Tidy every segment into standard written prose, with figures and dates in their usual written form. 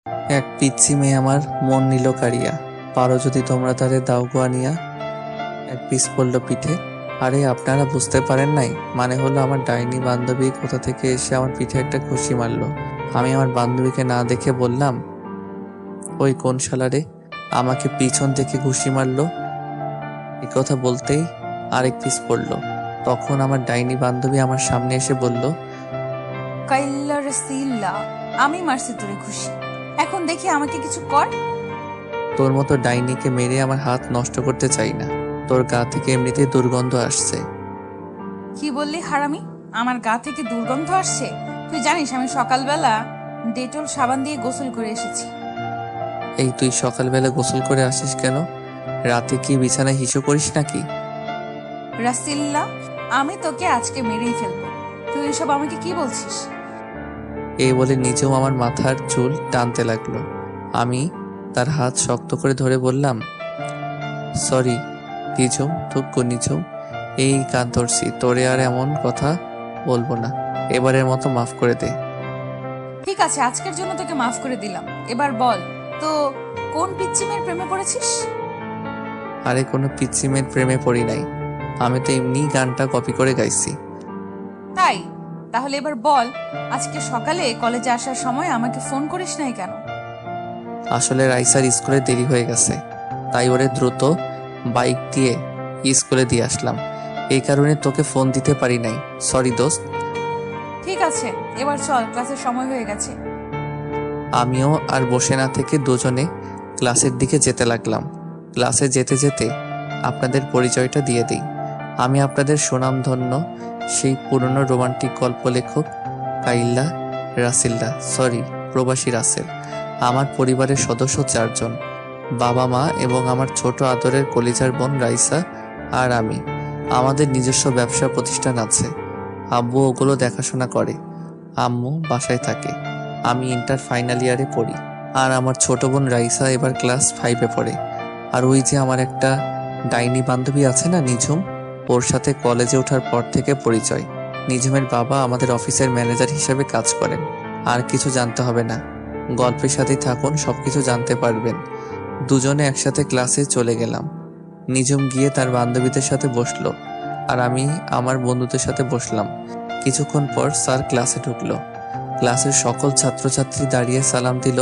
এক পিচ্ছি মেয়ে আমার মন নিল কাড়িয়া, পারো যদি তোমরা তারে দাও গো আনিয়া। এক পিস পড়ল পিঠে। আরে আপনারা বুঝতে পারেন নাই, মানে হলো আমার ডাইনি বান্ধবী কোথা থেকে এসে আমার পিঠে একটা ঘুষি মারলো। আমি আমার বান্ধবীকে না দেখে বললাম, ওই কোন শালারে আমাকে পিছন থেকে ঘুষি মারলো। এ কথা বলতেই আরেক পিস পড়লো। তখন আমার ডাইনি বান্ধবী আমার সামনে এসে বলল, কাইল্লা রসিল্লা, আমি মারছি তোরে খুশি। এখন দেখি আমাকে কিছু কর। তোর মতো ডাইনিকে মেরে আমার হাত নষ্ট করতে চাই না। তোর গা থেকে এমনিতেই দুর্গন্ধ আসছে। কি বললি হারামি? আমার গা থেকে দুর্গন্ধ আসছে? তুই জানিস আমি সকালবেলা ডেটল সাবান দিয়ে গোসল করে এসেছি। এই তুই সকালবেলা গোসল করে আসিস কেন? রাতে কি বিছানায় হিসু করিস নাকি? রাসিল্লা, আমি তোকে আজকে মেরেই ফেলবো। তুই এসব আমাকে কি বলছিস? এই বলে নিজেও আমার মাথার চুল টানতে লাগলো। আমি তার হাত শক্ত করে ধরে বললাম, সরি নিঝুম, থুক্কু নিঝুম, এই কান ধরছি, তোরে আর এমন কথা বলবো না। এবারের মতো মাফ করে দে। ঠিক আছে, আজকের জন্য তোকে মাফ করে দিলাম। এবার বল তো, কোন পিচ্চি মেয়ের প্রেমে পড়েছিস? আরে কোনো পিচ্চি মেয়ের প্রেমে পড়ি নাই, আমি তো এমনি গানটা কপি করে গাইছি। তাই? তাহলে এবার বল, আজকে সকালে কলেজে আসার সময় আমাকে ফোন করিস নাই কেন? আসলে রাইসার স্কুলে দেরি হয়ে গেছে, তাই ওরে দ্রুত বাইক দিয়ে স্কুলে দিয়ে আসলাম। এই কারণে তোকে ফোন দিতে পারি নাই, সরি দোস্ত। ঠিক আছে, এবার চল, ক্লাসের সময় হয়ে গেছে। আমিও আর বসে না থেকে দুজনে ক্লাসের দিকে যেতে লাগলাম। ক্লাসে যেতে যেতে আপনাদের পরিচয়টা দিয়ে দিই। আমি আপনাদের সুনামধন্য সেই পুরনো রোমান্টিক গল্প লেখক কাইল্লা রাসিল্লা, সরি প্রবাসী রাসেল। আমার পরিবারের সদস্য 4 জন, বাবা মা এবং আমার ছোট আদরের কলিজার বোন রাইসা আর আমি। আমাদের নিজস্ব ব্যবসা প্রতিষ্ঠান আছে, আব্বু ওগুলো দেখাশোনা করে, আম্মু বাসায় থাকে। আমি ইন্টার ফাইনাল ইয়ারে পড়ি, আর আমার ছোট বোন রাইসা এবার ক্লাস 5-এ পড়ে। আর ওই যে আমার একটা ডাইনি বান্ধবী আছে না নিঝুম, ওর সাথে কলেজে ওঠার পর থেকে পরিচয়। নিঝুমের বাবা আমাদের অফিসের ম্যানেজার হিসেবে কাজ করেন। আর কিছু জানতে হবে না, গল্পের সাথেই থাকুন, সবকিছু জানতে পারবেন। দুজনে একসাথে ক্লাসে চলে গেলাম। নিঝুম গিয়ে তার বান্ধবীদের সাথে বসলো, আর আমি আমার বন্ধুদের সাথে বসলাম। কিছুক্ষণ পর স্যার ক্লাসে ঢুকলো। ক্লাসের সকল ছাত্রছাত্রী দাঁড়িয়ে সালাম দিল।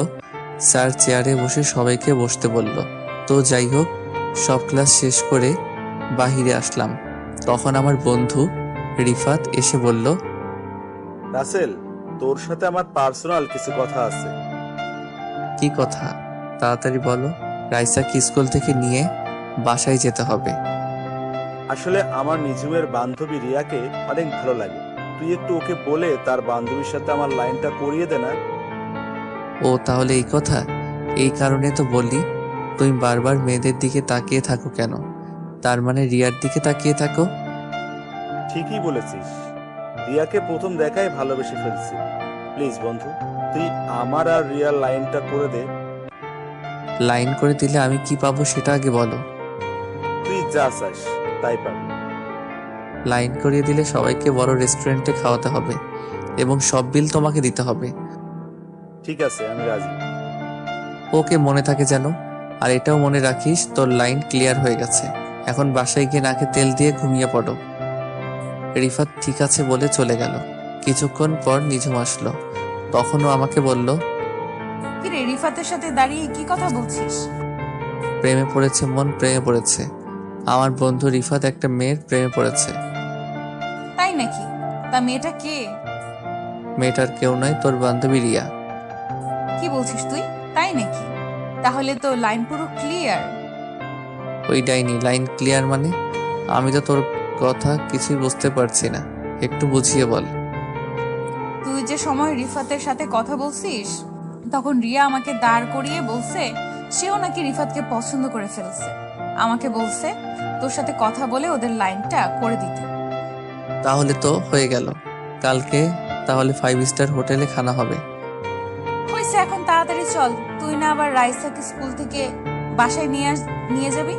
স্যার চেয়ারে বসে সবাইকে বসতে বলল। তো যাই হোক, সব ক্লাস শেষ করে বাহিরে আসলাম। তখন আমার বন্ধু রিফাত এসে বলল, রাসেল, তোর সাথে আমার পার্সোনাল কিছু কথা আছে। কি কথা? তাড়াতাড়ি বলো। রাইসাকে স্কুল থেকে নিয়ে বাসায় যেতে হবে। আসলে আমার নিঝুমের বান্ধবী রিয়াকে অনেক ভালো লাগে। তুই একটু ওকে বলে তার বান্ধবীর সাথে আমার লাইনটা করিয়ে দে না। ও তাহলে এই কথা? এই কারণে তো বলি, তুমি বারবার মেয়েদের দিকে তাকিয়ে থাকো কেন? তার মানে রিয়ার দিকে তাকিয়ে থাকো। ঠিকই বলেছিস, রিয়াকে প্রথম দেখায় ভালোবেসে ফেলছি। প্লিজ বন্ধু, তুই আমার আর রিয়ার লাইনটা করে দে। লাইন করে দিলে আমি কি পাবো সেটা আগে বলো। তুই যা চাস তাই পাবি। লাইন করিয়ে দিলে সবাইকে বড় রেস্টুরেন্টে খাওয়াতে হবে এবং সব বিল তোমাকে দিতে হবে। ঠিক আছে, আমি রাজি। ওকে, মনে থাকে যেন। আর এটাও মনে রাখিস, তোর লাইন ক্লিয়ার হয়ে গেছে। এখন বাসায় গিয়ে নাকে তেল দিয়ে ঘুমিয়ে পড়ো। রিফাত ঠিক আছে বলে চলে গেল। কিছুক্ষণ পর নিঝুম আসলো। তখনও আমাকে বলল, কি রে, রিফাতের সাথে দাঁড়িয়ে কি কথা বলছিস? প্রেমে পড়েছে মন, প্রেমে পড়েছে। আমার বন্ধু রিফাত একটা মেয়ের প্রেমে পড়েছে। তাই নাকি? তা মেয়েটা কে? মেয়েটার কেউ নয়, তোর বান্ধবী রিয়া। কি বলছিস তুই? তাই নাকি? তাহলে তো লাইন পুরো ক্লিয়ার। ওই ডাইনি লাইন ক্লিয়ার মানে? আমি তো তোর কথা কিছুই বুঝতে পারছি না, একটু বুঝিয়ে বল। তুই যে সময় রিফাতের সাথে কথা বলছিস, তখন রিয়া আমাকে দাঁড় করিয়ে বলছে সেও নাকি রিফাতকে পছন্দ করে ফেলছে। আমাকে বলছে তোর সাথে কথা বলে ওদের লাইনটা করে দিতে। তাহলে তো হয়ে গেল। কালকে তাহলে 5 স্টার হোটেলে খানা হবে। হয়েছে, এখন তাড়াতাড়ি চল। তুই না আবার রাইসাকে স্কুল থেকে বাসায় নিয়ে যাবি?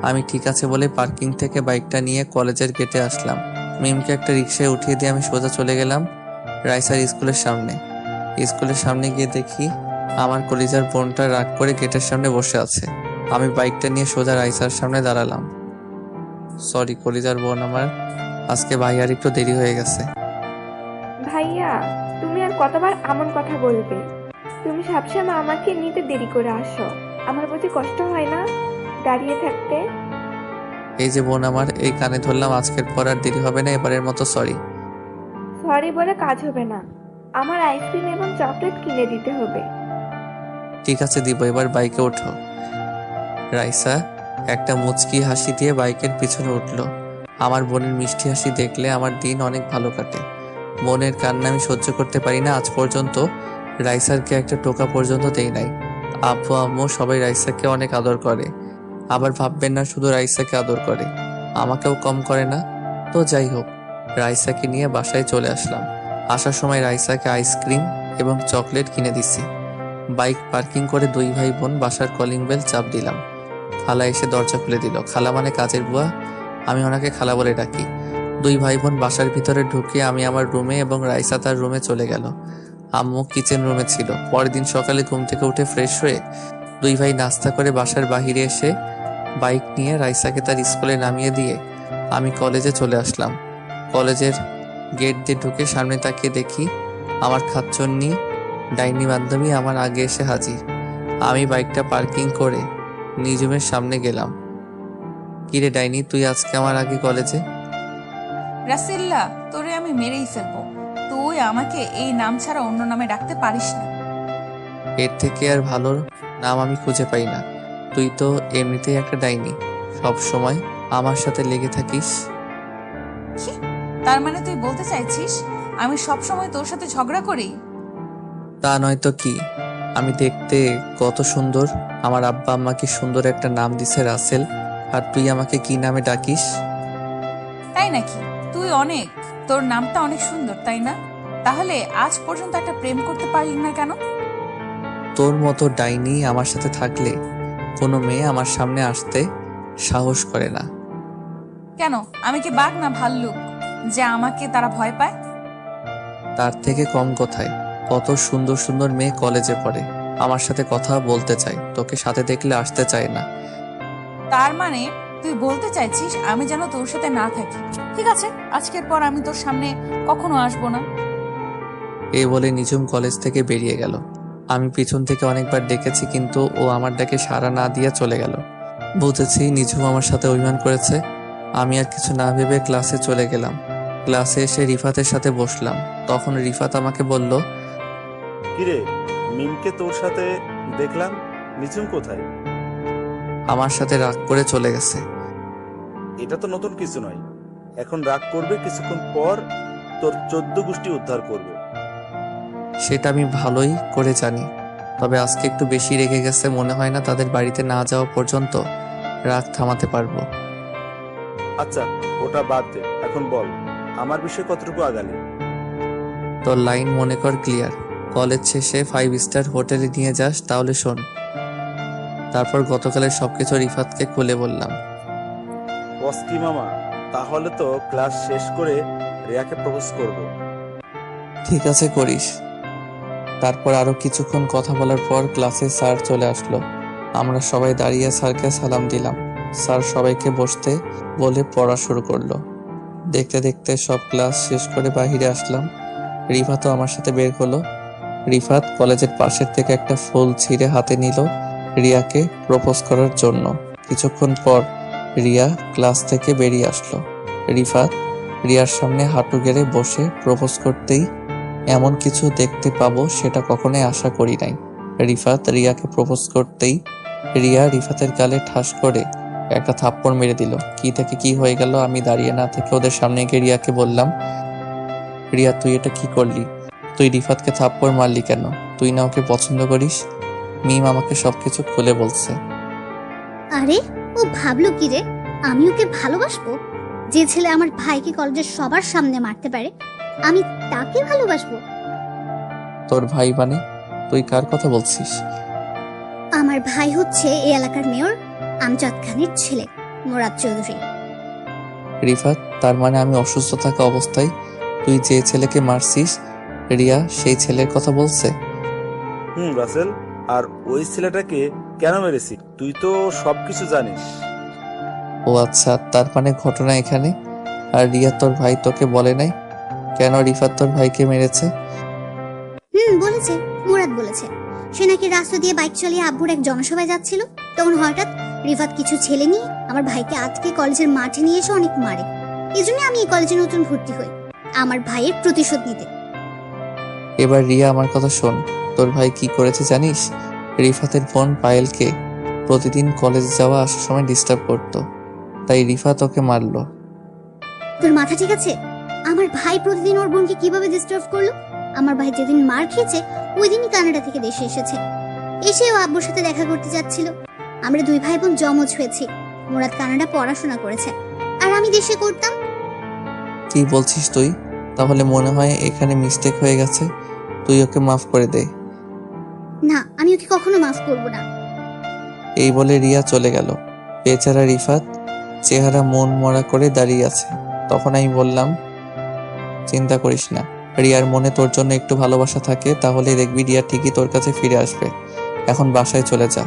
আমি ঠিক আছে বলে পার্কিং থেকে বাইকটা নিয়ে কলেজের গেটে আসলাম। মিমকে একটা রিক্সায় উঠিয়ে দিয়ে আমি সোজা চলে গেলাম রাইসার স্কুলের সামনে। স্কুলের সামনে গিয়ে দেখি আমার কলিজার বোনটা রাগ করে গেটের সামনে বসে আছে। আমি বাইকটা নিয়ে সোজা রাইসার সামনে দাঁড়ালাম। সরি কলিজার বোন আমার, আজকে ভাইয়ার একটু দেরি হয়ে গেছে। ভাইয়া, তুমি আর কতবার এমন কথা বলবে? তুমি সবসময় আমাকে নিতে দেরি করে আসো। আমার বুঝি কষ্ট হয় না দাঁড়িয়ে থাকতে? এই যে বোন আমার, এই কানে ধরলাম, আজকের পর আর দেরি হবে না, এবারের মতো সরি। সরি বলে কাজ হবে না। আমার আইসক্রিম এবং চকলেট কিনে দিতে হবে। ঠিক আছে দিব, এবার বাইকে ওঠো। রাইসা একটা মুচকি হাসি দিয়ে বাইকের পিছনে উঠলো। আমার বোনের মিষ্টি হাসি দেখলে আমার দিন অনেক ভালো কাটে। বোনের কান্না আমি সহ্য করতে পারি না। আজ পর্যন্ত রাইসারকে একটা টোকা পর্যন্ত দেই নাই। আব্বু আম্মু সবাই রাইসাকে অনেক আদর করে। আবার ভাববেন না শুধু রাইসাকে আদর করে, আমাকেও কম করে না। তো যাই হোক, রাইসাকে নিয়ে বাসায় চলে আসলাম। আসার সময় রাইসাকে আইসক্রিম এবং চকলেট কিনে দিছি। বাইক পার্কিং করে দুই ভাই বোন বাসার কলিং বেল চাপ দিলাম। খালা এসে দরজা খুলে দিল। খালা মানে কাজের বুয়া, আমি ওনাকে খালা বলে ডাকি। দুই ভাই বোন বাসার ভিতরে ঢুকে আমি আমার রুমে এবং রাইসা তার রুমে চলে গেল। আম্মু কিচেন রুমে ছিল। পরের দিন সকালে ঘুম থেকে উঠে ফ্রেশ হয়ে দুই ভাই নাস্তা করে বাসার বাহিরে এসে বাইক নিয়ে রাইসাকে তার স্কুলে নামিয়ে দিয়ে আমি কলেজে চলে আসলাম। কলেজের গেট দিয়ে ঢুকে সামনে তাকিয়ে দেখি আমার খাচ্চন্নি ডাইনি বান্ধবী আমার আগে এসে হাজির। আমি বাইকটা পার্কিং করে নিজুমের সামনে গেলাম। কিরে ডাইনি, তুই আজকে আমার আগে কলেজে? রাসেল্লা, তোরে আমি মেরেই ফেলবো। তুই আমাকে এই নাম ছাড়া অন্য নামে ডাকতে পারিস না। এর থেকে আর ভালো নাম আমি খুঁজে পাই না। তুই তো এমনিতেই একটা ডাইনি, সব সময় আমার সাথে লেগে থাকিস। কি? তার মানে তুই বলতে চাইছিস আমি সব সময় তোর সাথে ঝগড়া করি? তা নয় তো কি। আমি দেখতে কত সুন্দর, আমার আব্বা আম্মা কি সুন্দর একটা নাম দিছে রাসেল, আর তুই আমাকে কি নামে ডাকিস? তাই নাকি? তুই অনেক, তোর নামটা অনেক সুন্দর, তাই না? তাহলে আজ পর্যন্ত একটা প্রেম করতে পারলি না কেন? তোর মতো ডাইনি আমার সাথে থাকলে কোনো মেয়ে আমার সামনে আসতে সাহস করে না। কেন, আমি কি বাঘ না ভাল্লুক যে আমাকে তারা ভয় পায়? তার থেকে কম কোথায়। কত সুন্দর সুন্দর মেয়ে কলেজে পড়ে, আমার সাথে কথা বলতে চায়, তোকে সাথে দেখলে আসতে চায় না। তার মানে তুই বলতে চাইছিস আমি যেন তোর সাথে না থাকি? ঠিক আছে, আজকের পর আমি তোর সামনে কখনো আসবো না। এই বলে নিঝুম কলেজ থেকে বেরিয়ে গেল। আমি পিছন থেকে অনেকবার ডেকেছি, কিন্তু ও আমার ডাকে সাড়া না দিয়ে চলে গেল। বুঝেছি নিঝুম আমার সাথে অভিমান করেছে। আমি আর কিছু না ভেবে ক্লাসে চলে গেলাম। ক্লাসে এসে রিফাতের সাথে বসলাম। তখন রিফাত আমাকে বলল, কিরে, মিমকে তোর সাথে দেখলাম, নিঝুম কোথায়? আমার সাথে রাগ করে চলে গেছে। এটা তো নতুন কিছু নয়। এখন রাগ করবে, কিছুক্ষণ পর তোর 14 গোষ্ঠী উদ্ধার করবে। সেটা আমি ভালোই করে জানি, তবে আজকে একটু বেশি রেগে গেছে। মনে হয় না তাদের বাড়িতে না যাওয়া পর্যন্ত রাগ থামাতে পারবো। আচ্ছা, ওটা বাদ দে, এখন বল আমার বিষয়ে কতটুকু আগালি? তোর লাইন মনে কর ক্লিয়ার। কলেজ শেষে 5 স্টার হোটেলে নিয়ে যাস, তাহলে শোন। তারপর গতকালের সবকিছু রিফাতকে খুলে বললাম। বস কি মামা, তাহলে তো ক্লাস শেষ করে রিয়াকে প্রপোজ করব। ঠিক আছে, করিস। তারপর আরো কিছুক্ষণ কথা বলার পর ক্লাসে স্যার চলে আসলো। আমরা সবাই দাঁড়িয়ে স্যারকে সালাম দিলাম। স্যার সবাইকে বসতে বলে পড়া শুরু করলো। দেখতে দেখতে সব ক্লাস শেষ করে বাহিরে আসলাম। রিফাতও আমার সাথে বের হলো। রিফাত কলেজের পাশের থেকে একটা ফুল ছিঁড়ে হাতে নিল রিয়াকে প্রপোজ করার জন্য। কিছুক্ষণ পর রিয়া ক্লাস থেকে বেরিয়ে আসলো। রিফাত রিয়ার সামনে হাঁটু গেড়ে বসে প্রপোজ করতেই এমন কিছু দেখতে পাবো সেটা কখনোই আশা করি নাই। রিফাত রিয়াকে প্রপোজ করতেই রিয়া রিফাতের গালে ঠাস করে একটা থাপ্পড় মেরে দিল। কি থেকে কি হয়ে গেল আমি দাঁড়িয়ে না থেকে ওদের সামনে গিয়ে রিয়াকে বললাম, রিয়া তুই এটা কি করলি? তুই রিফাতকে থাপ্পড় মারলি কেন? তুই না ওকে পছন্দ করিস? মিম আমাকে সবকিছু খুলে বলছে। আরে ও ভাবলো কি রে, আমি ওকে ভালোবাসবো? যে ছেলে আমার ভাইকে কলেজের সবার সামনে মারতে পারে, আমি তাকে ভালোবাসবো? তোর ভাই মানে? তুই কার কথা বলছিস? আমার ভাই হচ্ছে এই এলাকার মেয়র আমজাদ খানের ছেলে, মুরাদ চৌধুরী। রিফাত, তার মানে আমি অসুস্থ থাকা অবস্থায় তুই যে ছেলেকে মারছিস রিয়া সেই ছেলের কথা বলছে? রাসেল, আর ওই ছেলেটাকে কেন মেরেছি তুই তো সবকিছু জানিস। ও আচ্ছা, তার মানে ঘটনা এখানে। আর রিয়া তোর ভাই তোকে বলে নাই কেন রিফাত তোর ভাইকে মেরেছে? বলেছে, মুরাদ বলেছে। সে নাকি রাস্তা দিয়ে বাইক চালিয়ে আব্বুর এক জনসভায় যাচ্ছিল, তখন হঠাৎ রিফাত কিছু ছেলে নিয়ে আমার ভাইকে আটকে কলেজের মাঠে নিয়ে এসে অনেক মারে। এই জন্য আমি এই কলেজে নতুন ভর্তি হই, আমার ভাইয়ের প্রতিশোধ নিতে। এবার রিয়া আমার কথা শোন, তোর ভাই কি করেছে জানিস? রিফাতের বোন পায়েলকে প্রতিদিন কলেজ যাওয়া আসার সময় ডিস্টার্ব করতো, তাই রিফাত ওকে মারলো। তোর মাথা ঠিক আছে? আমার ভাই প্রতিদিন ওর বোনকে কিভাবে ডিস্টার্ব করলো? আমার ভাই যেদিন মার খেয়েছে ওই দিনই কানাডা থেকে দেশে এসেছে। এসেও আব্বুর সাথে দেখা করতে যাচ্ছিল। আমরা দুই ভাই বোন জমজ হয়েছি। মুরাদ কানাডা পড়াশোনা করেছে, আর আমি দেশে করতাম। কি বলছিস তুই? তাহলে মনে হয় এখানে মিস্টেক হয়ে গেছে, তুই ওকে মাফ করে দে। না, আমি ওকে কখনো মাফ করব না। এই বলে রিয়া চলে গেল। বেচারা রিফাত চেহারা মন মরা করে দাঁড়িয়ে আছে। তখন আমি বললাম, চিন্তা করিস না, রিয়ার মনে তোর জন্য একটু ভালোবাসা থাকে, তাহলে দেখবি রিয়া ঠিকই তোর কাছে ফিরে আসবে। এখন বাসায় চলে যা।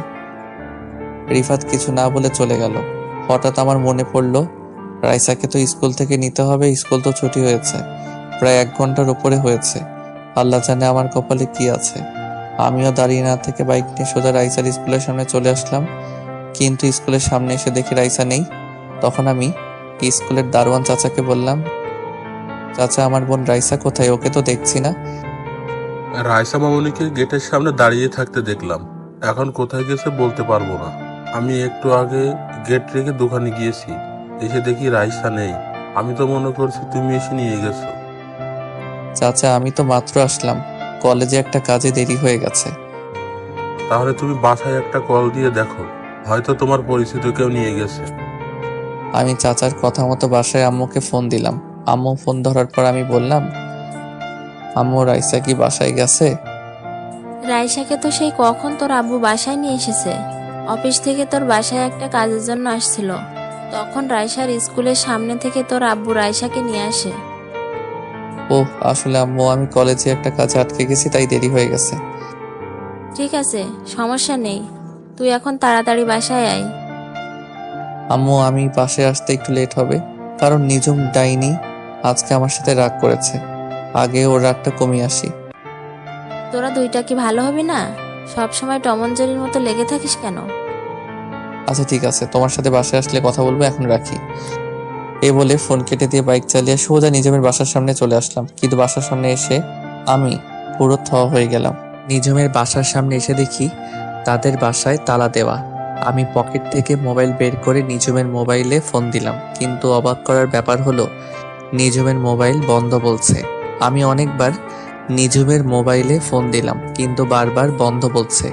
রিফাত কিছু না বলে চলে গেল। হঠাৎ আমার মনে পড়লো, রাইসাকে তো স্কুল থেকে নিতে হবে, স্কুল তো ছুটি হয়েছে, প্রায় 1 ঘন্টার উপরে হয়েছে। আল্লাহ জানে আমার কপালে কি আছে। আমিও দাঁড়িয়ে না থেকে বাইক নিয়ে সোজা রাইসার স্কুলের সামনে চলে আসলাম, কিন্তু স্কুলের সামনে এসে দেখি রাইসা নেই। তখন আমি স্কুলের দারোয়ান চাচাকে বললাম, চাচা আমার বোন রাইসা কোথায়? ওকে তো দেখছি না। রাইসা মামুনিকে গেটের সামনে দাঁড়িয়ে থাকতে দেখলাম, এখন কোথায় গেছে বলতে পারবো না। আমি একটু আগে গেট রেখে দোকানে গিয়েছি, এসে দেখি রাইসা নেই। আমি তো মনে করছি তুমি এসে নিয়ে গেছো। চাচা আমি তো মাত্র আসলাম, কলেজে একটা কাজে দেরি হয়ে গেছে। তাহলে তুমি বাসায় একটা কল দিয়ে দেখো, হয়তো তোমার পরিচিত কেউ নিয়ে গেছে। আমি চাচার কথা মতো বাসায় আম্মুকে ফোন দিলাম। আম্মু ফোন ধরার পর আমি বললাম, আম্মু রাইসা কি বাসায় গেছে? রাইসাকে তো সেই কখন তোর আব্বু বাসায় নিয়ে এসেছে। অফিস থেকে তোর বাসায় একটা কাজের জন্য আসছিল, তখন রাইসার স্কুলের সামনে থেকে তোর আব্বু রাইসাকে নিয়ে আসে। ওহ আসলে আম্মু আমি কলেজে একটা কাজে আটকে গেছি, তাই দেরি হয়ে গেছে। ঠিক আছে, সমস্যা নেই, তুই এখন তাড়াতাড়ি বাসায় আয়। আম্মু আমি বাসায় আসতে একটু লেট হবে, কারণ নিজুম ডাইনি আজকে আমার সাথে রাগ করেছে। আগে ওর রাগটা কমিয়ে আসি। তোরা দুইটা কি ভালো হবে না? সব সময় টমন জেরির মতো লেগে থাকিস কেন? আচ্ছা ঠিক আছে, তোমার সাথে বাসায় আসলে কথা বলবো, এখন রাখি। এ বলে ফোন কেটে দিয়ে বাইক চালিয়ে সোজা নিজমের বাসার সামনে চলে আসলাম। কিন্তু বাসার সামনে এসে আমি পুরো থ হয়ে গেলাম। নিজমের বাসার সামনে এসে দেখি তাদের বাসায় তালা দেওয়া। আমি পকেট থেকে মোবাইল বের করে নিজমের মোবাইলে ফোন দিলাম, কিন্তু অবাক করার ব্যাপার হলো নিজমের মোবাইল বন্ধ বলছে। আমি অনেকবার নিজমের মোবাইলে ফোন দিলাম, কিন্তু বারবার বন্ধ বলছে।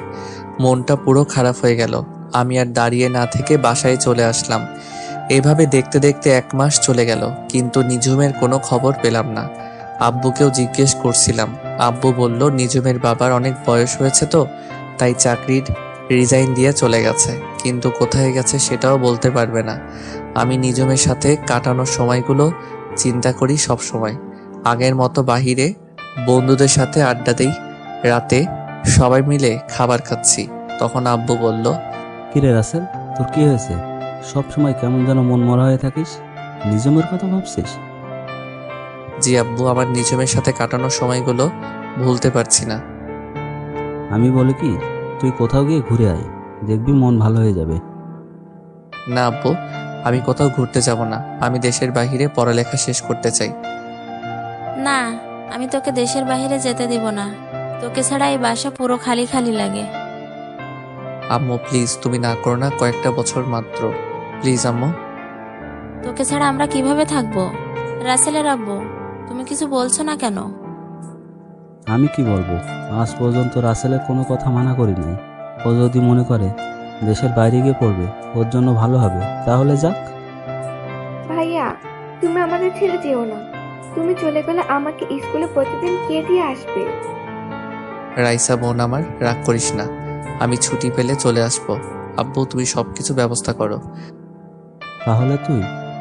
মনটা পুরো খারাপ হয়ে গেল। আমি আর দাঁড়িয়ে না থেকে বাসায় চলে আসলাম। এভাবে দেখতে দেখতে 1 মাস চলে গেল, কিন্তু নিজুমের কোনো খবর পেলাম না। আব্বুকেও জিজ্ঞেস করছিলাম, আব্বু বলল নিজুমের বাবার অনেক বয়স হয়েছে তো, তাই চাকরির রিজাইন দিয়ে চলে গেছে, কিন্তু কোথায় গেছে সেটাও বলতে পারবে না। আমি নিজুমের সাথে কাটানোর সময়গুলো চিন্তা করি সব সময়। আগের মতো বাহিরে বন্ধুদের সাথে আড্ডা দেই, রাতে সবাই মিলে খাবার খাচ্ছি। তখন আব্বু বলল, কিরে রাসেল, তোর কি হয়েছে? সব সময় কেমন যেন মন মরা হয়ে থাকিস, নিজমের কথা ভাবছিস? জি আব্বু, আমার নিজমের সাথে কাটানোর সময়গুলো ভুলতে পারছি না। আমি বলি কি, তুই কোথাও গিয়ে ঘুরে আয়, দেখবি মন ভালো হয়ে যাবে। না আব্বু, আমি কোথাও ঘুরতে যাব না, আমি দেশের বাইরে পড়ালেখা শেষ করতে চাই। না, আমি তোকে দেশের বাইরে যেতে দিব না। তোকে ছাড়া এই বাসা পুরো খালি খালি লাগে। আম্মু প্লিজ, তুমি না করো না, কয়েকটা বছর মাত্র, প্লিজ আম্মু। তোকে ছাড়া আমরা কিভাবে থাকবো? রাসেলের আব্বু, তুমি কিছু বলছো না কেন? আমি কি বলবো, আজ পর্যন্ত রাসেলের কোনো কথা মানা করি নাই। ও যদি মনে করে দেশের বাইরে গিয়ে পড়বে, ওর জন্য ভালো হবে, তাহলে যাক। ভাইয়া, তুমি আমাদের ছেড়ে যেও না। তুমি চলে গেলে আমাকে স্কুলে প্রতিদিন কে দিয়ে আসবে? রাইসা বোন আমার, রাগ করিস না, আমি ছুটি পেলে চলে আসবো। আব্বু তুমি সবকিছু ব্যবস্থা করো। তাহলে তুই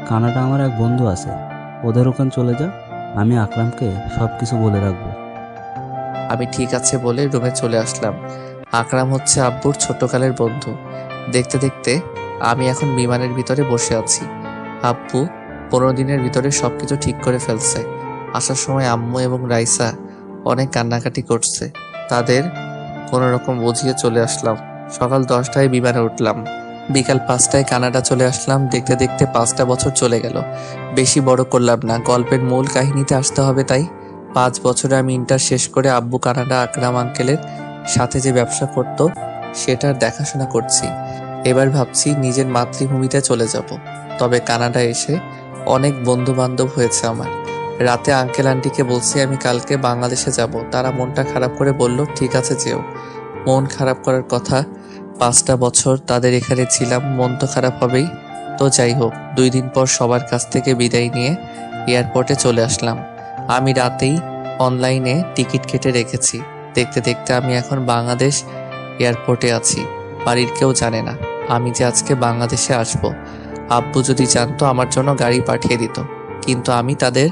কানাডা আমার এক বন্ধু আছে, ওদের ওখানে চলে যা, আমি আকরামকে সব কিছু বলে রাখবো। আমি ঠিক আছে বলে রুমে চলে আসলাম। আকরাম হচ্ছে আব্বুর ছোটকালের বন্ধু। দেখতে দেখতে আমি এখন বিমানের ভিতরে বসে আছি। আব্বু 15 দিনের ভিতরে সবকিছু ঠিক করে ফেলছে। আসার সময় আম্মু এবং রাইসা অনেক কান্নাকাটি করছে। তাদের কোনো রকম বুঝিয়ে চলে আসলাম। সকাল 10টায় বিমানে উঠলাম। বিকাল 5টায় কানাডা চলে আসলাম। দেখতে দেখতে 5টা বছর চলে গেল। বেশি বড় করলাম না, গল্পের মূল কাহিনীতে আসতে হবে তাই। 5 বছরে আমি ইন্টার শেষ করে আব্বু কানাডা আকরাম আঙ্কেলের সাথে যে ব্যবসা করত সেটার দেখাশোনা করছি। এবার ভাবছি নিজের মাতৃভূমিতে চলে যাব। তবে কানাডা এসে অনেক বন্ধু বান্ধব হয়েছে আমার। রাতে আঙ্কেল আন্টিকে বলছি আমি কালকে বাংলাদেশে যাব। তারা মনটা খারাপ করে বলল ঠিক আছে যেও। মন খারাপ করার কথা, 5টা বছর তাদের এখানে ছিলাম, মন তো খারাপ হবেই। তো যাই হোক, 2 দিন পর সবার কাছ থেকে বিদায় নিয়ে এয়ারপোর্টে চলে আসলাম। আমি রাতেই অনলাইনে টিকিট কেটে রেখেছি। দেখতে দেখতে আমি এখন বাংলাদেশ এয়ারপোর্টে আছি। বাড়ির কেউ জানে না আমি যে আজকে বাংলাদেশে আসব। আব্বু যদি জানতো আমার জন্য গাড়ি পাঠিয়ে দিত, কিন্তু আমি তাদের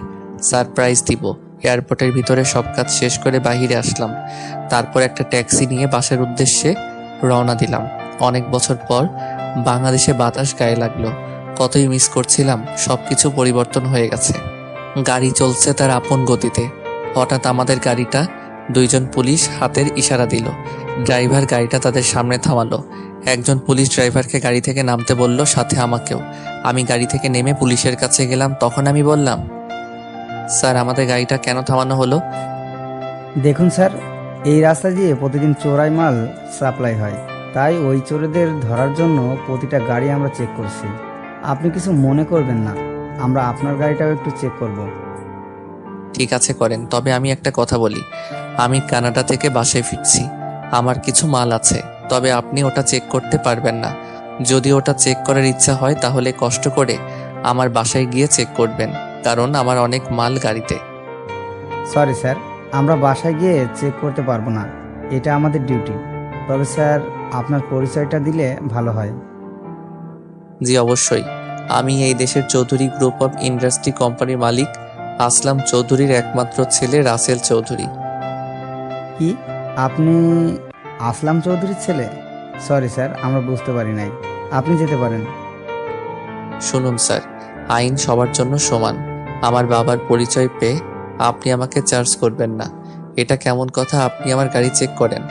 সারপ্রাইজ দিব। এয়ারপোর্টের ভিতরে সব কাজ শেষ করে বাইরে আসলাম। তারপর একটা ট্যাক্সি নিয়ে বাসার উদ্দেশ্যে রওনা দিলাম। অনেক বছর পর বাংলাদেশে বাতাস গায়ে লাগলো। কতই মিস করছিলাম। সবকিছু পরিবর্তন হয়ে গেছে। গাড়ি চলছে তার আপন গতিতে। হঠাৎ আমাদের গাড়িটা 2 জন পুলিশ হাতের ইশারা দিল। ড্রাইভার গাড়িটা তাদের সামনে থামালো। একজন পুলিশ ড্রাইভারকে গাড়ি থেকে নামতে বলল, সাথে আমাকেও। আমি গাড়ি থেকে নেমে পুলিশের কাছে গেলাম। তখন আমি বললাম, স্যার আমাদের গাড়িটা কেন থামানো হলো? দেখুন স্যার, এই রাস্তা দিয়ে প্রতিদিন চোরাই মাল সাপ্লাই হয়, তাই ওই চোরেদের ধরার জন্য প্রতিটা গাড়ি আমরা চেক করছি। আপনি কিছু মনে করবেন না, আমরা আপনার গাড়িটাও একটু চেক করব। ঠিক আছে করেন, তবে আমি একটা কথা বলি। আমি কানাডা থেকে বাসায় ফিরছি। আমার কিছু মাল আছে, তবে আপনি ওটা চেক করতে পারবেন না। যদি ওটা চেক করার ইচ্ছা হয় তাহলে কষ্ট করে আমার বাসায় গিয়ে চেক করবেন, কারণ আমার অনেক মাল গাড়িতে। সরি স্যার, আমরা বাসায় গিয়ে চেক করতে পারবো না, এটা আমাদের ডিউটি। তবে স্যার আপনার পরিচয়টা দিলে ভালো হয়। জি অবশ্যই, আমি এই দেশের চৌধুরী গ্রুপ অফ ইন্ডাস্ট্রি কোম্পানির মালিক আসলাম চৌধুরীর একমাত্র ছেলে রাসেল চৌধুরী। কি আপনি আসলাম চৌধুরীর ছেলে? সরি স্যার, আমরা বুঝতে পারি নাই। আপনি যেতে পারেন। শুনুন স্যার, আইন সবার জন্য সমান। আমার বাবার পরিচয় পেয়ে আপনি আমাকে চার্জ করবেন না। এটা কেমন কথা আপনি আমার গাড়ি চেক করেন?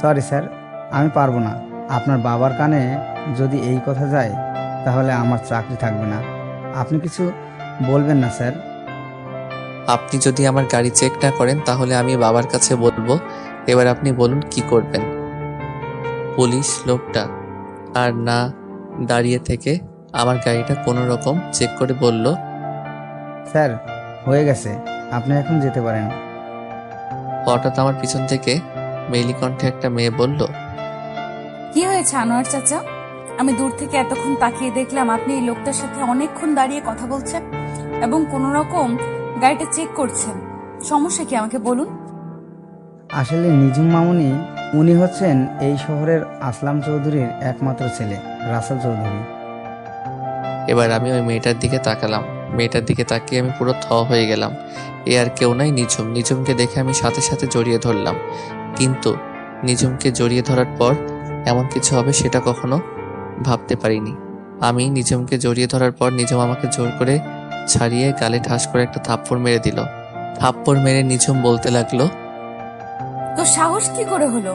সরি স্যার, আমি পারবো না। আপনার বাবার কানে যদি এই কথা যায় তাহলে আমার চাকরি থাকবে না। আপনি কিছু বলবেন না স্যার? আপনি যদি আমার গাড়ি চেক না করেন তাহলে আমি বাবার কাছে বলবো। এবার আপনি বলুন কি করবেন? পুলিশ লোকটা আর না দাঁড়িয়ে থেকে আমার গাড়িটা কোনো রকম চেক করে বলল, স্যার হয়ে গেছে, আপনি এখন যেতে পারেন। হঠাৎ আমার পিছন থেকে মেলি কণ্ঠে একটা মেয়ে বলল, কি হয়েছে আনোয়ার চাচা? আমি দূর থেকে এতক্ষণ তাকিয়ে দেখলাম আপনি এই লোকটার সাথে অনেকক্ষণ দাঁড়িয়ে কথা বলছেন এবং কোনো রকম গাড়িটা চেক করছেন। সমস্যা কি আমাকে বলুন। আসলে নিজুম মামুনি, উনি হচ্ছেন এই শহরের আসলাম চৌধুরীর একমাত্র ছেলে রাসেল চৌধুরী। এবার আমি ওই মেয়েটার দিকে তাকালাম। মেয়েটার দিকে তাকিয়ে আমি পুরো থ হয়ে গেলাম। এ আর কেউ নাই, নিঝুম। নিঝুমকে দেখে আমি সাথে সাথে জড়িয়ে ধরলাম, কিন্তু নিঝুমকে জড়িয়ে ধরার পর এমন কিছু হবে সেটা কখনো ভাবতে পারিনি। আমি নিঝুমকে জড়িয়ে ধরার পর নিঝুম আমাকে জোর করে ছাড়িয়ে গালে ঠাস করে একটা থাপ্পড় মেরে দিল। থাপ্পড় মেরে নিঝুম বলতে লাগলো, তো সাহস কি করে হলো?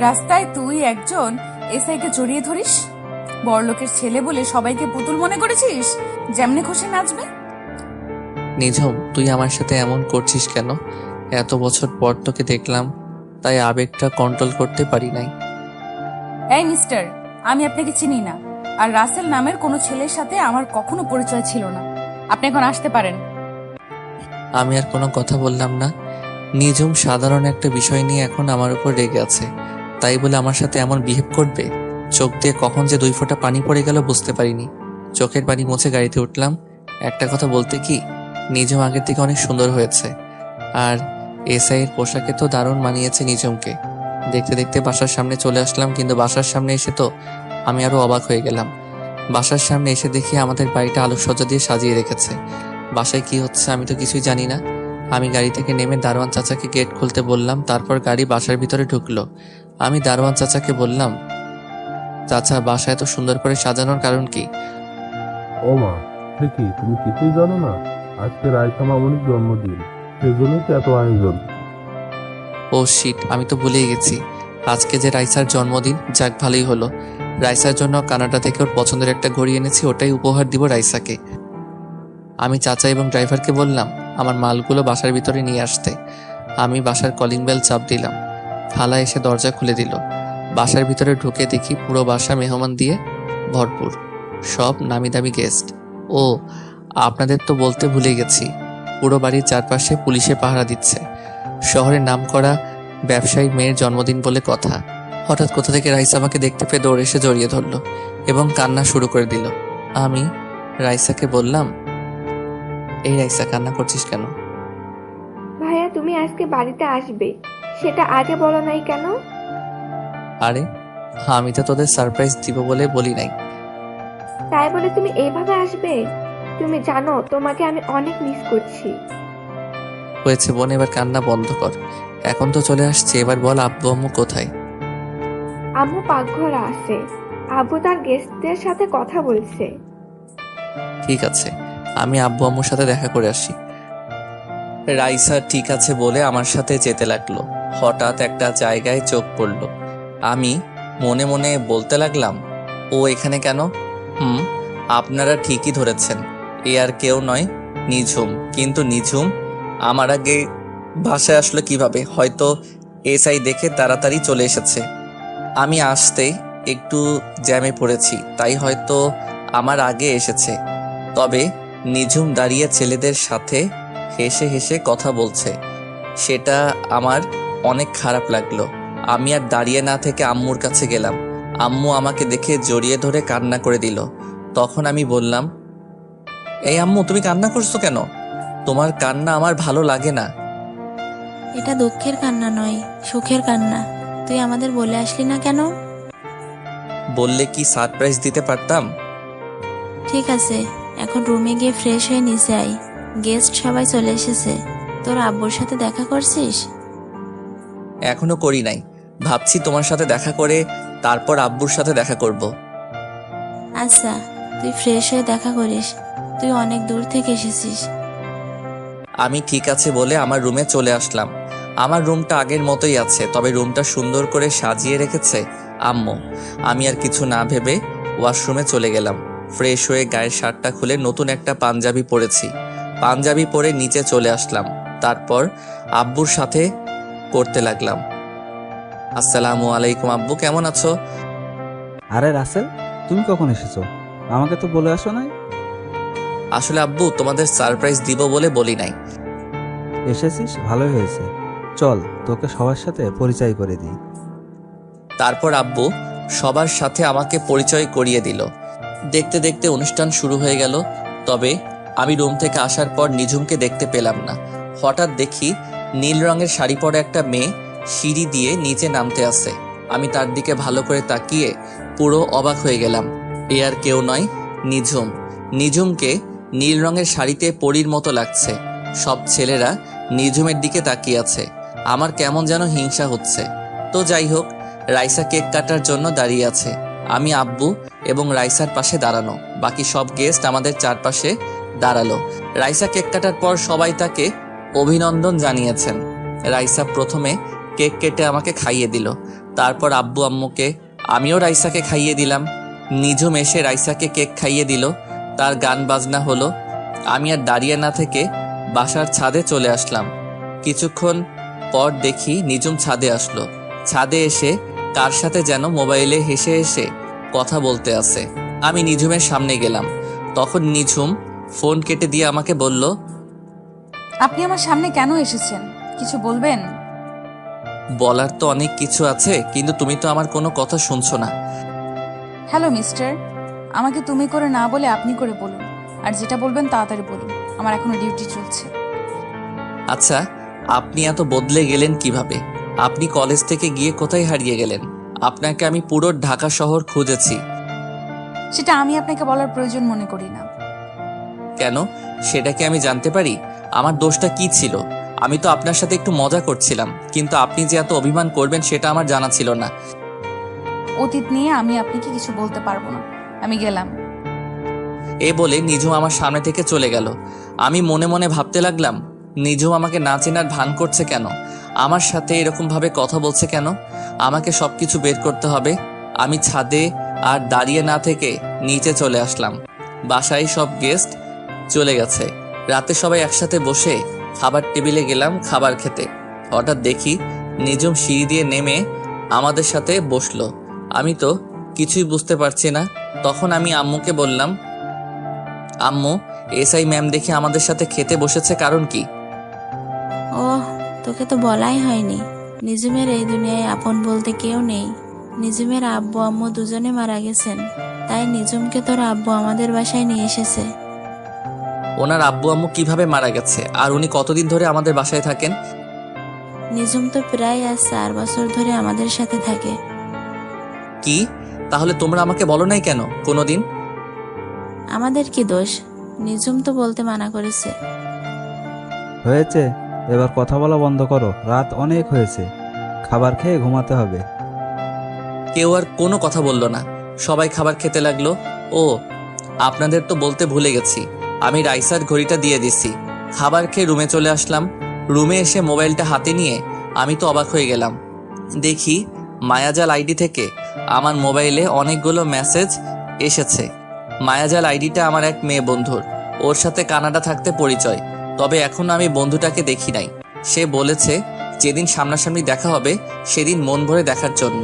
রাস্তায় তুই একজন এসআইকে জড়িয়ে ধরিস? বড়লোকের ছেলে বলে সবাইকে পুতুল মনে করেছিস, যেমনে খুশি নাচবে? নিঝুম তুই আমার সাথে এমন করছিস কেন? এত বছর পর তোকে দেখলাম, তাই আবেগটা কন্ট্রোল করতে পারি নাই। এই মিস্টার, আমি আপনাকে চিনি না, আর রাসেল নামের কোনো ছেলের সাথে আমার কখনো পরিচয় ছিল না। আপনি এখন আসতে পারেন। আমি আর কোনো কথা বললাম না। নিঝুম সাধারণ একটা বিষয় নিয়ে এখন আমার উপর রেগে আছে, তাই বলে আমার সাথে এমন বিহেভ করবে? চোখ দিয়ে কখন যে 2 ফোঁটা পানি পড়ে গেল বুঝতে পারিনি। চোখের পানি মুছে গাড়িতে উঠলাম। একটা কথা বলতে কি, নিঝুম আগের থেকে অনেক সুন্দর হয়েছে, আর এসআই এর পোশাকে তো দারুণ মানিয়েছে নিঝুমকে। দেখতে দেখতে বাসার সামনে চলে আসলাম, কিন্তু বাসার সামনে এসে তো আমি আরো অবাক হয়ে গেলাম। বাসার সামনে এসে দেখি আমাদের বাড়িটা আলোকসজ্জা দিয়ে সাজিয়ে রেখেছে। বাসায় কি হচ্ছে আমি তো কিছুই জানি না। আমি গাড়ি থেকে নেমে দারোয়ান চাচাকে গেট খুলতে বললাম, তারপর গাড়ি বাসার ভিতরে ঢুকলো। আমি দারোয়ান চাচাকে বললাম, চাচা বাসা এত সুন্দর করে সাজানোর কারণ কি? ও মা, ঠিকই, তুমি কিছুই জানো না? আজকে রায়সা মামনির জন্মদিন, সেজন্যই তো এত আয়োজন। ও শিট, আমি তো ভুলেই গেছি। আজকে যে রাইসার জন্মদিন, যাক ভালোই হলো। রাইসার জন্য কানাডা থেকে ওর পছন্দের একটা ঘড়ি এনেছি, ওটাই উপহার দিব রাইসাকে। আমি চাচা এবং ড্রাইভারকে বললাম আমার মালগুলো বাসার ভিতরে নিয়ে আসতে। আমি বাসার কলিং বেল চাপ দিলাম। খালা এসে দরজা খুলে দিল। বাসার ভিতরে ঢুকে দেখি পুরো বাসা মেহমান দিয়ে ভরপুর, সব নামি দামি গেস্ট। ও আপনাদের তো বলতে ভুলে গেছি, পুরো বাড়ির চারপাশে পুলিশে পাহারা দিচ্ছে। শহরের নামকরা ব্যবসায়ীর মেয়ের জন্মদিন বলে কথা। হঠাৎ কোথা থেকে রাইসা আমাকে দেখতে পেয়ে দৌড়ে এসে জড়িয়ে ধরলো এবং কান্না শুরু করে দিল। আমি রাইসাকে বললাম, এই রাইসা, কান্না করছিস কেন? ভাইয়া তুমি আজকে বাড়িতে আসবে, সেটা আগে বলো নাই কেন? আরে আমি তো তোদের সারপ্রাইজ দিব বলে বলি নাই। তাই বলে তুমি এইভাবে আসবে? তুমি জানো তোমাকে আমি অনেক মিস করছি। হয়েছে বোন, এবার কান্না বন্ধ কর। এখন তো চলে আসছে, এবার বল আব্বু আম্মু কোথায়? আম্মু পাকঘরে আছে, আব্বু তার গেস্টদের সাথে কথা বলছে। ঠিক আছে, আমি আব্বু আম্মুর সাথে দেখা করে আসি। রাইসা ঠিক আছে বলে আমার সাথে যেতে লাগলো। হঠাৎ একটা জায়গায় চোখ পড়ল। আমি মনে মনে বলতে লাগলাম, ও এখানে কেন? আপনারা ঠিকই ধরেছেন, এ আর কেউ নয়, নিঝুম। কিন্তু নিঝুম আমার আগে বাসায় আসলো কিভাবে? হয়তো এসআই দেখে তাড়াতাড়ি চলে এসেছে। আমি আসতে একটু জ্যামে পড়েছি, তাই হয়তো আমার আগে এসেছে। তবে নিঝুম দাঁড়িয়ে ছেলেদের সাথে হেসে হেসে কথা বলছে, সেটা আমার অনেক খারাপ লাগলো। আমি আর দাঁড়িয়ে না থেকে আম্মুর কাছে গেলাম। আম্মু আমাকে দেখে জড়িয়ে ধরে কান্না করে দিল। তখন আমি বললাম, এই আম্মু, তুমি কান্না করছো কেন? তোমার কান্না আমার ভালো লাগে না। এটা দুঃখের কান্না নয়, সুখের কান্না। তুই আমাদের বলে আসলি না কেন? বললে কি সারপ্রাইজ দিতে পারতাম। ঠিক আছে, এখন রুমে গিয়ে ফ্রেশ হয়ে নিচে আয়। গেস্ট সবাই চলে এসেছে। তোর আব্বুর সাথে দেখা করছিস? এখনো করি নাই, ভাবছি তোমার সাথে দেখা করে তারপর আব্বুর সাথে দেখা করব। আচ্ছা, তুই ফ্রেশ হয়ে দেখা করিস, তুই অনেক দূর থেকে এসেছিস। আমি ঠিক আছে বলে আমার রুমে চলে আসলাম। আমার রুমটা আগের মতোই আছে, তবে রুমটা সুন্দর করে সাজিয়ে রেখেছে আম্মু। আমি আর কিছু না ভেবে ওয়াশরুমে চলে গেলাম। ফ্রেশ হয়ে গায়ের শার্টটা খুলে নতুন একটা পাঞ্জাবি পরেছি। পাঞ্জাবি পরে নিচে চলে আসলাম। তারপর আব্বুর সাথে করতে লাগলাম, আসসালামু আলাইকুম আব্বু, কেমন আছো? আরে রাসেল, তুমি কখন এসেছো? আমাকে তো বলে আসো নাই। আসলে আব্বু, তোমাদের সারপ্রাইজ দিব বলে বলি নাই। এসেছিস, ভালোই হয়েছে। চল তোকে সবার সাথে পরিচয় করে দিই। তারপর আব্বু সবার সাথে আমাকে পরিচয় করিয়ে দিল। দেখতে দেখতে অনুষ্ঠান শুরু হয়ে গেল। তবে আমি রুম থেকে আসার পর নিঝুমকে দেখতে পেলাম না। হঠাৎ দেখি নীল রঙের শাড়ি পরা একটা মেয়ে সিঁড়ি দিয়ে নিচে নামতে আসে। আমি তার দিকে ভালো করে তাকিয়ে পুরো অবাক হয়ে গেলাম। এ আর কেউ নয়, নিঝুম। নিঝুমকে নীল রঙের শাড়িতে পরীর মতো লাগছে। সব ছেলেরা নিঝুমের দিকে তাকিয়ে আছে। আমার কেমন যেন হিংসা হচ্ছে। তো যাই হোক, রাইসা কেক কাটার জন্য দাঁড়িয়ে আছে। আমি আব্বু এবং রাইসার পাশে দাঁড়ানো। বাকি সব গেস্ট আমাদের চারপাশে দাঁড়ালো। রাইসা কেক কাটার পর সবাই তাকে অভিনন্দন জানিয়েছেন। রাইসা প্রথমে কেক কেটে আমাকে খাইয়ে দিল। তারপর আব্বু আম্মুকে, আমিও রাইসাকে খাইয়ে দিলাম। নিঝুম এসে রাইসাকে কেক খাইয়ে দিল। তার গান বাজনা হলো। আমি আর দাঁড়িয়ে না থেকে বাসার ছাদে চলে আসলাম। কিছুক্ষণ পর দেখি নিঝুম ছাদে আসলো। ছাদে এসে কার সাথে যেন মোবাইলে হেসে হেসে কথা বলতে আছে। আমি নিঝুমের সামনে গেলাম। তখন নিঝুম ফোন কেটে দিয়ে আমাকে বলল, আপনি আমার সামনে কেন এসেছেন, কিছু বলবেন? বলার তো অনেক কিছু আছে, কিন্তু তুমি তো আমার কোনো কথা শুনছো না। হ্যালো মিস্টার, আমাকে তুমি করে না বলে আপনি করে বলুন, আর যেটা বলবেন তাড়াতাড়ি বলুন, আমার এখনো ডিউটি চলছে। আচ্ছা, আপনি এত বদলে গেলেন কিভাবে? আপনি কলেজ থেকে গিয়ে কোথায় হারিয়ে গেলেন? আপনাকে আমি পুরো ঢাকা শহর খুঁজেছি। সেটা আমি আপনাকে বলার প্রয়োজন মনে করি না। কেন, সেটা কি আমি জানতে পারি? আমার দোষটা কি ছিল? আমি তো আপনার সাথে একটু মজা করছিলাম, কিন্তু আপনি যে এত অভিমান করবেন সেটা আমার জানা ছিল না। অতীত নিয়ে আমি আপনাকে কিছু বলতে পারবো না, আমি গেলাম। এ বলে নিঝুম আমার সামনে থেকে চলে গেল। আমি মনে মনে ভাবতে লাগলাম, নিঝুম আমাকে না চেনার ভান করছে কেন? আমার সাথে এরকম ভাবে কথা বলছে কেন? আমাকে সবকিছু বের করতে হবে। আমি ছাদে আর দাঁড়িয়ে না থেকে নিচে চলে আসলাম। বাসায় সব গেস্ট চলে গেছে। রাতে সবাই একসাথে বসে খাবার টেবিলে গেলাম খাবার খেতে। হঠাৎ দেখি নিঝুম সিঁড়ি দিয়ে নেমে আমাদের সাথে বসলো। আমি তো কিছুই বুঝতে পারছি না। তখন আমি আম্মুকে বললাম, আম্মু, এসআই ম্যাম দেখি আমাদের সাথে খেতে বসেছে, কারণ কি? ওহ, তোকে তো বলাই হয়নি। নিজুমের এই দুনিয়ায় আপন বলতে কেউ নেই। নিজুমের আব্বু আম্মু দুজনে মারা গেছেন, তাই নিজুমকে তোর আব্বু আমাদের বাসায় নিয়ে এসেছে। ওনার আব্বু আম্মু কিভাবে মারা গেছে, আর উনি কতদিন ধরে আমাদের বাসায় থাকেন? নিজুম তো প্রায় আজ 4 বছর ধরে আমাদের সাথে থাকে। কি? তাহলে তোমরা আমাকে বলো নাই কেন কোনোদিন? আমাদের কি দোষ? নিজুম তো বলতে মানা করেছে। হয়েছে, এবার কথা বলা বন্ধ করো, রাত অনেক হয়েছে, খাবার খেয়ে ঘুমাতে হবে। কেউ আর কোনো কথা বললো না। সবাই খাবার খেতে লাগলো। ও, আপনাদের তো বলতে ভুলে গেছি, আমি রাইসার ঘড়িটা দিয়ে দিছি। খাবার খেয়ে রুমে চলে আসলাম। রুমে এসে মোবাইলটা হাতে নিয়ে আমি তো অবাক হয়ে গেলাম। দেখি মায়াজাল আইডি থেকে আমার মোবাইলে অনেকগুলো মেসেজ এসেছে। মায়াজাল আইডিটা আমার এক মেয়ে বন্ধুর, ওর সাথে কানাডা থাকতে পরিচয়, তবে এখনো আমি বন্ধুটাকে দেখি নাই। সে বলেছে যেদিন সামনাসামনি দেখা হবে সেদিন মন ভরে দেখার জন্য।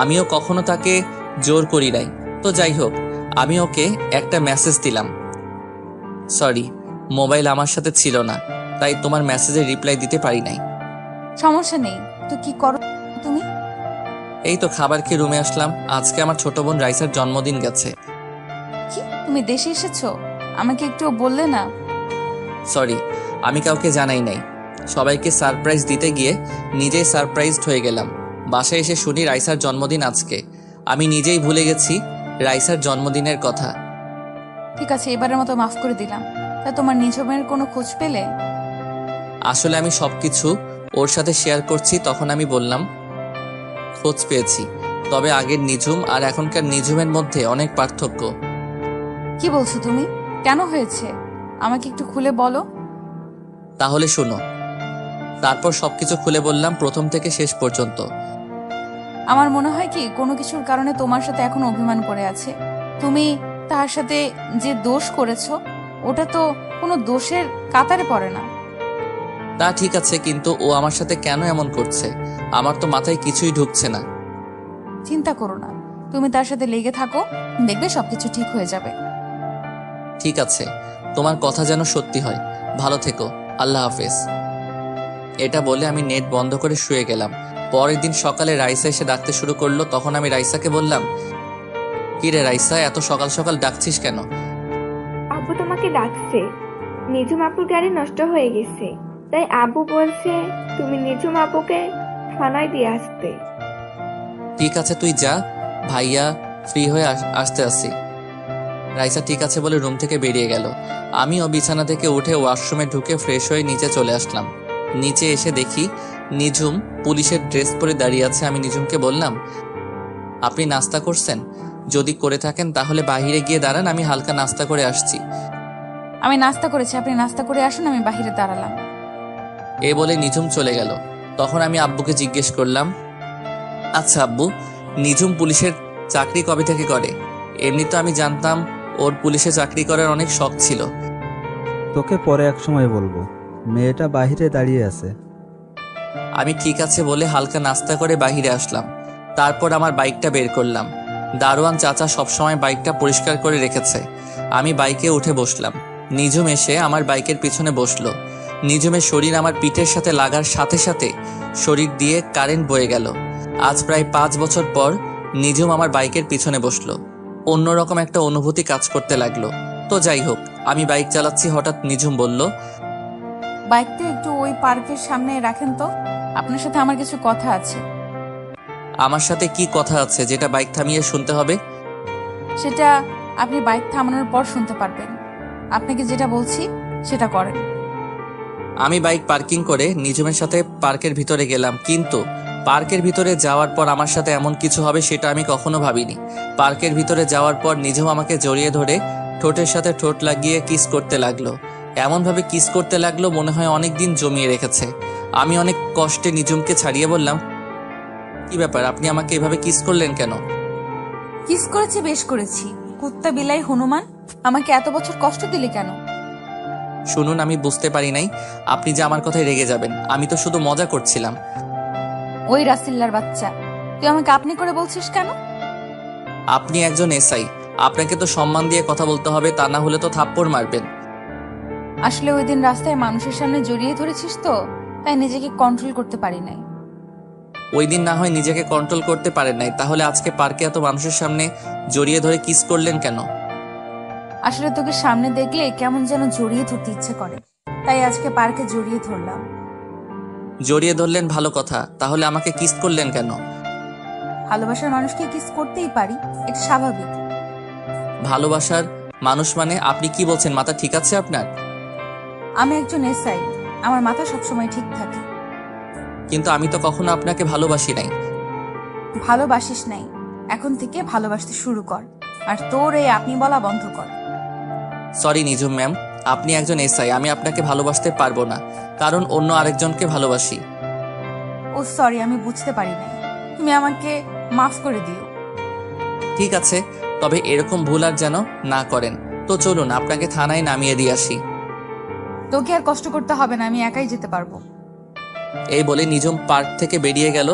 আমিও কখনো তাকে জোর করি নাই। তো যাই হোক, আমি ওকে একটা মেসেজ দিলাম। সরি, মোবাইল আমার সাথে ছিল না, তাই তোমার মেসেজে রিপ্লাই দিতে পারি নাই। সমস্যা নেই, তো কি করো তুমি? এই তো খাবার খেয়ে রুমে আসলাম। আজকে আমার ছোট বোন রাইসার জন্মদিন গেছে। কি, তুমি দেশে এসেছো? আমাকে একটু বললে না? সরি, আমি কাউকে জানাই নাই। সবাইকে সারপ্রাইজ দিতে গিয়ে নিজেই সারপ্রাইজড হয়ে গেলাম। বাসায় এসে শুনি রাইসার জন্মদিন আজকে। আমি নিজেই ভুলে গেছি রাইসার জন্মদিনের কথা। ঠিক আছে, এবারের মতো মাফ করে দিলাম। তা তোমার নিজমের কোনো খোঁজ পেলে? আসলে আমি সবকিছু ওর সাথে শেয়ার করছি। তখন আমি বললাম, খোঁজ পেয়েছি, তবে আগের নিঝুম আর এখনকার নিঝুমের মধ্যে অনেক পার্থক্য। কি বলছো তুমি? কেন হয়েছে আমাকে একটু খুলে বলো। তাহলে শোনো। তারপর সবকিছু খুলে বললাম, প্রথম থেকে শেষ পর্যন্ত। আমার মনে হয় কি কোনো কিছুর কারণে তোমার সাথে এখন অভিমান করে আছে। তুমি তার সাথে যে দোষ করেছো ওটা তো কোনো দোষের কাতারে পড়ে না। তা ঠিক আছে, কিন্তু ও আমার সাথে কেন এমন করছে আমার তো মাথায় কিছুই ঢুকছে না। চিন্তা করো না, তুমি তার সাথে লেগে থাকো, দেখবে সবকিছু ঠিক হয়ে যাবে। ঠিক আছে, তোমার কথা যেন সত্যি হয়। ভালো থেকো, আল্লাহ হাফেজ। এটা বলে আমি নেট বন্ধ করে শুয়ে গেলাম। পরের দিন সকালে রাইসা এসে ডাকতে শুরু করলো। তখন আমি রাইসাকে বললাম, কি রে রাইসা, এত সকাল সকাল ডাকছিস কেন? আব্বু তোমাকে ডাকছে। নিজুম আপুর গাড়ি নষ্ট হয়ে গেছে, তাই আব্বু বলছে তুমি নিজুম আপুকে থানায় দিয়ে আসতে। ঠিক আছে, তুই যা, ভাইয়া ফ্রি হয়ে আসতে আসি। রাইসা ঠিক আছে বলে রুম থেকে বেরিয়ে গেল। আমিও বিছানা থেকে উঠে ওয়াশরুমে ঢুকে ফ্রেশ হয়ে নিচে চলে আসলাম। নিচে এসে দেখি নিঝুম পুলিশের ড্রেস পরে দাঁড়িয়ে আছে। আমি নিঝুমকে বললাম, আপনি নাস্তা করছেন? যদি করে থাকেন তাহলে বাইরে গিয়ে দাঁড়ান, আমি হালকা নাস্তা করে আসছি। আমি নাস্তা করেছি, আপনি নাস্তা করে আসুন, আমি বাহিরে দাঁড়ালাম। এ বলে নিঝুম চলে গেল। তখন আমি আব্বুকে জিজ্ঞেস করলাম, আচ্ছা আব্বু, নিঝুম পুলিশের চাকরি কবে থেকে করে? এমনি তো আমি জানতাম ওর পুলিশে চাকরি করার অনেক শখ ছিল। তোকে পরে এক সময় বলবো, মেয়েটা বাহিরে দাঁড়িয়ে আছে। আমি ঠিক আছে বলে হালকা নাস্তা করে বাহিরে আসলাম। তারপর আমার বাইকটা বের করলাম। দারোয়ান চাচা সবসময় বাইকটা পরিষ্কার করে রেখেছে। আমি বাইকে উঠে বসলাম। নিঝুম এসে আমার বাইকের পিছনে বসলো। নিঝুমের শরীর আমার পিঠের সাথে লাগার সাথে সাথে শরীর দিয়ে কারেন্ট বয়ে গেল। আজ প্রায় 5 বছর পর নিঝুম আমার বাইকের পিছনে বসলো। অন্যরকম একটা অনুভূতি কাজ করতে লাগলো। তো যাই হোক, আমি বাইক চালাচ্ছি, হঠাৎ নিঝুম বলল, বাইকটা একটু ওই পার্কের সামনে রাখেন তো, আপনার সাথে আমার কিছু কথা আছে। আমার সাথে কি কথা আছে যেটা বাইক থামিয়ে শুনতে হবে? সেটা আপনি বাইক থামানোর পর শুনতে পারবেন। আপনাকে যেটা বলছি সেটা করেন। আমি বাইক পার্কিং করে নিজমের সাথে পার্কের ভিতরে গেলাম, কিন্তু পার্কের ভিতরে যাওয়ার পর আমার সাথে এমন কিছু হবে সেটা আমি কখনো ভাবিনি। পার্কের ভিতরে যাওয়ার পর নিজম আমাকে জড়িয়ে ধরে ঠোঁটের সাথে ঠোঁট লাগিয়ে কিস করতে লাগলো। এমনভাবে কিস করতে লাগলো মনে হয় অনেক দিন জমিয়ে রেখেছে। আমি অনেক কষ্টে নিজমকে ছাড়িয়ে বললাম, কি ব্যাপার, আপনি আমাকে এভাবে কিস করলেন কেন? কিস করেছি, বেশ করেছি। কুত্তা বিলাই হনুমান, আমাকে এত বছর কষ্ট দিলে কেন? শুনুন, আমি বুঝতে পারি নাই আপনি যে আমার কথায় রেগে যাবেন। আমি তো শুধু মজা করছিলাম। ওই রাসিল্লার বাচ্চা, তুই আমাকে আপনি করে বলছিস কেন? আপনি একজন এসআই, আপনাকে তো সম্মান দিয়ে কথা বলতে হবে, তা না হলে তো থাপ্পড় মারবেন। আসলে ওই দিন রাস্তায় মানুষের সামনে জড়িয়ে ধরেছিস তো, তাই নিজেকে কন্ট্রোল করতে পারি নাই। ওই দিন না হয় নিজেকে কন্ট্রোল করতে পারেন নাই, তাহলে আজকে পার্কে এত মানুষের সামনে জড়িয়ে ধরে কিস করলেন কেন? আসলে তোকে সামনে দেখলে কেমন যেন জড়িয়ে ধরতে ইচ্ছে করে, তাই আজকে পার্কে জড়িয়ে ধরলাম। জড়িয়ে ধরলেন ভালো কথা, তাহলে আমাকে কিস করলেন কেন? ভালোবাসার মানুষকে কিস করতেই পারি, এটা স্বাভাবিক। ভালোবাসার মানুষ মানে? আপনি কি বলছেন, মাথা ঠিক আছে আপনার? আমি একজন এসআই, আমার মাথা সবসময় ঠিক থাকে। কিন্তু আমি তো কখনো আপনাকে ভালোবাসি নাই। ভালোবাসিস নাই, এখন থেকে ভালোবাসতে শুরু কর, আর তোর এই আপনি বলা বন্ধ কর। সরি নিজুম ম্যাম, আপনি একজন এসআই, আমি আপনাকে ভালোবাসতে পারবো না, কারণ অন্য আরেকজনকে ভালোবাসি। ও সরি, আমি বুঝতে পারি নাই, তুমি আমাকে মাফ করে দিও। ঠিক আছে, তবে এরকম ভুল আর যেন না করেন। তো চলুন আপনাকে থানায় নামিয়ে দিয়ে আসি। তোকে আর কষ্ট করতে হবে না, আমি একাই যেতে পারবো। এই বলে নিজম পার্ক থেকে বেরিয়ে গেল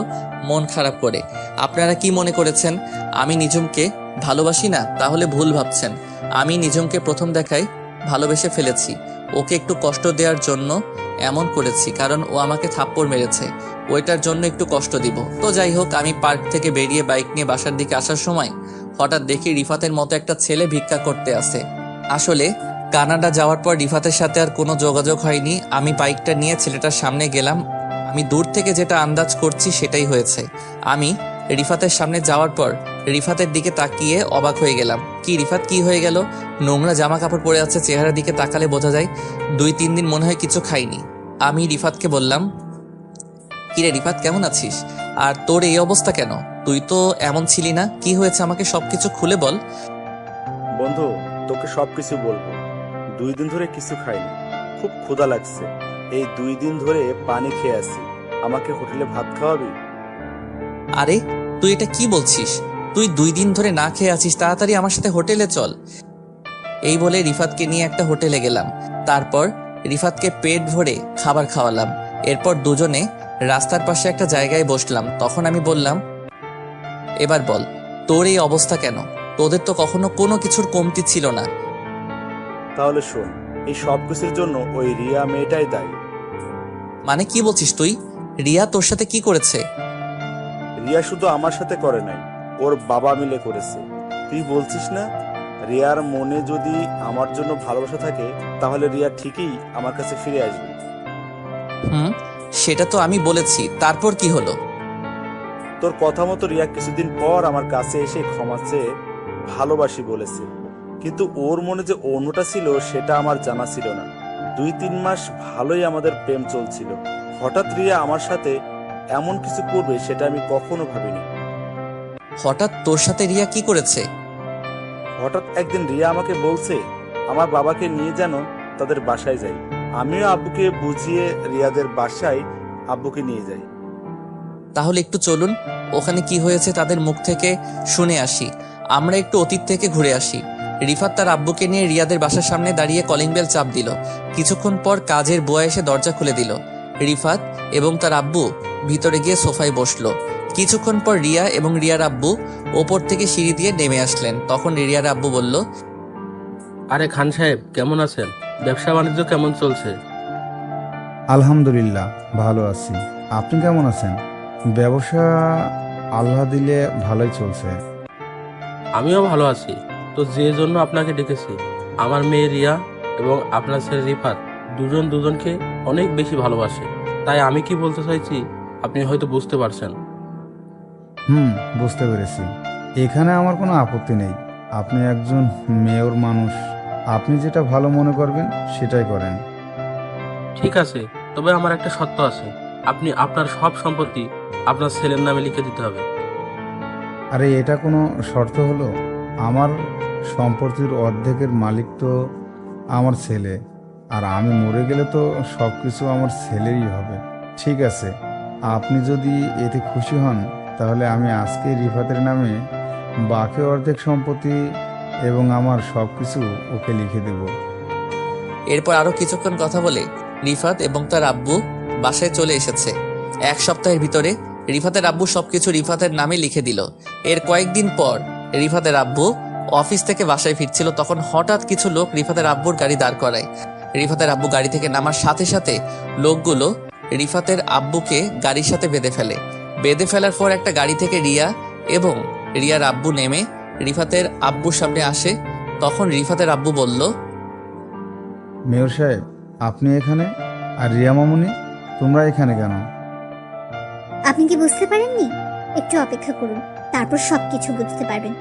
মন খারাপ করে। আপনারা কি মনে করেছেন আমি নিজমকে ভালোবাসি না? তাহলে ভুল ভাবছেন। আমি নিজমকে প্রথম দেখায় ভালোবেসে ফেলেছি। ওকে একটু কষ্ট দেওয়ার জন্য এমন করেছি, কারণ ও আমাকে থাপ্পড় মেরেছে, ওইটার জন্য একটু কষ্ট দিব। তো যাই হোক, আমি পার্ক থেকে বেরিয়ে বাইক নিয়ে বাসার দিকে আসার সময় হঠাৎ দেখি রিফাতের মতো একটা ছেলে ভিক্ষা করতে আসে। আসলে কানাডা যাওয়ার পর রিফাতের সাথে আর কোনো যোগাযোগ হয়নি। আমি বাইকটা নিয়ে ছেলেটার সামনে গেলাম। আমি দূর থেকে যেটা আন্দাজ করছি সেটাই হয়েছে। আমি রিফাতের সামনে যাওয়ার পর রিফাতের দিকে তাকিয়ে অবাক হয়ে গেলাম। কি রিফাত, কি হয়ে গেল? নোংরা জামা কাপড় পরে আছে, চেহারার দিকে তাকালে বোঝা যায় 2-3 দিন মনে হয় কিছু খাইনি। আমি রিফাতকে বললাম, কিরে রিফাত, কেমন আছিস? আর তোর এই অবস্থা কেন? তুই তো এমন ছিলি না, কি হয়েছে আমাকে সবকিছু খুলে বল। বন্ধু, তোকে সবকিছু বলবো। 2 দিন ধরে কিছু খাইনি, খুব ক্ষুধা লাগছে। এই 2 দিন ধরে পানি খেয়ে আছি। আমাকে হোটেলে ভাত খাওয়াবি? আরে তুই এটা কি বলছিস? তুই 2 দিন ধরে না খেয়ে আছিস, তাড়াতাড়ি আমার সাথে হোটেলে চল। এই বলে রিফাতকে নিয়ে একটা হোটেলে গেলাম। তারপর রিফাতকে পেট ভরে খাবার খাওয়ালাম। এরপর দুজনে রাস্তার পাশে একটা জায়গায় বসলাম। তখন আমি বললাম, এবার বল, তোর এই অবস্থা কেন? তোদের তো কখনো কোনো কিছুর কমতি ছিল না। তাহলে শোন, এই সব কিছুর জন্য ওই রিয়া মেয়েটাই দায়ী। মানে কি বলছিস তুই? রিয়া তোর সাথে কি করেছে? রিয়া শুধু আমার সাথে করে নাই, ওর বাবা মিলে করেছে। তুই বলছিস না, রিয়ার মনে যদি আমার জন্য ভালোবাসা থাকে তাহলে রিয়া ঠিকই আমার কাছে ফিরে আসবে। সেটা তো আমি বলেছি, তারপর কি হলো? তোর কথা মতো রিয়া কিছুদিন পর আমার কাছে এসে ক্ষমা চেয়ে ভালোবাসি বলেছে, কিন্তু ওর মনে যে অন্যটা ছিল সেটা আমার জানা ছিল না। 2-3 মাস ভালোই আমাদের প্রেম চলছিল, হঠাৎ রিয়া আমার সাথে এমন কিছু করবে সেটা আমি কখনো ভাবিনি। হঠাৎ তোর সাথে রিয়া কি করেছে? হঠাৎ একদিন রিয়া আমাকে বলছে আমার বাবাকে নিয়ে যেন তাদের বাসায় যাই। আমিও আব্বুকে বুঝিয়ে রিয়াদের বাসায় আব্বুকে নিয়ে যাই। তাহলে একটু চলুন, ওখানে কি হয়েছে তাদের মুখ থেকে শুনে আসি। আমরা একটু অতীত থেকে ঘুরে আসি। রিফাত তার আব্বুকে নিয়ে রিয়াদের বাসার সামনে দাঁড়িয়ে কলিং বেল চাপ দিল। কিছুক্ষণ পর কাজের বুয়া এসে দরজা খুলে দিল। রিফাত এবং তার আব্বু ভিতরে গিয়ে সোফায় বসলো। কিছুক্ষণ পর রিয়া এবং রিয়ার আব্বু ওপর থেকে সিঁড়ি দিয়ে নেমে আসলেন। তখন রিয়ার আব্বু বলল, আরে খান সাহেব, কেমন আছেন? ব্যবসা বাণিজ্য কেমন চলছে? আলহামদুলিল্লাহ ভালো আছি। আপনি কেমন আছেন? ব্যবসা আল্লাহ দিলে ভালোই চলছে। আমিও ভালো আছি। তো যে জন্য আপনাকে ডেকেছি, আমার মেয়ে রিয়া এবং আপনার ছেলে রিফাত দুজন দুজনকে অনেক বেশি ভালোবাসে। তাই আমি কি বলতে চাইছি আপনি হয়তো বুঝতে পারছেন। বুঝতে পেরেছি। এখানে আমার কোনো আপত্তি নেই। আপনি একজন মেয়র মানুষ, আপনি যেটা ভালো মনে করবেন সেটাই করেন। ঠিক আছে, তবে আমার একটা শর্ত আছে, আপনি আপনার সব সম্পত্তি আপনার ছেলের নামে লিখে দিতে হবে। আরে এটা কোনো শর্ত হলো? আমার সম্পত্তির অর্ধেকের মালিক তো আমার ছেলে, আর আমি মরে গেলে তো সব কিছু আমার ছেলেরই হবে। ঠিক আছে, আপনি যদি এতে খুশি হন তাহলে আমি আজকে রিফাতের নামে বাকি অর্ধেক সম্পত্তি এবং আমার সব কিছু ওকে লিখে দেব। এরপর আরো কিছুক্ষণ কথা বলে রিফাত এবং তার আব্বু বাসায় চলে এসেছে। এক সপ্তাহের ভিতরে রিফাতের আব্বু সবকিছু রিফাতের নামে লিখে দিল। এর কয়েকদিন পর রিফাতের আব্বু অফিস থেকে বাসায় ফিরছিল, তখন হঠাৎ কিছু লোক রিফাতের আব্বুর গাড়ি দাঁড় করায়। রিফাতের আব্বু গাড়ি থেকে নামার সাথে সাথে লোকগুলো রিফাতের আব্বুকে গাড়ির সাথে বেঁধে ফেলে। বেঁধে ফেলার পর একটা গাড়ি থেকে রিয়া এবং রিয়ার আব্বু নেমে রিফাতের আব্বুর সামনে আসে। তখন রিফাতের আব্বু বলল, মেয়র সাহেব, আপনি এখানে? আর রিয়া মামুনি, তোমরা এখানে কেন? আপনি কি বুঝতে পারেননি? একটু অপেক্ষা করুন, তারপর সবকিছু বুঝতে পারবেন।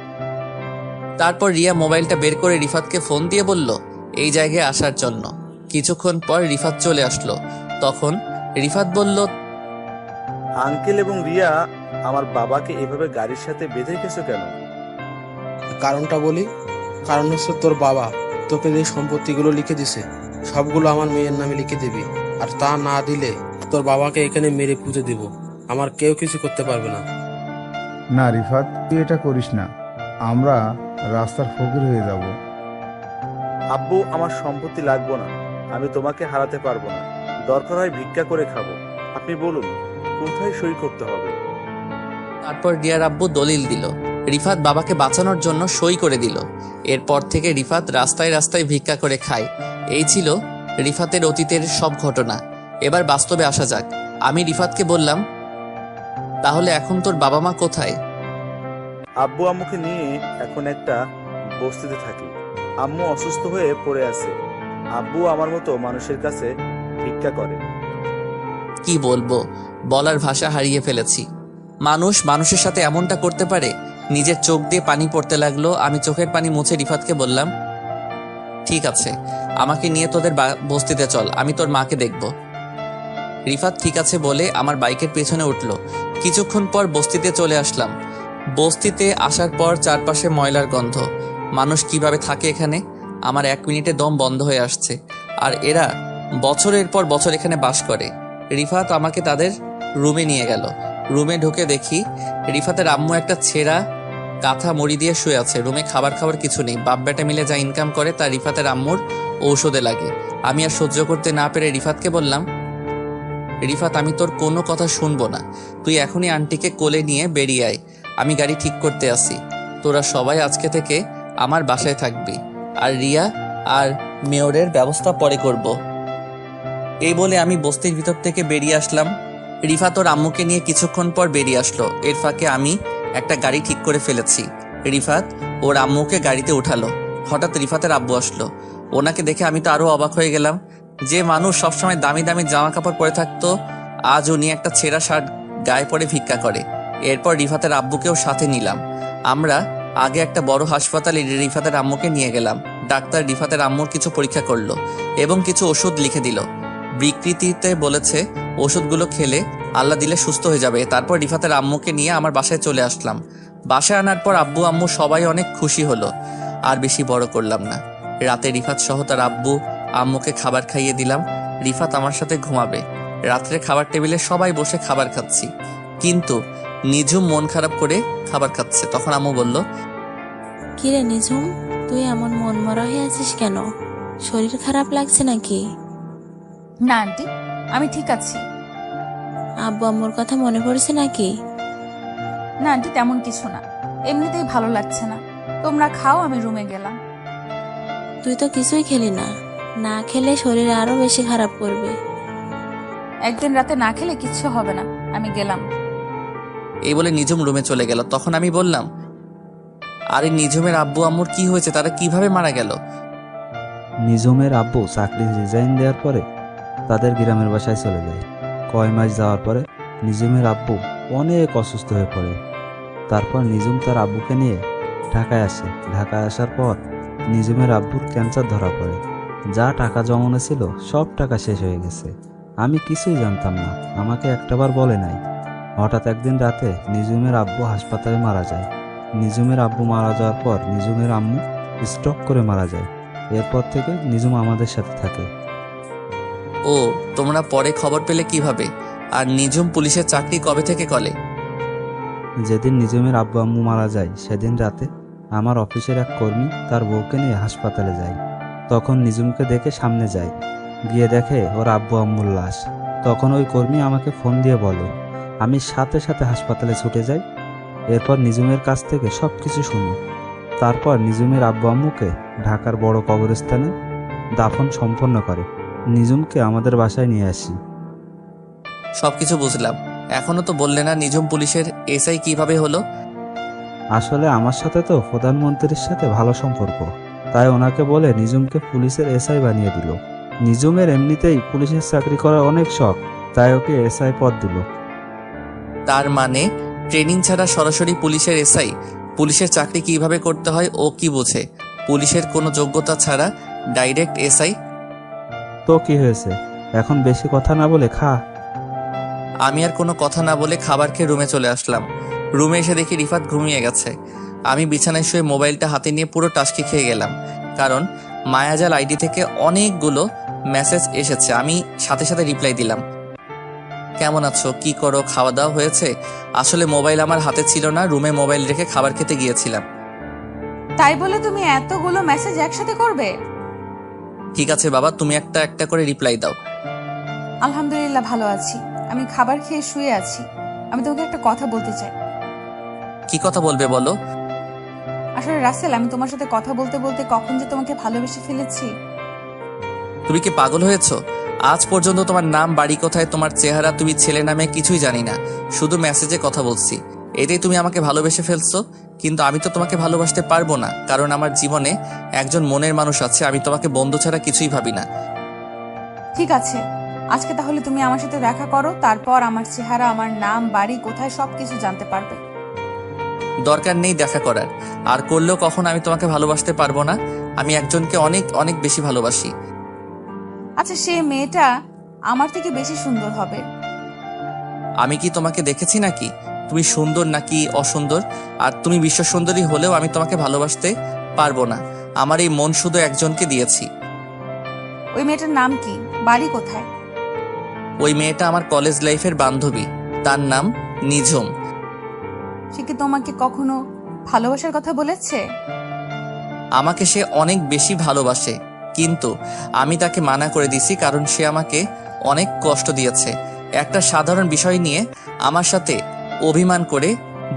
তারপর রিয়া মোবাইলটা বের করে রিফাতকে ফোন দিয়ে বলল এই জায়গায় আসার জন্য। কিছুক্ষণ পর রিফাত চলে আসলো। তখন রিফাত বলল, আঙ্কেল এবং রিয়া, আমার বাবাকে এভাবে গাড়ির সাথে বেঁধে রেখেছো কেন? কারণটা বলি। কারণ হচ্ছে তোর বাবা তোকে যে সম্পত্তিগুলো লিখে দিছে সবগুলো আমার মেয়ের নামে লিখে দিবি, আর তা না দিলে তোর বাবাকে এখানে মেরে পুঁতে দিব। আমার কেউ কিছু করতে পারবে না। না রিফাত, তুই এটা করিস না, আমরা রাস্তার ফকির হয়ে যাব। আব্বু, আমার সম্পত্তি লাগবো না, আমি তোমাকে হারাতে পারবো না। দরকার হয় ভিক্ষা করে খাবো। আপনি বলুন কোথায় সই করতে হবে? তারপর রিয়ার আব্বু দলিল দিল। রিফাত বাবাকে বাঁচানোর জন্য সই করে দিল। এরপর থেকে রিফাত রাস্তায় রাস্তায় ভিক্ষা করে খায়। এই ছিল রিফাতের অতীতের সব ঘটনা। এবার বাস্তবে আসা যাক। আমি রিফাতকে বললাম, তাহলে এখন তোর বাবা মা কোথায়? আব্বু আম্মুকে নিয়ে এখন একটা বস্তিতে থাকি। আম্মু অসুস্থ হয়ে পড়ে আছে। আব্বু আমার মতো মানুষের কাছে ভিক্ষা করে। কি বলবো, বলার ভাষা হারিয়ে ফেলেছি। মানুষ মানুষের সাথে এমনটা করতে পারে? নিজের চোখ দিয়ে পানি পড়তে লাগলো। আমি চোখের পানি মুছে রিফাতকে বললাম, ঠিক আছে, আমাকে নিয়ে তোদের বস্তিতে চল, আমি তোর মাকে দেখব। রিফাত ঠিক আছে বলে আমার বাইকের পেছনে উঠল। কিছুক্ষণ পর বস্তিতে চলে আসলাম। বস্তিতে আসার পর চারপাশে ময়লার গন্ধ। মানুষ কিভাবে থাকে এখানে? আমার 1 মিনিটে দম বন্ধ হয়ে আসছে। আর এরা বছরের পর বছর এখানে বাস করে। রিফাত আমাকে তাদের রুমে নিয়ে গেল। রুমে ঢুকে দেখি রিফাতের আম্মু একটা ছেঁড়া কাঁথা মুড়ি দিয়ে শুয়ে আছে। রুমে খাবার খাবার কিছু নেই। বাপ বেটা মিলে যা ইনকাম করে তা রিফাতের আম্মুর ঔষধে লাগে। আমি আর সহ্য করতে না পেরে রিফাতকে বললাম, রিফাত, আমি তোর কোনো কথা শুনবো না। তুই এখনই আন্টিকে কোলে নিয়ে বেরিয়ে আয়। আমি গাড়ি ঠিক করতে আসি। তোরা সবাই আজকে থেকে আমার বাসায় থাকবি, আর রিয়া আর মেয়রের ব্যবস্থা পরে করব। এই বলে আমি বস্তির ভিতর থেকে বেরিয়ে আসলাম। রিফাত ওর আম্মুকে নিয়ে কিছুক্ষণ পর বেরিয়ে আসলো। এর ফাঁকে আমি একটা গাড়ি ঠিক করে ফেলেছি। রিফাত ওর আম্মুকে গাড়িতে উঠালো। হঠাৎ রিফাতের আব্বু আসলো। ওনাকে দেখে আমি তো আরো অবাক হয়ে গেলাম। যে মানুষ সবসময় দামি দামি জামা কাপড় পরে থাকতো, আজ উনি একটা ছেঁড়া শার্ট গায়ে পরে ভিক্ষা করে। এরপর রিফাতের আব্বুকেও সাথে নিলাম। আমরা আগে একটা বড় হাসপাতালে রিফাতের আম্মুকে নিয়ে গেলাম। ডাক্তার রিফাতের আম্মুর কিছু পরীক্ষা করলো এবং কিছু ওষুধ লিখে দিল। বিকৃতিতে বলেছে ওষুধগুলো খেলে আল্লাহ দিলে সুস্থ হয়ে যাবে। তারপর রিফাতের আম্মুকে নিয়ে আমার বাসায় চলে আসলাম। বাসায় আনার পর আব্বু আম্মু সবাই অনেক খুশি হলো। আর বেশি বড় করলাম না। রাতে রিফাত সহ তার আব্বু আম্মুকে খাবার খাইয়ে দিলাম। রিফাত আমার সাথে ঘুমাবে। রাত্রে খাবার টেবিলে সবাই বসে খাবার খাচ্ছি, কিন্তু নিঝুম মন খারাপ করে খাবার খাচ্ছে। তখন আম্মু বলল, কিরে নিঝুম, তুই এমন মন মরা হয়ে আছিস কেন? শরীর খারাপ লাগছে নাকি? না আন্টি, আমি ঠিক আছি। আব্বু আম্মুর কথা মনে পড়ছে নাকি? না আন্টি, তেমন কিছু না, এমনিতেই ভালো লাগছে না। তোমরা খাও, আমি রুমে গেলাম। তুই তো কিছুই খেলি না। না খেলে শরীর আরো বেশি খারাপ করবে। একদিন রাতে না খেলে কিচ্ছু হবে না, আমি গেলাম। এই বলে নিঝুম রুমে চলে গেল। তখন আমি বললাম, আরে নিঝুমের আব্বু আম্মুর কি হয়েছে? তারা কিভাবে মারা গেল? নিঝুমের আব্বু চাকরি রিজাইন দেওয়ার পরে তাদের গ্রামের বাসায় চলে যায়। কয় মাস যাওয়ার পরে নিঝুমের আব্বু অনেক অসুস্থ হয়ে পড়ে। তারপর নিঝুম তার আব্বুকে নিয়ে ঢাকায় আসে। ঢাকায় আসার পর নিঝুমের আব্বুর ক্যান্সার ধরা পড়ে। যা টাকা জমানো ছিল সব টাকা শেষ হয়ে গেছে। আমি কিছুই জানতাম না, আমাকে একটাবার বলে নাই। হঠাৎ একদিন রাতে নিজুমের আব্বু হাসপাতালে মারা যায়। নিজুমের আব্বু মারা যাওয়ার পর নিজুমের আম্মু স্ট্রোক করে মারা যায়। এরপর থেকে নিজুম আমাদের সাথে থাকে। ও, তোমরা পরে খবর পেলে কিভাবে? আর নিজুম পুলিশের চাকরি কবে থেকে করে? যেদিন নিজুমের আব্বু আম্মু মারা যায় সেদিন রাতে আমার অফিসের এক কর্মী তার বউকে নিয়ে হাসপাতালে যায়। তখন নিজুমকে দেখে সামনে যায়, গিয়ে দেখে ওর আব্বু আম্মুর লাশ। তখন ওই কর্মী আমাকে ফোন দিয়ে বলে, আমি সাথে সাথে হাসপাতালে ছুটে যাই। এরপর নিজুমের কাছ থেকে সব কিছু শুনি। তারপর নিজুমের আব্বু আম্মুকে ঢাকার বড় কবরস্থানে দাফন সম্পন্ন করে। নিজুমকে আমাদের বাসায় নিয়ে আসি। সবকিছু বুঝলাম, এখনো তো বললে না নিজুম পুলিশের এসআই কিভাবে হলো? আসলে আমার সাথে তো প্রধানমন্ত্রীর সাথে ভালো সম্পর্ক, তাই ওনাকে বলে নিজুমকে পুলিশের এসআই বানিয়ে দিল। নিজুমের এমনিতেই পুলিশের চাকরি করার অনেক শখ, তাই ওকে এসআই পদ দিল। তার মানে ট্রেনিং ছাড়া সরাসরি পুলিশের এসআই? পুলিশের চাকরি কিভাবে করতে হয় ও কি বোঝে? পুলিশের কোনো যোগ্যতা ছাড়া ডাইরেক্ট এসআই? তো কি হয়েছে, এখন বেশি কথা না বলে খা। আমি আর কোনো কথা না বলে খাবার খেয়ে রুমে চলে আসলাম। রুমে এসে দেখি রিফাত ঘুমিয়ে গেছে। আমি বিছানায় শুয়ে মোবাইলটা হাতে নিয়ে পুরো টাস্কি খেয়ে গেলাম, কারণ মায়াজাল আইডি থেকে অনেকগুলো মেসেজ এসেছে। আমি সাথে সাথে রিপ্লাই দিলাম, কেমন আছো, কি করো, খাওয়া দাওয়া হয়েছে? আসলে মোবাইল আমার হাতে ছিল না, রুমে মোবাইল রেখে খাবার খেতে গিয়েছিলাম। তাই বলে তুমি এতগুলো মেসেজ একসাথে করবে? ঠিক আছে বাবা, তুমি একটা একটা করে রিপ্লাই দাও। আলহামদুলিল্লাহ ভালো আছি, আমি খাবার খেয়ে শুয়ে আছি। আমি তোমাকে একটা কথা বলতে চাই। কি কথা বলবে বলো? আসলে রাসেল, আমি তোমার সাথে কথা বলতে বলতে কখন যে তোমাকে ভালোবেসে ফেলেছি। তুমি কি পাগল হয়েছো? আজ পর্যন্ত তোমার নাম, বাড়ি কোথায়, তোমার চেহারা, তুমি ছেলে নামে কিছুই জানি না, শুধু মেসেজে কথা বলছি। এতেই তুমি আমাকে ভালোবেসে ফেলছো। কিন্তু আমি তো তোমাকে ভালোবাসতে পারবো না, কারণ আমার জীবনে একজন মনের মানুষ আছে। আমি তোমাকে বন্ধু ছাড়া কিছুই ভাবি না। ঠিক আছে, আজকে তাহলে তুমি আমার সাথে দেখা করো, তারপর আমার চেহারা, আমার নাম, বাড়ি কোথায় সবকিছু জানতে পারবে। দরকার নেই দেখা করার, আর করলেও কখন আমি তোমাকে ভালোবাসতে পারবো না। আমি একজনকে অনেক অনেক বেশি ভালোবাসি। আচ্ছা, সে মেয়েটা আমার থেকে বেশি সুন্দর হবে। আমি কি তোমাকে দেখেছি নাকি তুমি সুন্দর নাকি অসুন্দর? আর তুমি বিশ্ব সুন্দরী হলেও আমি তোমাকে ভালোবাসতে পারবো না। আমার এই মন শুধু একজনকে দিয়েছি। ওই মেয়েটার নাম কি, বাড়ি কোথায়? ওই মেয়েটা আমার কলেজ লাইফের বান্ধবী, তার নাম নিঝুম। সে কি তোমাকে কখনো ভালোবাসার কথা বলেছে? আমাকে সে অনেক বেশি ভালোবাসে, কিন্তু আমি তাকে মানা করে দিছি, কারণ সে আমাকে অনেক কষ্ট দিয়েছে। একটা সাধারণ বিষয় নিয়ে আমার সাথে অভিমান করে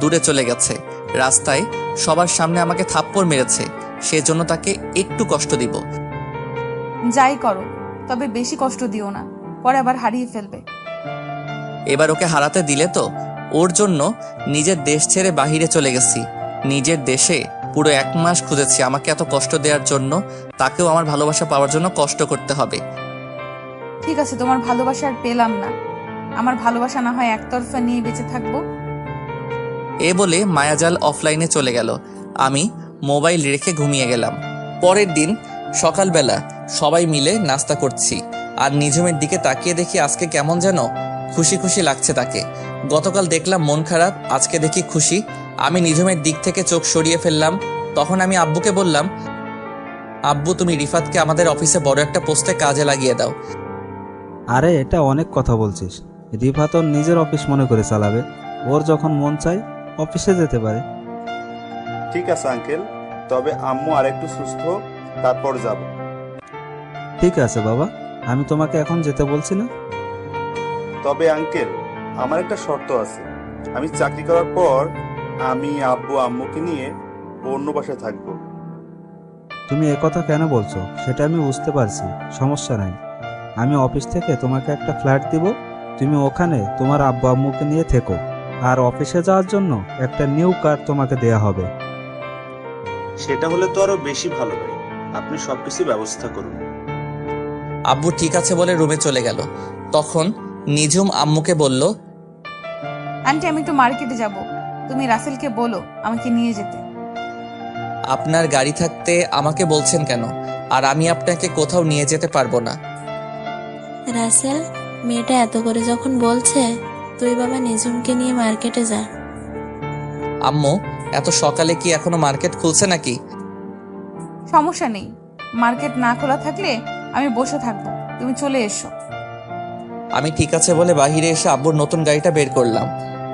দূরে চলে গেছে। রাস্তায় সবার সামনে আমাকে থাপ্পড় মেরেছে। সেজন্য তাকে একটু কষ্ট দিব। যাই করো, তবে বেশি কষ্ট দিও না, পরে আবার হারিয়ে ফেলবে। এবার ওকে হারাতে দিলে তো। ওর জন্য নিজের দেশ ছেড়ে বাহিরে চলে গেছি। নিজের দেশে পুরো 1 মাস খুঁজেছি আমাকে এত কষ্ট দেওয়ার জন্য। তাকেও আমার ভালোবাসা পাওয়ার জন্য কষ্ট করতে হবে। ঠিক আছে, তোমার ভালোবাসা আর পেলাম না। আমার ভালোবাসা না হয় একতরফা নিয়ে বেঁচে থাকবো। এ বলে মায়াজাল অফলাইনে চলে গেল। আমি মোবাইল রেখে ঘুমিয়ে গেলাম। পরের দিন সকালবেলা সবাই মিলে নাস্তা করছি, আর নিঝুমের দিকে তাকিয়ে দেখি আজকে কেমন যেন খুশি খুশি লাগছে তাকে। গতকাল দেখলাম মন খারাপ, আজকে দেখি খুশি। আমি নিঝুমের দিক থেকে চোখ সরিয়ে ফেললাম। তখন আমি আব্বুকে বললাম, আব্বু তুমি রিফাতকে আমাদের অফিসে বড় একটা পোস্টে কাজে লাগিয়ে দাও। আরে এটা অনেক কথা বলছিস, রিফাত ওর নিজের অফিস মনে করে চালাবে। ওর যখন মন চায় অফিসে যেতে পারে। ঠিক আছে আঙ্কেল, তবে আম্মু আরেকটু সুস্থ হোক, তারপর যাব। ঠিক আছে বাবা, আমি তোমাকে এখন যেতে বলছি না। তবে আঙ্কেল, আমার একটা শর্ত আছে। আমি চাকরি করার পর আমি আব্বু আম্মুকে নিয়ে অন্য বাসায় থাকবো। তুমি একথা কেন বলছো সেটা আমি বুঝতে পারছি, সমস্যা নাই। আমি অফিস থেকে তোমাকে একটা ফ্ল্যাট দিব, তুমি ওখানে তোমার আব্বু আম্মুকে নিয়ে থেকো। আর অফিসে যাওয়ার জন্য একটা নিউ কার তোমাকে দেয়া হবে। সেটা হলে তো আরো বেশি ভালো হয়। আপনি সবকিছু ব্যবস্থা করুন। আব্বু ঠিক আছে বলে রুমে চলে গেল। তখন নিঝুম আম্মুকে বলল, আন্টি, আমি একটু মার্কেটে যাব, তুমি রাসেলকে বলো আমাকে নিয়ে যেতে। আপনার গাড়ি থাকতে আমাকে বলছেন কেন? আর আমি আপনাকে কোথাও নিয়ে যেতে পারবো না। রাসেল, মেয়েটা এত করে যখন বলছে, তুই বাবা নিজুমকে নিয়ে মার্কেটে যা। আম্মু, এত সকালে কি এখনো মার্কেট খুলছে নাকি? সমস্যা নেই, মার্কেট না খোলা থাকলে আমি বসে থাকবো, তুমি চলে এসো। আমি ঠিক আছে বলে বাহিরে এসে আব্বুর নতুন গাড়িটা বের করলাম।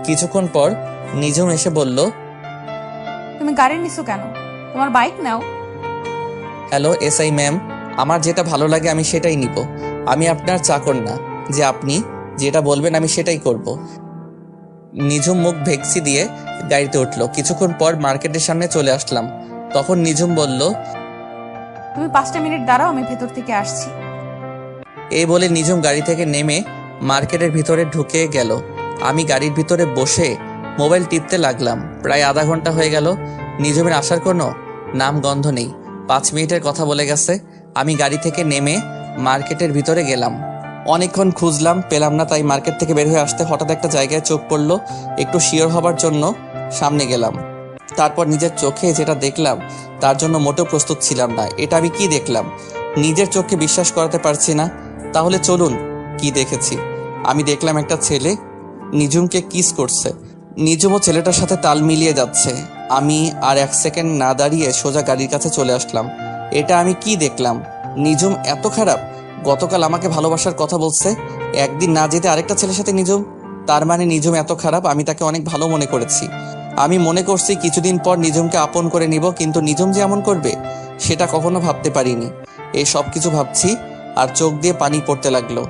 কিছুক্ষণ পর নিজুম এসে বলল, তুমি গাড়ি নিছো কেন? তোমার বাইক নাও। হ্যালো এসআই ম্যাম, আমার যেটা ভালো লাগে আমি সেটাই নিব। আমি আপনার চাকর না যে আপনি যেটা বলবেন আমি সেটাই করব। নিজুম মুখ ভেক্সি দিয়ে গাড়িতে উঠলো। কিছুক্ষণ পর মার্কেটের সামনে চলে আসলাম। তখন নিজুম বলল, তুমি 5টা মিনিট দাঁড়াও, আমি ভেতর থেকে আসছি। এই বলে নিজুম গাড়ি থেকে নেমে মার্কেটের ভিতরে ঢুকে গেল। আমি গাড়ির ভিতরে বসে মোবাইল টিপতে লাগলাম। প্রায় আধা ঘন্টা হয়ে গেল, নিজুমের আসার কোনো নাম গন্ধ নেই। 5 মিনিটের কথা বলে গেছে। আমি গাড়ি থেকে নেমে মার্কেটের ভিতরে গেলাম। অনেকক্ষণ খুঁজলাম, পেলাম না। তাই মার্কেট থেকে বের হয়ে আসতে হঠাৎ একটা জায়গায় চোখ পড়লো। একটু শিওর হবার জন্য সামনে গেলাম। তারপর নিজের চোখে যেটা দেখলাম তার জন্য মোটেও প্রস্তুত ছিলাম না। এটা আমি কি দেখলাম? নিজের চোখকে বিশ্বাস করাতে পারছি না। তাহলে চলুন কি দেখেছি। আমি দেখলাম একটা ছেলে নিজুমকে কিস করছে। নিজুমও ছেলেটার সাথে তাল মিলিয়ে যাচ্ছে। আমি আর 1 সেকেন্ড না দাঁড়িয়ে সোজা গাড়ির কাছে চলে আসলাম। এটা আমি কি দেখলাম? নিজুম এত খারাপ? গতকাল আমাকে ভালোবাসার কথা বলছে, একদিন না যেতে আরেকটা ছেলের সাথে নিজুম। তার মানে নিজুম এত খারাপ? আমি তাকে অনেক ভালো মনে করেছি। আমি মনে করছি কিছুদিন পর নিজুমকে আপন করে নিব, কিন্তু নিজুম যে এমন করবে সেটা কখনো ভাবতে পারিনি। এই সব কিছু ভাবছি আর চোখ দিয়ে পানি পড়তে লাগলো।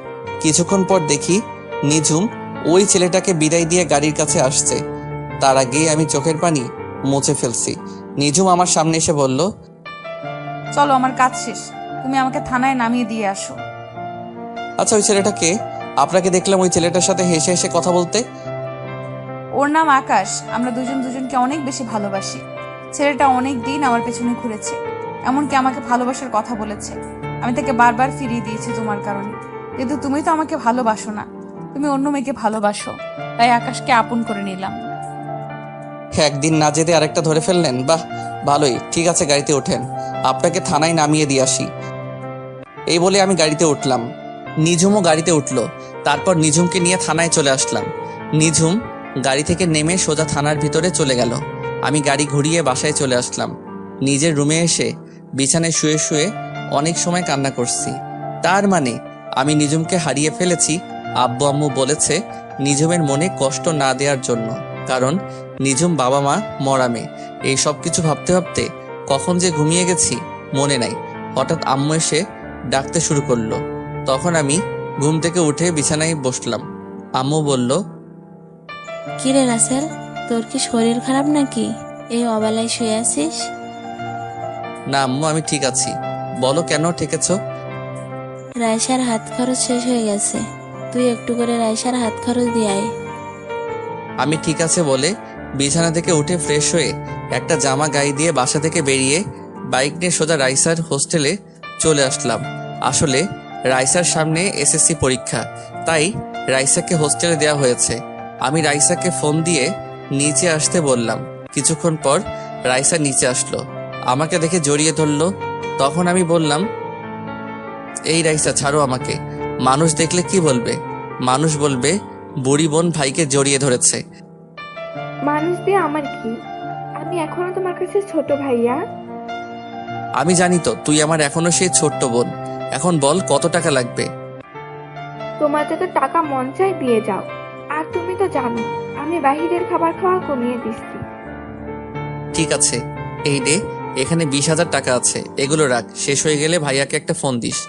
কিছুক্ষণ পর দেখি নিজুম ওই ছেলেটাকে বিদায় দিয়ে গাড়ির কাছে আসছে। তার আগেই আমি চোখের পানি মুছে ফেলছি। নিজুম আমার সামনে এসে বলল, চলো, আমার কাজ শেষ, তুমি আমাকে থানায় নামিয়ে দিয়ে আসো। আচ্ছা ওই ছেলেটাকে? আপনাকে দেখলাম ওই ছেলেটার সাথে হেসে হেসে কথা বলতে। ওর নাম আকাশ। আমরা দুজন দুজনকে অনেক বেশি ভালোবাসি। ছেলেটা অনেক দিন আমার পেছনে ঘুরেছে, এমনকি আমাকে ভালোবাসার কথা বলেছে। আমি তাকে বারবার ফিরিয়ে দিয়েছি তোমার কারণে। কিন্তু তুমি তো আমাকে ভালোবাসো না, তুমি অন্য মেয়েকে ভালোবাসো। তাই আকাশকে আপন করে নিলাম। একদিন না যেতে আরেকটা ধরে ফেললেন? বাহ, ভালোই। ঠিক আছে, গাড়িতে ওঠেন, আপনাকে থানায় নামিয়ে দিয়ে আসি। এই বলে আমি গাড়িতে উঠলাম। নিজুমও গাড়িতে উঠলো। তারপর নিজুমকে নিয়ে থানায় চলে আসলাম। নিজুম গাড়ি থেকে নেমে সোজা থানার ভিতরে চলে গেল। আমি গাড়ি ঘুরিয়ে বাসায় চলে আসলাম। নিজের রুমে এসে বিছানায় শুয়ে শুয়ে অনেক সময় কান্না করছি। তার মানে আমি নিজুমকে হারিয়ে ফেলেছি। আব্বু আম্মু বলেছে নিজুমের মনে কষ্ট না দেওয়ার জন্য, কারণ নিজুম বাবা মা মরা মেয়ে। এই সব কিছু ভাবতে ভাবতে কখন যে ঘুমিয়ে গেছি মনে নাই। হঠাৎ আম্মু এসে ডাকতে শুরু করলো। তখন আমি ঘুম থেকে উঠে বিছানায় বসলাম। আম্মু বলল, কিরে রাসেল, তোর কি শরীর খারাপ নাকি? এই অবেলায় শুয়ে আছিস? না আম্মু, আমি ঠিক আছি। বলো কেন ডেকেছ? রাইসার হাত খরচ শেষ হয়ে গেছে, তুই একটু করে রাইসার হাত খরচ দিয়ে আয়। আমি ঠিক আছে বলে বিছানা থেকে উঠে ফ্রেশ হয়ে একটা জামা গায়ে দিয়ে বাসা থেকে বেরিয়ে বাইক নিয়ে সোজা রাইসার হোস্টেলে চলে আসলাম। আসলে রাইসার সামনে এসএসসি পরীক্ষা, তাই রাইসাকে হোস্টেলে দেওয়া হয়েছে। আমি রাইসাকে ফোন দিয়ে নিচে আসতে বললাম। কিছুক্ষণ পর রাইসা নিচে আসলো, আমাকে দেখে জড়িয়ে ধরলো। তখন আমি বললাম, এই রাইসা ছাড়ো আমাকে। মানুষ দেখলে কি বলবে? মানুষ বলবে বুড়ি বোন ভাইকে জড়িয়ে ধরেছে। মানুষ দিয়ে আমার কি? আমি এখনো তোমার কাছে ছোট ভাইয়া। আমি জানি তো তুই আমার এখনো সেই ছোট্ট বোন। এখন বল কত টাকা লাগবে? তোমার যত টাকা মন চাই দিয়ে যাও। আর তুমি তো জানো আমি বাহিরের খাবার খাওয়া কমিয়ে দিচ্ছি। ঠিক আছে, এই নে, এখানে 20,000 টাকা আছে, এগুলো রাখ। শেষ হয়ে গেলে ভাইয়াকে একটা ফোন দিস।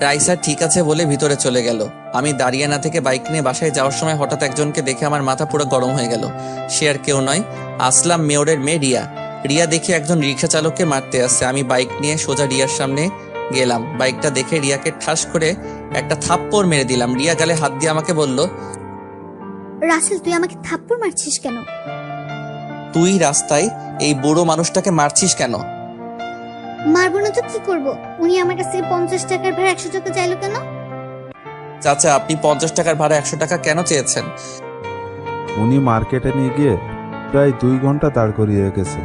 রাইসা ঠিক আছে বলে ভিতরে চলে গেল। আমি দাঁড়িয়ে না থেকে বাইক নিয়ে বাসায় যাওয়ার সময় হঠাৎ একজনকে দেখে আমার মাথা পুরো গরম হয়ে গেল। সে আর কেউ নয়, আসলাম মেয়রের মেয়ে রিয়া। রিয়া দেখে একজন রিক্সা চালককে মারতে আসছে। আমি বাইক নিয়ে সোজা রিয়ার সামনে গেলাম। বাইকটা দেখে রিয়াকে ঠাস করে একটা থাপ্পড় মেরে দিলাম। রিয়া গালে হাত দিয়ে আমাকে বলল, রাসেল তুই আমাকে থাপ্পড় মারছিস কেন? তুই রাস্তায় এই বুড়ো মানুষটাকে মারছিস কেন? মারবো না তো কি করবো? উনি আমার কাছ থেকে 50 টাকার ভাড়া 100 টাকা চাইলো কেন? চাচা, আপনি 50 টাকার ভাড়া 100 টাকা কেন চেয়েছেন? উনি মার্কেটে নিয়ে গিয়ে প্রায় 2 ঘন্টা দাঁড় করিয়ে রেখেছে,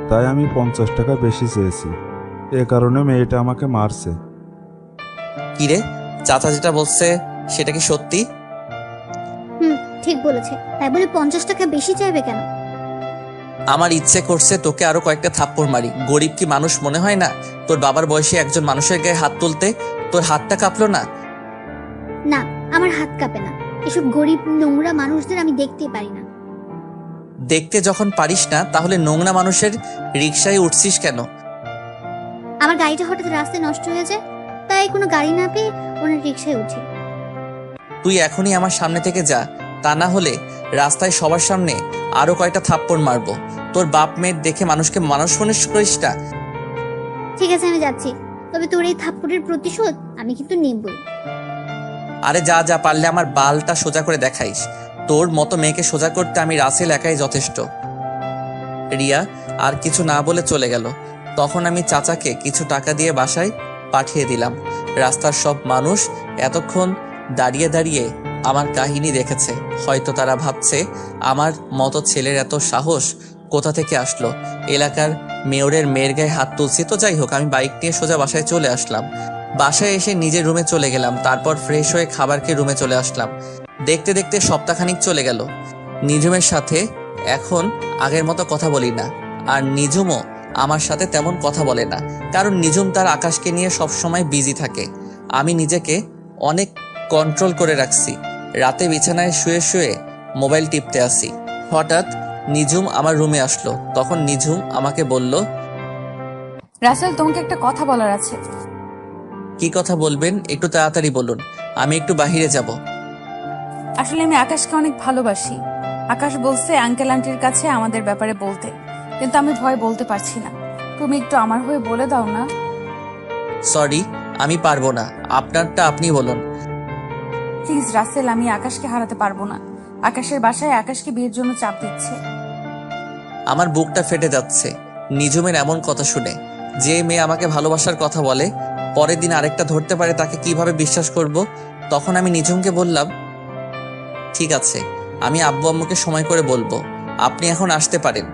তাই আমি 50 টাকা বেশি চেয়েছি। এ কারণে মেয়েটা আমাকে মারছে। কিরে, চাচা যেটা বলছে সেটা কি সত্যি? ঠিক বলেছে। তাই বলে 50 টাকা বেশি চাইবে কেন? আমার ইচ্ছে করছে তোকে আরো কয়েকটা থাপ্পড় মারি। গরিব কি মানুষ মনে হয় না? তোর বাবার বয়সে একজন মানুষের গায়ে হাত তুলতে তোর হাতটা কাঁপলো না? না, আমার হাত কাঁপে না। এসব গরিব নোংরা মানুষদের আমি দেখতেই পারি না। দেখতে যখন পারিস না, তাহলে নোংরা মানুষের রিকশায় উঠছিস কেন? আমার গাড়িটা হঠাৎ রাস্তায় নষ্ট হয়ে যায়, তাই কোনো গাড়ি না পেয়ে ওনার রিক্সায় উঠি। তুই এখনই আমার সামনে থেকে যা, তা না হলে রাস্তায় সবার সামনে আরো কয়টা থাপ্পড় মারবো। তোর বাপ মেয়ের দেখে মানুষকে মানুষ মনে করিস না। ঠিক আছে, আমি যাচ্ছি। তবে তোর এই থাপ্পড়ের প্রতিশোধ আমি কিন্তু নেবই। আরে যা যা, পারলে আমার বালটা সোজা করে দেখাইস। তোর মতো মেয়েকে সোজা করতে আমি রাসেল একাই যথেষ্ট। রিয়া আর কিছু না বলে চলে গেল। তখন আমি চাচাকে কিছু টাকা দিয়ে বাসায় পাঠিয়ে দিলাম। রাস্তার সব মানুষ এতক্ষণ দাঁড়িয়ে দাঁড়িয়ে আমার কাহিনী দেখেছে। হয়তো তারা ভাবছে আমার মতো ছেলের এত সাহস কোথা থেকে আসলো। এলাকার মেয়রের মেয়ের গায়ে হাত তুলছি। তো যাই হোক, আমি বাইক নিয়ে সোজা বাসায় চলে আসলাম। বাসায় এসে নিজের রুমে চলে গেলাম। তারপর ফ্রেশ হয়ে খাবার খেয়ে রুমে চলে আসলাম। দেখতে দেখতে সপ্তাহখানিক চলে গেল। নিঝুমের সাথে এখন আগের মতো কথা বলি না, আর নিঝুমও আমার সাথে তেমন কথা বলে না, কারণ নিঝুম তার আকাশকে নিয়ে সবসময় বিজি থাকে। আমি নিজেকে অনেক কন্ট্রোল করে রাখছি। রাতে বিছানায় শুয়ে শুয়ে মোবাইল টিপতে আসি। হঠাৎ নিঝুম আমার রুমে আসলো। তখন নিঝুম আমাকে বলল, রাসেল, তোমাকে একটা কথা বলার আছে। কি কথা বলবেন? একটু তাড়াতাড়ি বলুন, আমি একটু বাহিরে যাব। আসলে আমি আকাশকে অনেক ভালোবাসি। আকাশ বলছে আঙ্কেল আন্টির কাছে আমাদের ব্যাপারে বলতে, কিন্তু আমি ভয় বলতে পারছি না। তুমি একটু আমার হয়ে বলে দাও না। সরি, আমি পারবো না। আপনারটা আপনি বলুন। প্লিজ রাসেল, আমি আকাশকে হারাতে পারবো না। আকাশের বাসায় আকাশকে বিয়ের জন্য চাপ দিচ্ছে। আমার বুকটা ফেটে যাচ্ছে নিঝুমের এমন কথা শুনে। যে মেয়ে আমাকে ভালোবাসার কথা বলে, পরের দিন আরেকটা ধরতে পারে, তাকে কিভাবে বিশ্বাস করব? তখন আমি নিঝুমকে বললাম, ঠিক আছে, আমি আব্বু আম্মুকে সময় করে বলবো, আপনি এখন আসতে পারেন।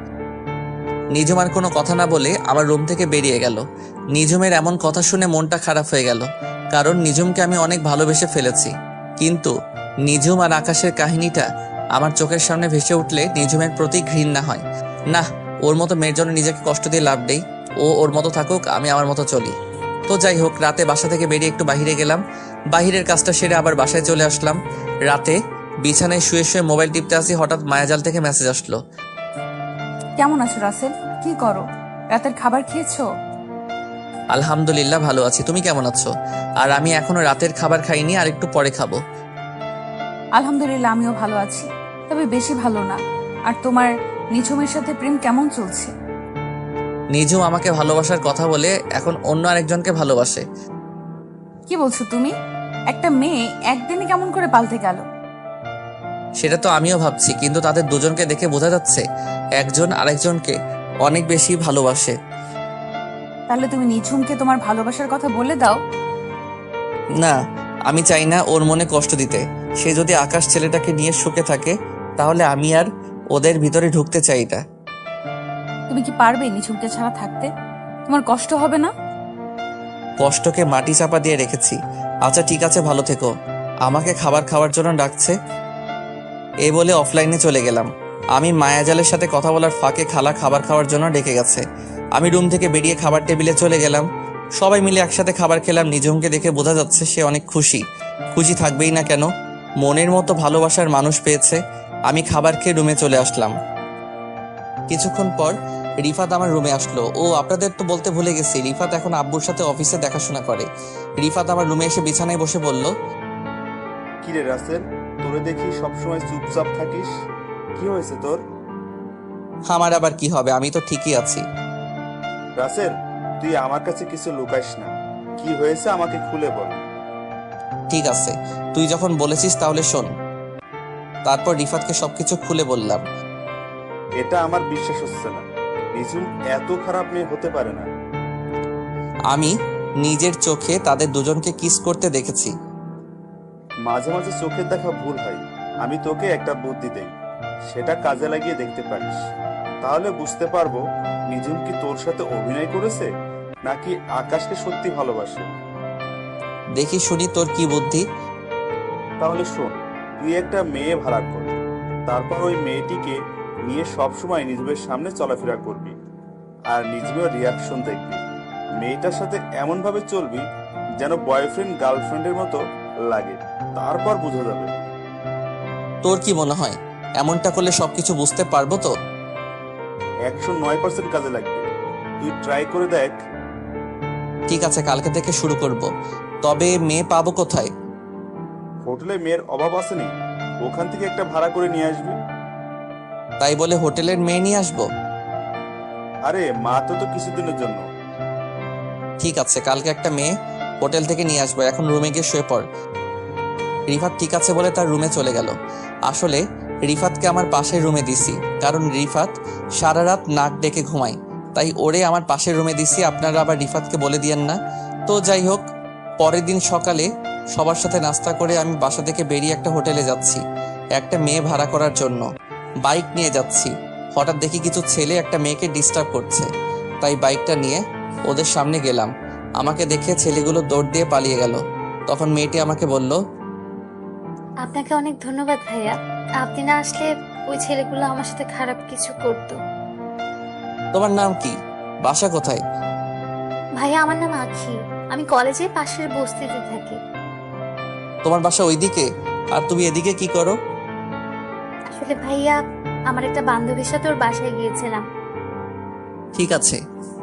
নিঝুম আর কোনো কথা না বলে আমার রুম থেকে বেরিয়ে গেল। নিঝুমের এমন কথা শুনে মনটা খারাপ হয়ে গেল, কারণ নিঝুমকে আমি অনেক ভালোবেসে ফেলেছি। কিন্তু নিঝুম আর আকাশের কাহিনীটা আমার চোখের সামনে ভেসে উঠলে নিঝুমের প্রতি ঘৃণা হয়। না, ওর মতো মেয়ের জন্য নিজেকে কষ্ট দিয়ে লাভ নেই। ও ওর মতো থাকুক, আমি আমার মতো চলি। তো যাই হোক, রাতে বাসা থেকে বেরিয়ে একটু বাহিরে গেলাম। বাহিরের কাজটা সেরে আবার বাসায় চলে আসলাম। রাতে বিছানায় শুয়ে শুয়ে মোবাইল টিপতে আসি, হঠাৎ মায়াজাল থেকে মেসেজ আসলো। কেমন আছো রাসেল? কি করো? রাতের খাবার খেয়েছো? আলহামদুলিল্লাহ, ভালো আছি। তুমি কেমন আছো? আর আমি এখনো রাতের খাবার খাইনি, আর একটু পরে খাবো। আলহামদুলিল্লাহ, আমিও ভালো আছি, তবে বেশি ভালো না। আর তোমার নিঝুমের সাথে প্রেম কেমন চলছে? নিঝুম আমাকে ভালোবাসার কথা বলে এখন অন্য আরেকজনকে ভালোবাসে। কি বলছো তুমি? একটা মেয়ে একদিনে কেমন করে পাল্টে গেল? সেটা তো আমিও ভাবছি, কিন্তু তাদের দুজনকে দেখে বোঝা যাচ্ছে একজন আরেকজনকে অনেক বেশি ভালোবাসে। তাহলে তুমি নিঝুমকে তোমার ভালোবাসার কথা বলে দাও। না, আমি চাই না ওর মনে কষ্ট দিতে। সে যদি আকাশ ছেলেটাকে নিয়ে সুখে থাকে, তাহলে আমি আর ওদের ভিতরে ঢুকতে চাই না। তুমি কি পারবে নিঝুমকে ছাড়া থাকতে? তোমার কষ্ট হবে না? কষ্টকে মাটি চাপা দিয়ে রেখেছি। আচ্ছা ঠিক আছে, ভালো থেকো। আমাকে খাবার খাওয়ার জন্য ডাকছে। এই বলে অফলাইনে চলে গেলাম। আমি মায়াজালের সাথে কথা বলার ফাঁকে খালা খাবার খাওয়ার জন্য ডেকে গেছে। আমি রুম থেকে বেরিয়ে খাবার টেবিলে চলে গেলাম। সবাই মিলে একসাথে খাবার খেলাম। নিঝুমকে দেখে বোঝা যাচ্ছে সে অনেক খুশি। খুশি থাকবেই না কেন? মনের মতো ভালোবাসার মানুষ পেয়েছে। আমি খাবার খেয়ে রুমে চলে আসলাম। কিছুক্ষণ পর রিফাত আমার রুমে আসলো। ও, আপনাদের তো বলতে ভুলে গেছি, রিফাত এখন আব্বুর সাথে অফিসে দেখাশোনা করে। রিফাত আমার রুমে এসে বিছানায় বসে বলল, কিরে রাসেল, তোরে দেখি সবসময় চুপচাপ থাকিস, কি হয়েছে তোর? আমার আবার কি হবে, আমি তো ঠিকই আছি। রাসেল, তুই আমার কাছে কিছু লুকাইস না, কি হয়েছে আমাকে খুলে বল। ঠিক আছে, তুই যখন বলেছিস তাহলে শোন। তারপর রিফাতকে সবকিছু খুলে বললাম। এটা আমার বিশ্বাস হচ্ছে না, নিঝুম এত খারাপ মেয়ে হতে পারে না। আমি নিজের চোখে তাদের দুজনকে কিস করতে দেখেছি। মাঝে মাঝে চোখের দেখা ভুল হয়। আমি তোকে একটা বুদ্ধি দেই, সেটা কাজে লাগিয়ে দেখতে পারিস। তাহলে বুঝতে পারবো নিঝুম কি তোর সাথে অভিনয় করেছে নাকি আকাশকে সত্যি ভালোবাসে। দেখি শুনি তোর কি বুদ্ধি। তাহলে শোন, তুই একটা মেয়ে ভাড়া কর, তারপর ওই মেয়েটিকে নিয়ে সবসময় নিজবের সামনে চলাফেরা করবি, আর নিজবের রিয়াকশন দেখবি। মেয়েটার সাথে এমন ভাবে চলবি যেন বয়ফ্রেন্ড গার্লফ্রেন্ডের মতো লাগে, তারপর বোঝা যাবে। তোর কি মনে হয় এমনটা করলে সবকিছু বুঝতে পারবো তো? 109% কাজে লাগবে, তুই ট্রাই করে দেখ। ঠিক আছে, কালকে থেকে শুরু করব। তবে মেয়ে পাবো কোথায়? হোটেলে মেয়ের অভাব আসেনি, ওখান থেকে একটা ভাড়া করে নিয়ে আসবি। তাই বলে হোটেলের মেয়ে নিয়ে আসবো? আরে মাত্র তো কিছুদিনের জন্য। ঠিক আছে, কালকে একটা মেয়ে হোটেল থেকে নিয়ে আসবো। এখন রুমে গিয়ে শুয়ে পড়। রিফাত ঠিক আছে বলে তার রুমে চলে গেল। আসলে রিফাতকে আমার পাশের রুমে দিছি, কারণ রিফাত সারা রাত নাক ডেকে ঘুমায়, তাই ওরে আমার পাশের রুমে দিছি। আপনারা আবার রিফাতকে বলে দিয়েন না। তো যাই হোক, পরের দিন সকালে সবার সাথে নাস্তা করে আমি বাসা থেকে বেরিয়ে একটা হোটেলে যাচ্ছি একটা মেয়ে ভাড়া করার জন্য। বাইক নিয়ে যাচ্ছি, হঠাৎ দেখি কিছু ছেলে একটা মেয়েকে ডিস্টার্ব করছে, তাই বাইকটা নিয়ে ওদের সামনে গেলাম। আমাকে দেখে ছেলেগুলো দৌড় দিয়ে পালিয়ে গেল। তখন মেয়েটি আমাকে বলল, আপনাকে অনেক ধন্যবাদ ভাইয়া, আপনি না আসলে ওই ছেলেগুলো আমার সাথে খারাপ কিছু করতো। তোমার নাম কি? বাসা কোথায়? ভাইয়া আমার নাম আখি, আমি কলেজে পাশের বস্তিতে থাকি। তোমার বাসা ওইদিকে, আর তুমি এদিকে কি করো? আসলে ভাইয়া আমার একটা বান্ধবীর সাথে ওর বাসায় গিয়েছিলাম। ঠিক আছে,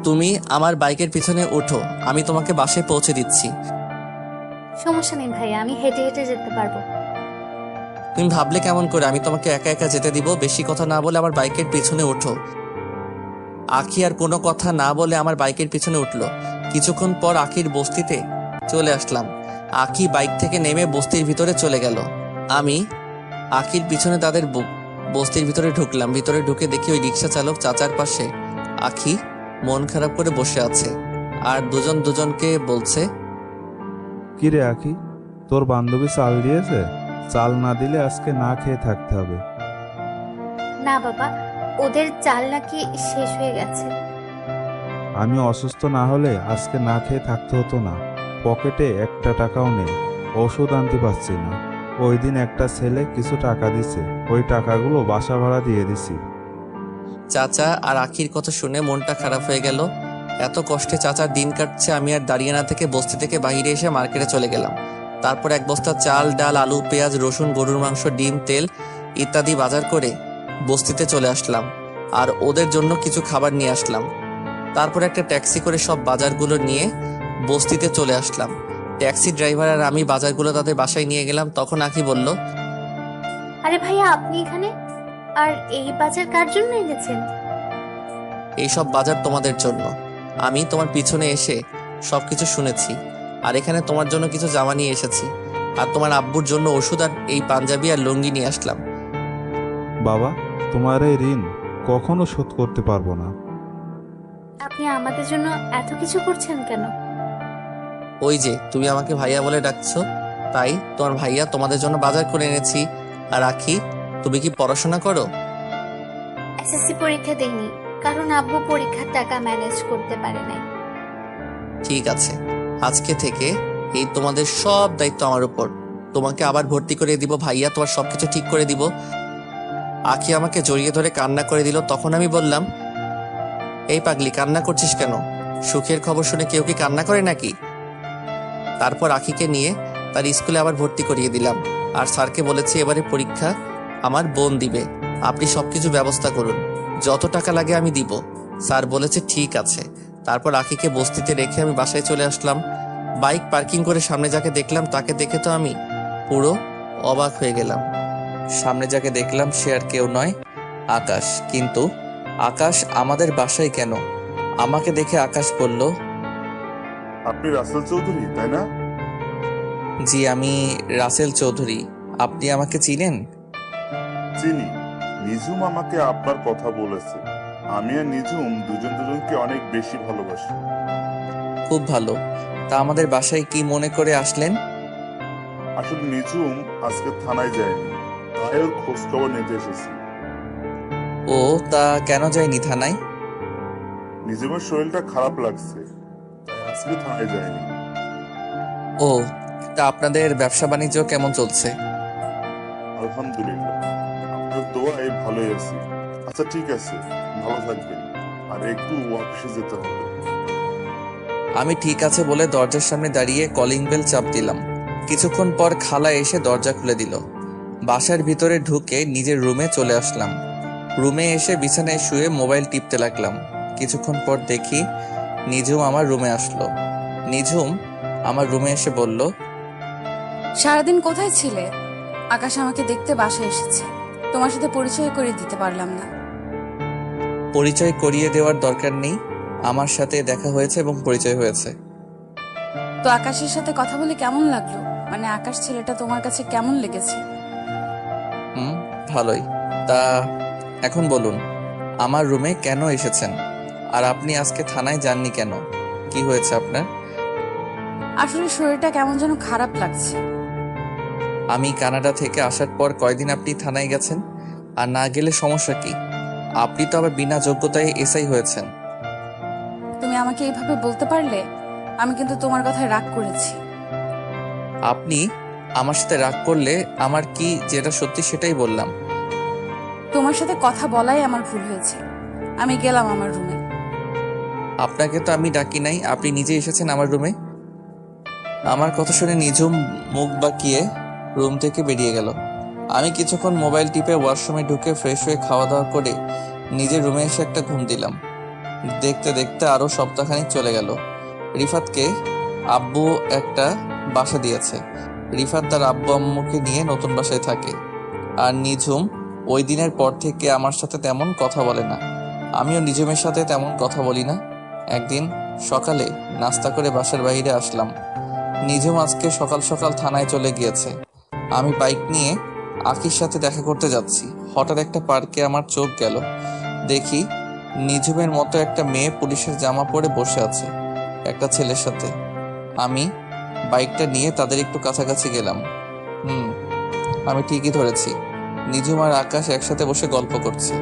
তুমি আমার বাইকের পিছনে ওঠো, আমি তোমাকে বাসায় পৌঁছে দিচ্ছি। সমস্যা নেই ভাইয়া, আমি হেঁটে হেঁটে যেতে পারবো। তুমি ভাবলে কেমন করে আমি তোমাকে একা একা যেতে দিব? বেশি কথা না বলে আমার বাইকের পিছনে ওঠো। আখি আর কোনো কথা না বলে আমার বাইকের পিছনে উঠলো। কিছুক্ষণ পর আখির বস্তিতে চলে আসলাম। আখি বাইক থেকে নেমে বস্তির ভিতরে চলে গেল। আমি আখির পিছনে তাদের বস্তির ভিতরে ঢুকলাম। ভিতরে ঢুকে দেখি ওই রিক্সা চালক চাচার পাশে আখি মন খারাপ করে বসে আছে, আর দুজন দুজনকে বলছে, কি রে আখি, তোর বান্ধবী চাল দিয়েছে? চাল না দিলে আজকে না খেয়ে থাকতে হবে। না বাবা, ওদের চাল নাকি শেষ হয়ে গেছে। আমি অসুস্থ না হলে আজকে না খেয়ে থাকতে হতো না। পকেটে একটা টাকাও নেই, ওষুধ আনতে পারছি না। ওই দিন একটা ছেলে কিছু টাকা দিছে, ওই টাকাগুলো বাসা ভাড়া দিয়ে দিছি। চাচা আর আখির কথা শুনে মনটা খারাপ হয়ে গেল। এত কষ্টে চাচার দিন কাটছে, আমি আর দাঁড়িয়ে না থেকে বস্তি থেকে বাইরে এসে মার্কেটে চলে গেলাম। তারপর এক বস্তা চাল, ডাল, আলু, পেঁয়াজ, রসুন, গরুর মাংস, ডিম, তেল ইত্যাদি বাজার করে বস্তিতে চলে আসলাম, আর ওদের জন্য কিছু খাবার নিয়ে আসলাম। তারপর একটা ট্যাক্সি করে সব বাজারগুলো নিয়ে বস্তিতে চলে আসলাম। ট্যাক্সি ড্রাইভার আর আমি বাজারগুলো তাদের বাসায় নিয়ে গেলাম। তখন আখি বলল, আরে ভাইয়া আপনি এখানে? আর এই বাজার কার জন্য এনেছেন? এইসব বাজার তোমাদের জন্য। আমি তোমার পিছনে এসে সবকিছু শুনেছি, আর এখানে তোমার জন্য কিছু জামা নিয়ে এসেছি, আর তোমার আব্বুর জন্য ওষুধ আর এই পাঞ্জাবি আর লুঙ্গি নিয়ে আসলাম। বাবা, তোমার এই ঋণ কখনো শোধ করতে পারবো না। আপনি আমাদের জন্য এত কিছু করছেন কেন? ওই যে তুমি আমাকে ভাইয়া বলে ডাকছো, তাই তোমার ভাইয়া তোমাদের জন্য বাজার করে এনেছি। আর আখি, তুমি কি পড়াশোনা করো? এসএসসি পরীক্ষা দেইনি, কারণ আব্বু পরীক্ষার টাকা ম্যানেজ করতে পারে নাই। ঠিক আছে, আজকে থেকে এই তোমাদের সব দায়িত্ব আমার উপর। তোমাকে আবার ভর্তি করে দিব, ভাইয়া তোমার সবকিছু ঠিক করে দিব। আখি আমাকে জড়িয়ে ধরে কান্না করে দিল। তখন আমি বললাম, এই পাগলি, কান্না করছিস কেন? সুখের খবর শুনে কেউ কি কান্না করে নাকি? তারপর আখিকে নিয়ে তার স্কুলে আবার ভর্তি করিয়ে দিলাম, আর স্যারকে বলেছি এবারে পরীক্ষা আমার বোন দিবে, আপনি সবকিছু ব্যবস্থা করুন, যত টাকা লাগে আমি দিব। স্যার বলেছে ঠিক আছে। তারপর আখিকে বস্তিতে রেখে আমি বাসায় চলে আসলাম। বাইক পার্কিং করে সামনে যাকে দেখলাম তাকে দেখে তো আমি পুরো অবাক হয়ে গেলাম। সামনে যাকে দেখলাম সে আর কেউ নয়, আকাশ। কিন্তু আকাশ আমাদের বাসায় কেন? আমাকে দেখে আকাশ বলল, আপনি রাসেল চৌধুরী তাই না? জি, আমি রাসেল চৌধুরী। আপনি আমাকে চিনেন? চিনি, নিজুম আমাকে আপনার কথা বলেছে। আমি আর নিজুম দুজন দুজনকে অনেক বেশি ভালোবাসি। খুব ভালো। তা আমাদের বাসায় কি মনে করে আসলেন? আসলে নিজুম আজকে থানায় যায়নি, তাই ওর খোঁজ খবর নিতে এসেছি। ও, তা কেন যায়নি থানায়? নিজুমের শরীরটা খারাপ লাগছে, তাই আজকে থানায় যায়নি। ও, তা আপনাদের ব্যবসা বাণিজ্য কেমন চলছে? আলহামদুলিল্লাহ, আপনার দোয়ায় ভালোই আছি। আচ্ছা ঠিক আছে, ভালো থাকবেন। আর একটু অফিসে যেতে হবে। আমি ঠিক আছে বলে দরজার সামনে দাঁড়িয়ে কলিং বেল চাপ দিলাম। কিছুক্ষণ পর খালা এসে দরজা খুলে দিল। বাসার ভিতরে ঢুকে নিজের রুমে চলে আসলাম। রুমে এসে বিছানায় শুয়ে মোবাইল টিপতে লাগলাম। কিছুক্ষণ পর দেখি নিঝুম আমার রুমে আসলো। নিঝুম আমার রুমে এসে বলল, সারাদিন কোথায় ছিলে? আকাশ আমাকে দেখতে বাসায় এসেছে, তোমার সাথে পরিচয় করে দিতে পারলাম না। পরিচয় করিয়ে দেওয়ার দরকার নেই, আমার সাথে দেখা হয়েছে এবং পরিচয় হয়েছে। তো আকাশের সাথে কথা বলে কেমন লাগলো? মানে আকাশ ছেলেটা তোমার কাছে কেমন লেগেছে? ভালোই। তা এখন বলুন, আমার রুমে কেন এসেছেন? আর আপনি আজকে থানায় যাননি কেন? কি হয়েছে আপনার? আসলে শরীরটা কেমন যেন খারাপ লাগছে। আমি কানাডা থেকে আসার পর কয়দিন আপনি থানায় গেছেন? আর না গেলে সমস্যা কি? আপনি তো আবার বিনা যোগ্যতায় এসআই হয়েছেন। তুমি আমাকে এইভাবে বলতে পারলে? আমি কিন্তু তোমার কথায় রাগ করেছি। আপনি আমার সাথে রাগ করলে আমার কি যেটা সত্যি সেটাই বললাম। তোমার সাথে কথা বলাই আমার ভুল হয়েছে। আমি গেলাম আমার রুমে। আপনাকে তো আমি ডাকি নাই, আপনি নিজে এসেছেন আমার রুমে। আমার কথা শুনে নিঝুম মুখ বাঁকিয়ে রুম থেকে বেরিয়ে গেল। আমি কিছুক্ষণ মোবাইল টিপে ওয়াশরুমে ঢুকে ফ্রেশ হয়ে খাওয়া দাওয়া করে নিজের রুমে এসে একটা ঘুম দিলাম। দেখতে দেখতে আরো সপ্তাহখানিক চলে গেল। রিফাতকে আব্বু একটা বাসা দিয়েছে। রিফাত তার আব্বু আম্মুকে নিয়ে নতুন বাসায় থাকে। আর নিঝুম ওই দিনের পর থেকে আমার সাথে তেমন কথা বলে না। আমিও নিঝুমের সাথে তেমন কথা বলি না। একদিন সকালে নাস্তা করে বাসার বাইরে আসলাম। নিঝুম আজকে সকাল সকাল থানায় চলে গিয়েছে। আমি বাইক নিয়ে আখির সাথে দেখা করতে যাচ্ছি। হঠাৎ একটা পার্কে আমার চোখ গেল। দেখি নিঝুমের মতো একটা মেয়ে পুলিশের জামা পরে বসে আছে একটা ছেলের সাথে। আমি বাইকটা নিয়ে তাদের একটু কাছাকাছি গেলাম। আমি ঠিকই ধরেছি, নিঝুম আর আকাশ একসাথে বসে গল্প করছে।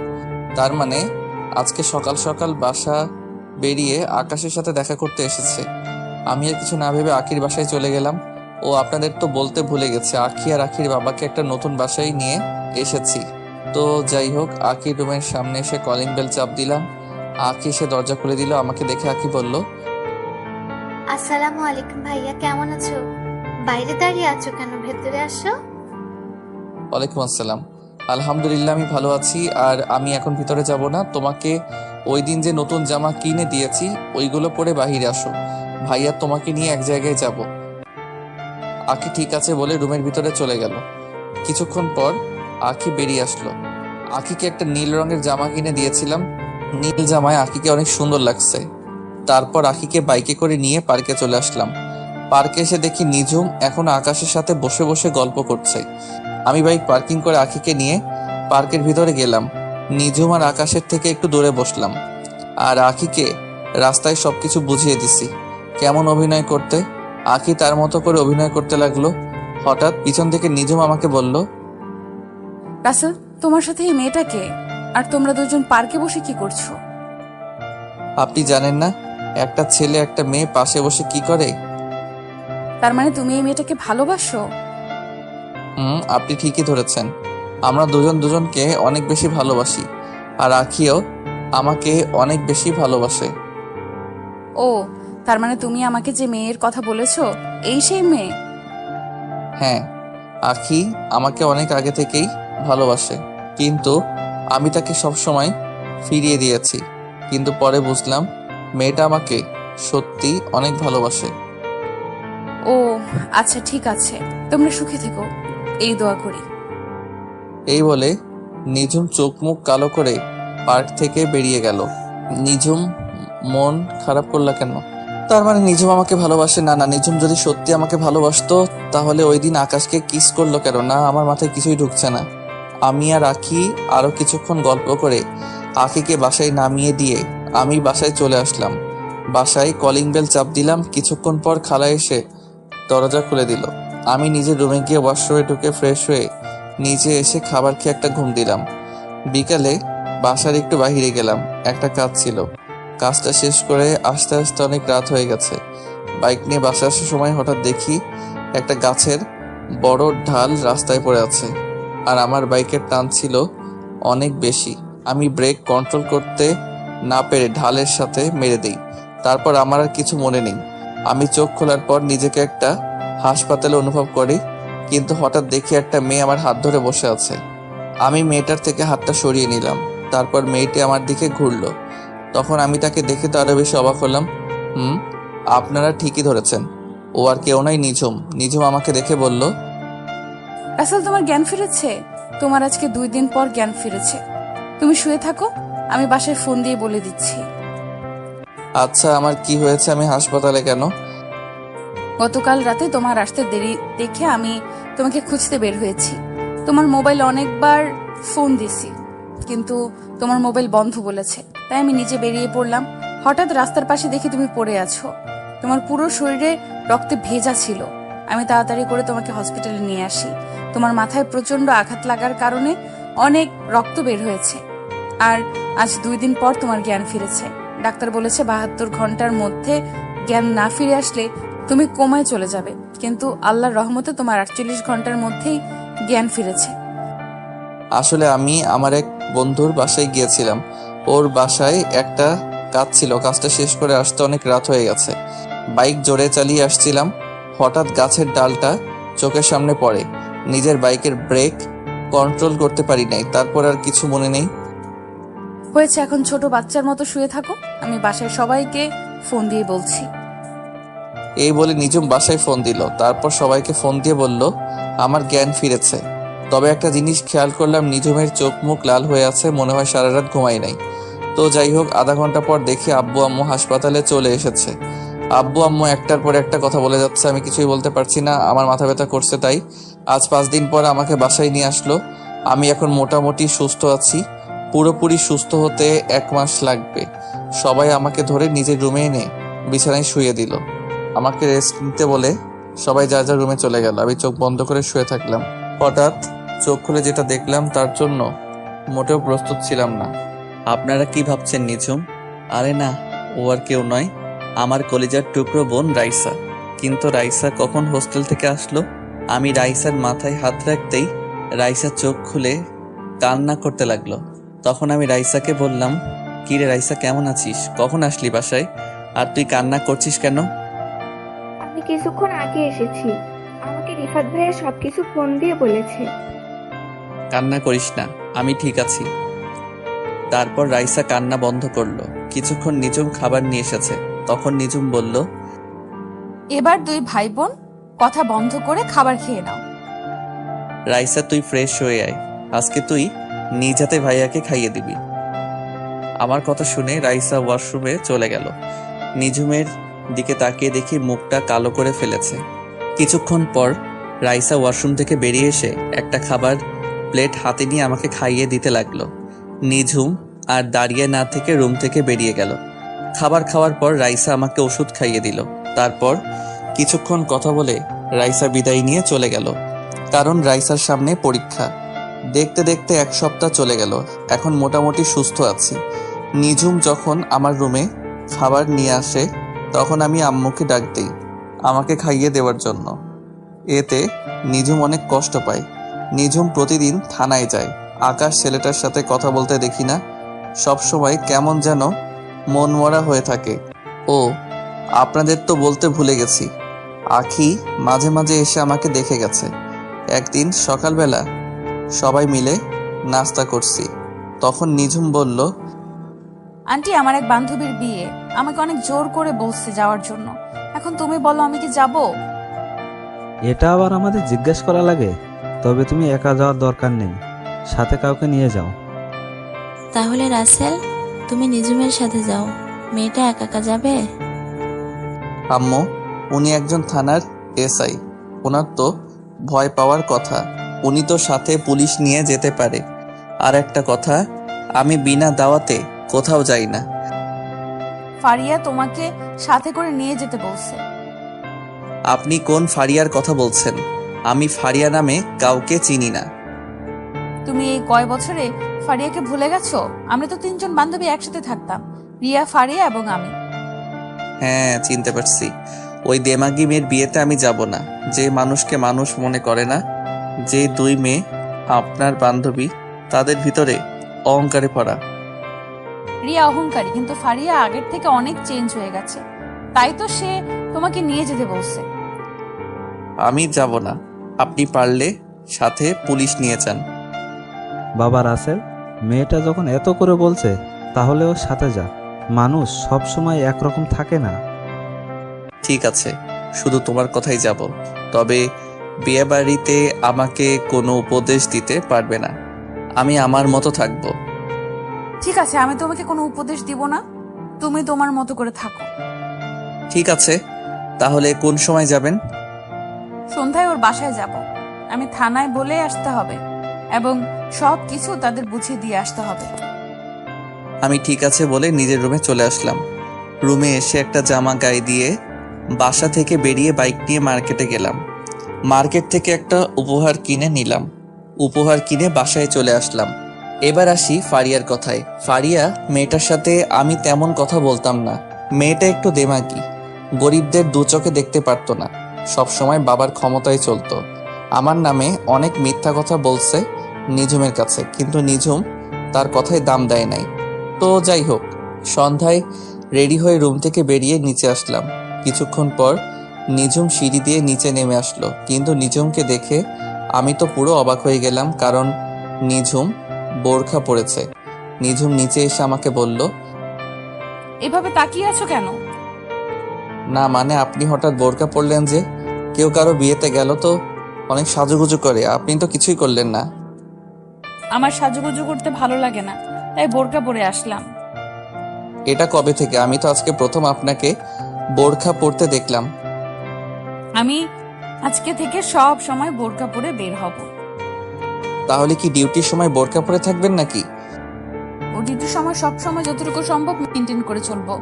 তার মানে আজকে সকাল সকাল বাসা বেরিয়ে আকাশের সাথে দেখা করতে এসেছে। আমি আর কিছু না ভেবে আখির বাসায় চলে গেলাম। ও আপনাদের তো বলতে ভুলে গেছে, আখি আর আখির বাবাকে একটা নতুন বাসায় নিয়ে এসেছি। তো যাই হোক, আখির রুমের সামনে এসে কলিং বেল চাপ দিলাম। আখি এসে দরজা খুলে দিল। আমাকে দেখে আখি বলল, আসসালামু আলাইকুম ভাইয়া, কেমন আছো? বাইরে দাঁড়িয়ে আছো কেন? ভেতরে আসো। ওয়ালাইকুম আসসালাম। আলহামদুলিল্লাহ, আমি ভালো আছি। আর আমি এখন ভিতরে যাব না। তোমাকে ওই দিন যে নতুন জামা কিনে দিয়েছি ওইগুলো পরে বাহিরে আসো। ভাইয়া তোমাকে নিয়ে এক জায়গায় যাব। আখি ঠিক আছে বলে রুমের ভিতরে চলে গেল। কিছুক্ষণ পর আখি বেরিয়ে আসলো। আখিকে একটা নীল রঙের জামা কিনে দিয়েছিলাম। নীল জামায় আখিকে অনেক সুন্দর লাগছে। তারপর আখিকে বাইকে করে নিয়ে পার্কে চলে আসলাম। পার্কে এসে দেখি নিঝুম এখন আকাশের সাথে বসে বসে গল্প করছে। আমি বাইক পার্কিং করে আখিকে নিয়ে পার্কের ভিতরে গেলাম। নিঝুম আর আকাশের থেকে একটু দূরে বসলাম। আর আখিকে রাস্তায় সবকিছু বুঝিয়ে দিছি কেমন অভিনয় করতে। আখি তার মতো করে অভিনয় করতে লাগলো। হঠাৎ পিছন থেকে নিঝুম আমাকে বলল, রাসেল, তোমার সাথে এই মেয়েটাকে? আর তোমরা দুজন পার্কে বসে কি করছো? আপনি জানেন না একটা ছেলে একটা মেয়ে পাশে বসে কি করে? তার মানে তুমি এই মেয়েটাকে ভালোবাসো? আপনি ঠিকই ধরেছেন। আমরা দুজন দুজনকে অনেক বেশি ভালোবাসি। আর আখিও আমাকে অনেক বেশি ভালোবাসে। ও, তার মানে তুমি আমাকে যে মেয়ের কথা বলেছো এই সেই মেয়ে? হ্যাঁ, আখি আমাকে অনেক আগে থেকেই ভালোবাসে, কিন্তু আমি তাকে সবসময় ফিরিয়ে দিয়েছি। কিন্তু পরে বুঝলাম মেয়েটা আমাকে সত্যি অনেক ভালোবাসে। ও আচ্ছা, ঠিক আছে, তোমরা সুখী থেকো, এই দোয়া করি। এই বলে নিঝুম চোখ মুখ কালো করে পার্ক থেকে বেরিয়ে গেল। নিঝুম মন খারাপ করলা কেন? তার মানে নিঝুম আমাকে ভালোবাসে না? না, নিঝুম যদি সত্যি আমাকে ভালোবাসতো তাহলে ওই দিন আকাশকে কিস করলো কেন? না, আমার মাথায় কিছুই ঢুকছে না। আমি আর আখি আরো কিছুক্ষণ গল্প করে আখিকে বাসায় নামিয়ে দিয়ে আমি বাসায় চলে আসলাম। বাসায় কলিং বেল চাপ দিলাম। কিছুক্ষণ পর খালা এসে দরজা খুলে দিল। আমি নিজের রুমে গিয়ে ওয়াশরুমে ঢুকে ফ্রেশ হয়ে নিচে এসে খাবার খেয়ে একটা ঘুম দিলাম। বিকালে বাসার একটু বাহিরে গেলাম, একটা কাজ ছিল। কাজটা শেষ করে আস্তে আস্তে অনেক রাত হয়ে গেছে। বাইক নিয়ে বাসা আসার সময় হঠাৎ দেখি একটা গাছের বড় ঢাল রাস্তায় পড়ে আছে, আর আমার বাইকের টান ছিল অনেক বেশি। আমি ব্রেক কন্ট্রোল করতে না পেরে ঢালের সাথে মেরে দিই। তারপর আমার আর কিছু মনে নেই। আমি চোখ খোলার পর নিজেকে একটা হাসপাতালে অনুভব করি, কিন্তু হঠাৎ দেখি একটা মেয়ে আমার হাত ধরে বসে আছে। আমি মেয়েটার থেকে হাতটা সরিয়ে নিলাম। তারপর মেয়েটি আমার দিকে ঘুরলো। তখন আমি তাকে দেখে তো আরো বেশি অবাক হলাম। আপনারা ঠিকই ধরেছেন, ও আর কেউ নয়, নিঝুম। নিঝুম আমাকে দেখে বলল, রাসেল, তোমার জ্ঞান ফিরেছে। তোমার আজকে 2 দিন পর জ্ঞান ফিরেছে। তুমি শুয়ে থাকো, আমি বাসায় ফোন দিয়ে বলে দিচ্ছি। আচ্ছা, আমার কি হয়েছে? আমি হাসপাতালে কেন? গতকাল রাতে তোমার আসতে দেরি দেখে আমি তোমাকে খুঁজতে বের হয়েছি। তোমার মোবাইল অনেকবার ফোন দিছি, কিন্তু তোমার মোবাইল বন্ধ বলেছে। তাই আমি নিজে বেরিয়ে পড়লাম। হঠাৎ রাস্তার পাশে দেখি তুমি পড়ে আছো। তোমার পুরো শরীরে রক্তে ভেজা ছিল। আমি তাড়াতাড়ি করে তোমাকে হসপিটালে নিয়ে আসি। তোমার মাথায় প্রচন্ড আঘাত লাগার কারণে অনেক রক্ত বের হয়েছে। আর আজ 2 দিন পর তোমার জ্ঞান ফিরেছে। ডাক্তার বলেছে 72 ঘন্টার মধ্যে জ্ঞান না ফিরে আসলে তুমি কোমায় চলে যাবে, কিন্তু আল্লাহর রহমতে তোমার 48 ঘন্টার মধ্যেই জ্ঞান ফিরেছে। আসলে আমি আমার এক বন্ধুর বাসায় গিয়েছিলাম। ওর বাসায় একটা কাজ ছিল, কাজটা শেষ করে আসতে অনেক রাত হয়ে গেছে। বাইক জোরে চালিয়ে আসছিলাম, হঠাৎ গাছের ডালটা চোখের সামনে পড়ে। নিজের বাইকের ব্রেক কন্ট্রোল করতে পারি নাই। তারপর আর কিছু মনে নেই। হয়েছে, এখন ছোট বাচ্চার মতো শুয়ে থাকো। আমি বাসায় সবাইকে ফোন দিয়ে বলছি। এই বলে নিঝুম বাসায় ফোন দিল। তারপর সবাইকে ফোন দিয়ে বলল আমার জ্ঞান ফিরেছে। তবে একটা জিনিস খেয়াল করলাম, নিঝুমের চোখ মুখ লাল হয়ে আছে, মনে হয় সারা রাত ঘুমাই নাই। তো যাই হোক, আধা ঘন্টা পর দেখি আব্বু আম্মু হাসপাতালে চলে এসেছে। আব্বু আম্মু একটার পর একটা কথা বলে যাচ্ছে, আমি কিছুই বলতে পারছি না। আমার মাথা ব্যথা করছে। তাই আজ 5 দিন পর আমাকে বাসায় নিয়ে আসলো। আমি এখন মোটামুটি সুস্থ আছি। পুরোপুরি সুস্থ হতে 1 মাস লাগবে। সবাই আমাকে ধরে নিজের রুমে এনে বিছানায় শুয়ে দিল। আমাকে রেস্ট নিতে বলে সবাই যার যার রুমে চলে গেল। আমি চোখ বন্ধ করে শুয়ে থাকলাম। হঠাৎ চোখ খুলে যেটা দেখলাম তার জন্য মোটেও প্রস্তুত ছিলাম না। আপনারা কি ভাবছেন নিঝুম? আরে না, ও আর কেউ নয়, আমার কলিজার টুকরো বোন রাইসা। কিন্তু রাইসা কখন হোস্টেল থেকে আসলো? আমি রাইসার মাথায় হাত রাখতেই রাইসা চোখ খুলে কান্না করতে লাগলো। তখন আমি রাইসাকে বললাম, কি রে রাইসা, কেমন আছিস? কখন আসলি বাসায়? আর তুই কান্না করছিস কেন? আমি কিছুক্ষণ আগে এসেছি। আমাকে রিফাত ভাইয়া সবকিছু ফোন দিয়ে বলেছে। কান্না করিস না, আমি ঠিক আছি। তারপর রাইসা কান্না বন্ধ করলো। কিছুক্ষণ নিঝুম খাবার নিয়ে এসেছে। তখন নিঝুম বলল, এবার 2 ভাই বোন কথা বন্ধ করে খাবার খেয়ে নাও। রাইসা তুই ফ্রেশ হয়ে আয়, আজকে তুই নিজ হাতে ভাইয়াকে খাইয়ে দিবি। আমার কথা শুনে রাইসা ওয়াশরুমে চলে গেল। নিঝুমের দিকে তাকিয়ে দেখি মুখটা কালো করে ফেলেছে। কিছুক্ষণ পর রাইসা ওয়াশরুম থেকে বেরিয়ে এসে একটা খাবার প্লেট হাতে নিয়ে আমাকে খাইয়ে দিতে লাগলো। নিঝুম আর দাঁড়িয়ে না থেকে রুম থেকে বেরিয়ে গেল। খাবার খাওয়ার পর রাইসা আমাকে ওষুধ খাইয়ে দিল। তারপর কিছুক্ষণ কথা বলে রাইসা বিদায় নিয়ে চলে গেল, কারণ রাইসার সামনে পরীক্ষা। দেখতে দেখতে 1 সপ্তাহ চলে গেল। এখন মোটামুটি সুস্থ আছি। নিঝুম যখন আমার রুমে খাবার নিয়ে আসে তখন আমি আম্মুকে ডাক দিই আমাকে খাইয়ে দেওয়ার জন্য। এতে নিঝুম অনেক কষ্ট পায়। নিঝুম প্রতিদিন থানায় যায়। আকাশ ছেলেটার সাথে কথা বলতে দেখি না, সব সময় কেমন যেন মনমরা হয়ে থাকে। ও আপনাদের তো বলতে ভুলে গেছি, আখি মাঝে মাঝে এসে আমাকে দেখে গেছে। একদিন সকালবেলা সবাই মিলে নাস্তা করছি, তখন নিঝুম বলল, আন্টি, আমার এক বান্ধবীর বিয়ে, আমাকে অনেক জোর করে বলছে যাওয়ার জন্য। এখন তুমি বলো, আমি কি যাব? এটা আবার আমাদের জিজ্ঞেস করা লাগে? তবে তুমি একা যাওয়ার দরকার নেই, সাথে কাউকে নিয়ে যাও। তাহলে রাসেল, তুমি নিঝুমের সাথে যাও, মেয়েটা একা একা যাবে? আম্মু, উনি একজন থানার এসআই, ওনার তো ভয় পাওয়ার কথা। উনি তো সাথে পুলিশ নিয়ে যেতে পারে। আর একটা কথা, আমি বিনা দাওয়াতে কোথাও যাই না। ফারিয়া তোমাকে সাথে করে নিয়ে যেতে বলছে। আপনি কোন ফারিয়ার কথা বলছেন? আমি ফারিয়া নামে কাউকে চিনি না। তুমি এই কয় বছরে ফারিয়াকে ভুলে গেছো? আমরা তো 3 জন বান্ধবী একসাথে থাকতাম, রিয়া, ফারিয়া এবং আমি। হ্যাঁ, চিনতে পারছি। ওই দেমাগি মেয়ের বিয়েতে আমি যাব না। যে মানুষকে মানুষ মনে করে না, যে দুই মেয়ে আপনার বান্ধবী, তাদের ভিতরে অহংকারে ভরা। রিয়া অহংকারী, কিন্তু ফারিয়া আগের থেকে অনেক চেঞ্জ হয়ে গেছে, তাই তো সে তোমাকে নিয়ে যেতে বলছে। আমি যাব না। আপনি পারলে সাথে পুলিশ নিয়ে যান। বাবা রাসেল, মেয়েটা যখন এত করে বলছে তাহলে ওর সাথে যা। মানুষ সব সময় একরকম থাকে না। ঠিক আছে, শুধু তোমার কথাই যাব। তবে বিয়ে বাড়িতে আমাকে কোনো উপদেশ দিতে পারবে না। আমি আমার মতো থাকবো। ঠিক আছে, আমি তোমাকে কোনো উপদেশ দিব না, তুমি তোমার মতো করে থাকো। ঠিক আছে, তাহলে কোন সময় যাবেন? সন্ধ্যায় ওর বাসায় যাব। আমি থানায় বলে আসতে হবে এবং সব কিছু তাদের বুঝিয়ে দিয়ে আসতে হবে। আমি ঠিক আছে বলে নিজের রুমে চলে আসলাম। রুমে এসে একটা জামা গায়ে দিয়ে বাসা থেকে বেরিয়ে বাইক নিয়ে মার্কেটে গেলাম। মার্কেট থেকে একটা উপহার কিনে নিলাম। উপহার কিনে বাসায় চলে আসলাম। এবার আসি ফারিয়ার কথায়। ফারিয়া মেয়েটার সাথে আমি তেমন কথা বলতাম না। মেয়েটা একটু দেমাগি, গরিবদের দু চোখে দেখতে পারতো না, সবসময় বাবার ক্ষমতায় চলতো। আমার নামে অনেক মিথ্যা কথা বলছে নিঝুমের কাছে, কিন্তু নিঝুম তার কথায় দাম দেয় নাই। তো যাই হোক, সন্ধ্যায় রেডি হয়ে রুম থেকে বেরিয়ে নিচে আসলাম। কিছুক্ষণ পর নিঝুম সিঁড়ি দিয়ে নিচে নেমে আসলো, কিন্তু নিঝুমকে দেখে আমি তো পুরো অবাক হয়ে গেলাম, কারণ নিঝুম বোরখা পরেছে। নিঝুম নিচে এসে আমাকে বলল, এভাবে তাকিয়ে আছো কেন? না মানে আপনি হঠাৎ বোরখা পরলেন যে? কেউ কারো বিয়েতে গেল তো অনেক সাজুগুজু করে, আপনি তো কিছুই করলেন না। আমার সাজুগুজু করতে ভালো লাগে না, তাই বোরকা পরে আসলাম। এটা কবে থেকে? আমি তো আজকে প্রথম আপনাকে বোরখা পরতে দেখলাম। আমি আজকে থেকে সব সময় বোরকা পরে বের হব। তাহলে কি ডিউটির সময় বোরখা পরে থাকবেন নাকি? ও ডিউটির সময় সব সময় যতটুকু সম্ভব মেনটেন করে চলবো।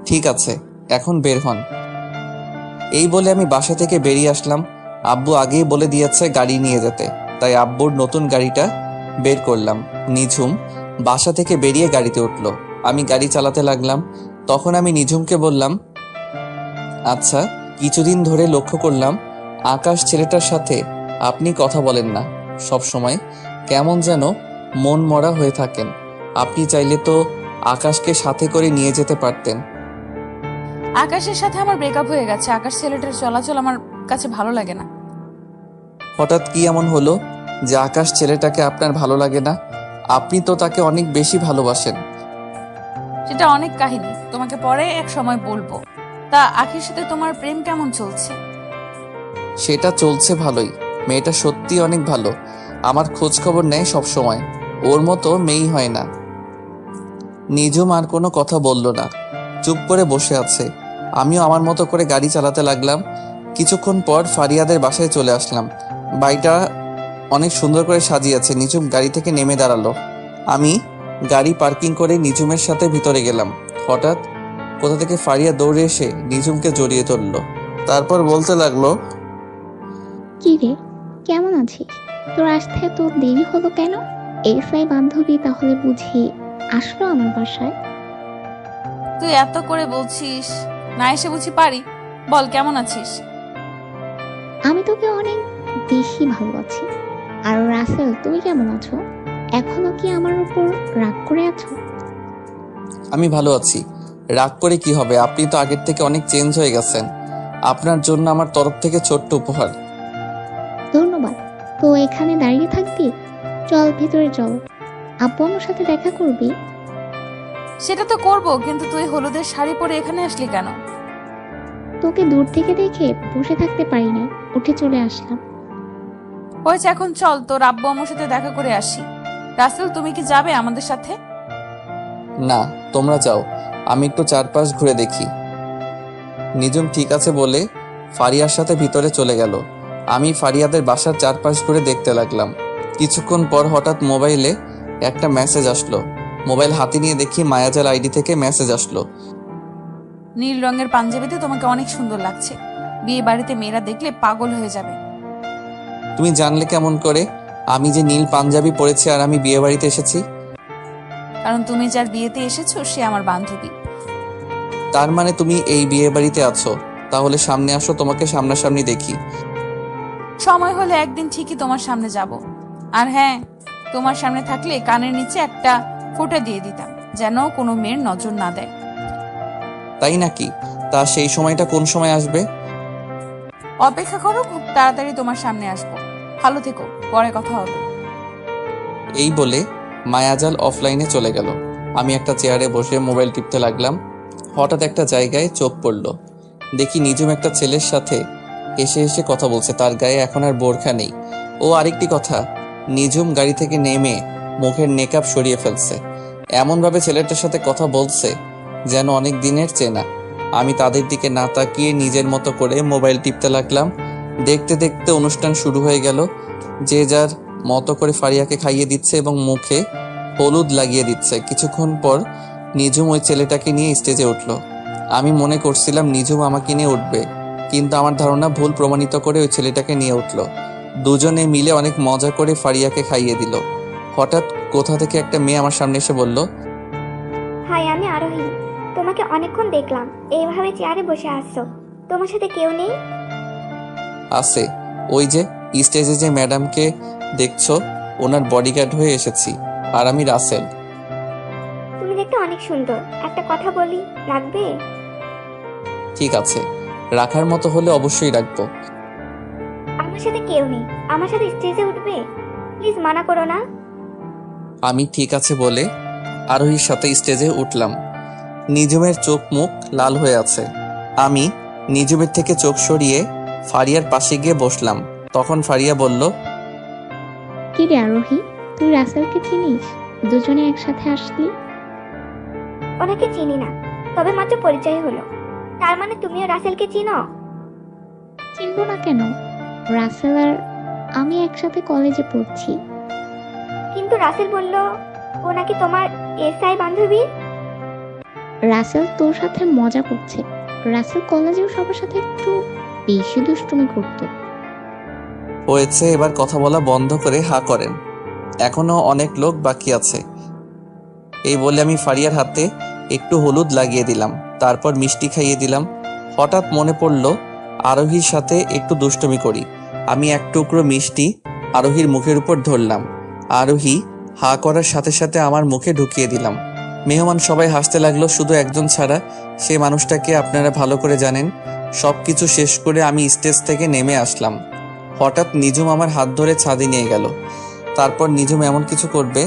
ঠিক আছে, এখন বের হন। এই বলে আমি বাসা থেকে বেরিয়ে আসলাম। আব্বু আগেই বলে দিয়েছে গাড়ি নিয়ে যেতে, তাই আব্বুর নতুন গাড়িটা বের করলাম। নিঝুম বাসা থেকে বেরিয়ে গাড়িতে উঠলো। আমি গাড়ি চালাতে লাগলাম। তখন আমি নিঝুমকে বললাম, আচ্ছা, কিছুদিন ধরে লক্ষ্য করলাম আকাশ ছেলেটার সাথে আপনি কথা বলেন না, সব সময় কেমন যেন মন মরা হয়ে থাকেন। আপনি চাইলে তো আকাশকে সাথে করে নিয়ে যেতে পারতেন। আকাশের সাথে আমার ব্রেকআপ হয়ে গেছে। আকাশ ছেলেটার চলাচল আমার কাছে ভালো লাগে না। হঠাৎ কি এমন হলো যে আকাশ ছেলেটাকে আপনার ভালো লাগে না? আপনি তো তাকে অনেক বেশি ভালোবাসেন। সেটা অনেক কাহিনী, তোমাকে পরে এক সময় বলবো। তা আখির সাথে তোমার প্রেম কেমন চলছে? সেটা চলছে ভালোই। মেয়েটা সত্যি অনেক ভালো, আমার খোঁজ খবর নেয় সব সময়। ওর মতো মেয়েই হয় না। নিঝুম আর কোনো কথা বলল না, চুপ করে বসে আছে। আমিও আমার মতো করে গাড়ি চালাতে লাগলাম। কিছুক্ষণ পর ফারিয়াদের বাসায় চলে আসলাম। বাড়িটা অনেক সুন্দর করে সাজিয়েছে। নিঝুম গাড়ি থেকে নেমে দাঁড়ালো। আমি গাড়ি পার্কিং করে নিঝুমের সাথে ভিতরে গেলাম। হঠাৎ কোথা থেকে ফারিয়া দৌড়ে এসে নিঝুমকে জড়িয়ে ধরল। তারপর বলতে লাগলো, কি রে, কেমন আছিস? তোর আসতে তো দেরি হলো কেন? এসআই বান্ধবী তাহলে বুঝি আসলো আমার বাসায়? তুই এত করে বলছিস, না এসে বুঝি পারি? বল কেমন আছিস? আমি তোকে অনেক বেশি ভালোবাসি। আর রাসেল, তুমি কেমন আছো? এখনো কি আমার উপর রাগ করে আছো? আমি ভালো আছি। রাগ করে কি হবে? আপনি তো আগের থেকে অনেক চেঞ্জ হয়ে গেছেন। আপনার জন্য আমার তরফ থেকে ছোট্ট উপহার। ধন্যবাদ। তো এখানে দাঁড়িয়ে থাকবি? চল ভিতরে চল, আব্বু আমার সাথে দেখা করবি। সেটা তো করবো, কিন্তু তুই হলুদের শাড়ি পরে এখানে আসলি কেন? তোকে দূর থেকে দেখে বসে থাকতে পারি না, উঠে চলে আসলাম। হয়েছে, এখন চল, তোর আব্বু আমার সাথে দেখা করে আসি। রাসেল, তুমি কি যাবে আমাদের সাথে? না, তোমরা যাও, আমি একটু চারপাশ ঘুরে দেখি। নিঝুম ঠিক আছে বলে ফারিয়ার সাথে ভিতরে চলে গেল। আমি ফারিয়াদের বাসার চারপাশ ঘুরে দেখতে লাগলাম। কিছুক্ষণ পর হঠাৎ মোবাইলে একটা মেসেজ আসলো। মোবাইল হাতে নিয়ে দেখি মায়াজাল আইডি থেকে মেসেজ আসলো। নীল রঙের পাঞ্জাবিতে তোমাকে অনেক সুন্দর লাগছে। বিয়ে বাড়িতে মেয়েরা দেখলে পাগল হয়ে যাবে। তুমি জানলে কেমন করে আমি যে নীল পাঞ্জাবি পরেছি আর আমি বিয়ে বাড়িতে এসেছি? কারণ তুমি যার বিয়েতে এসেছো সে আমার বান্ধবী। তার মানে তুমি এই বিয়ে বাড়িতে আছো? তাহলে সামনে আসো, তোমাকে সামনাসামনি দেখি। সময় হলে একদিন ঠিকই তোমার সামনে যাব। আর হ্যাঁ, তোমার সামনে থাকলে কানের নিচে একটা ফোঁটা দিয়ে দিতাম, যেন কোনো মেয়ের নজর না দেয়। তাই নাকি? তা সেই সময়টা কোন সময় আসবে? অপেক্ষা করো, খুব তাড়াতাড়ি তোমার সামনে আসবো। ভালো থেকো, পরে কথা হবে। এই বলে মায়াজাল অফলাইনে চলে গেল। আমি একটা চেয়ারে বসে মোবাইল টিপতে লাগলাম। হঠাৎ একটা জায়গায় চোখ পড়ল। দেখি নিজুম একটা ছেলের সাথে হেসে হেসে কথা বলছে। তার গায়ে এখন আর বোরখা নেই। ও আরেকটি কথা, নিজুম গাড়ি থেকে নেমে মুখের নেকআপ সরিয়ে ফেলছে। এমনভাবে ছেলেটার সাথে কথা বলছে যেন অনেক দিনের চেনা। আমি তাদের দিকে না তাকিয়ে নিজের মতো করে মোবাইল টিপতে লাগলাম। দেখতে দেখতে অনুষ্ঠান শুরু হয়ে গেল। যে যার মতো করে ফারিয়াকে খাইয়ে দিচ্ছে এবং মুখে হলুদ লাগিয়ে দিচ্ছে। কিছুক্ষণ পর নিজুম ওই ছেলেটাকে নিয়ে স্টেজে উঠল। আমি মনে করছিলাম নিজুম আমাকে নিয়ে উঠবে, কিন্তু আমার ধারণা ভুল প্রমাণিত করে ওই ছেলেটাকে নিয়ে উঠল। দুজনে মিলে অনেক মজা করে ফারিয়াকে খাইয়ে দিল। হঠাৎ কোথা থেকে একটা মেয়ে আমার সামনে এসে বলল, হাই, আমি আরোহী। তোমাকে অনেকক্ষণ দেখলাম এইভাবে চেয়ারে বসে আসছো, তোমার সাথে কেউ নেই? আছে, ওই যে স্টেজে যে ম্যাডামকে দেখছো, ওনার বডিগার্ড হয়ে এসেছি। আর আমি রাসেল। তুমি দেখতে অনেক সুন্দর, একটা কথা বলি, রাখবে? ঠিক আছে, রাখার মতো হলে অবশ্যই রাখবো। আমার সাথে কেউ নেই, আমার সাথে স্টেজে উঠবে? প্লিজ মানা করো না। আমি ঠিক আছে বলে আরোহীর সাথে স্টেজে উঠলাম। নিজুমের চোখ মুখ লাল হয়ে আছে। আমি নিজুমের থেকে চোখ সরিয়ে ফারিয়ার পাশে গিয়ে বসলাম। তখন ফারিয়া বলল, কি রে আরোহী, তুই রাসেলকে চিনিস? দুজনে একসাথে আসলি। ওনাকে চিনি না, তবে মাত্র পরিচয় হলো। তার মানে তুমিও রাসেলকে চিনো? চিনবো না কেন? রাসেল আর আমি একসাথে কলেজে পড়ছি। কিন্তু রাসেল বলল ও নাকি তোমার এসআই বান্ধবী। রাসেল তোর সাথে মজা করছে। রাসেল কলেজেও সবার সাথে একটু বেশি দুষ্টুমি করতো। হয়েছে, এবার কথা বলা বন্ধ করে হা করেন, এখনো অনেক লোক বাকি আছে। এই বলে আমি ফারিয়ার হাতে একটু হলুদ লাগিয়ে দিলাম, তারপর মিষ্টি খাইয়ে দিলাম। হঠাৎ মনে পড়ল আরোহীর সাথে একটু দুষ্টুমি করি। আমি এক টুকরো মিষ্টি আরোহীর মুখের উপর ধরলাম। আরোহী হা করার সাথে সাথে আমার মুখে ঢুকিয়ে দিলাম। মেহমান সবাই হাসতে লাগলো, শুধু একজন ছাড়া। সেই মানুষটাকে আপনারা ভালো করে জানেন। সবকিছু শেষ করে আমি স্টেজ থেকে নেমে আসলাম। হঠাৎ নিজুম আমার হাত ধরে ছাদে নিয়ে গেল। তারপর নিজুম এমন কিছু করবে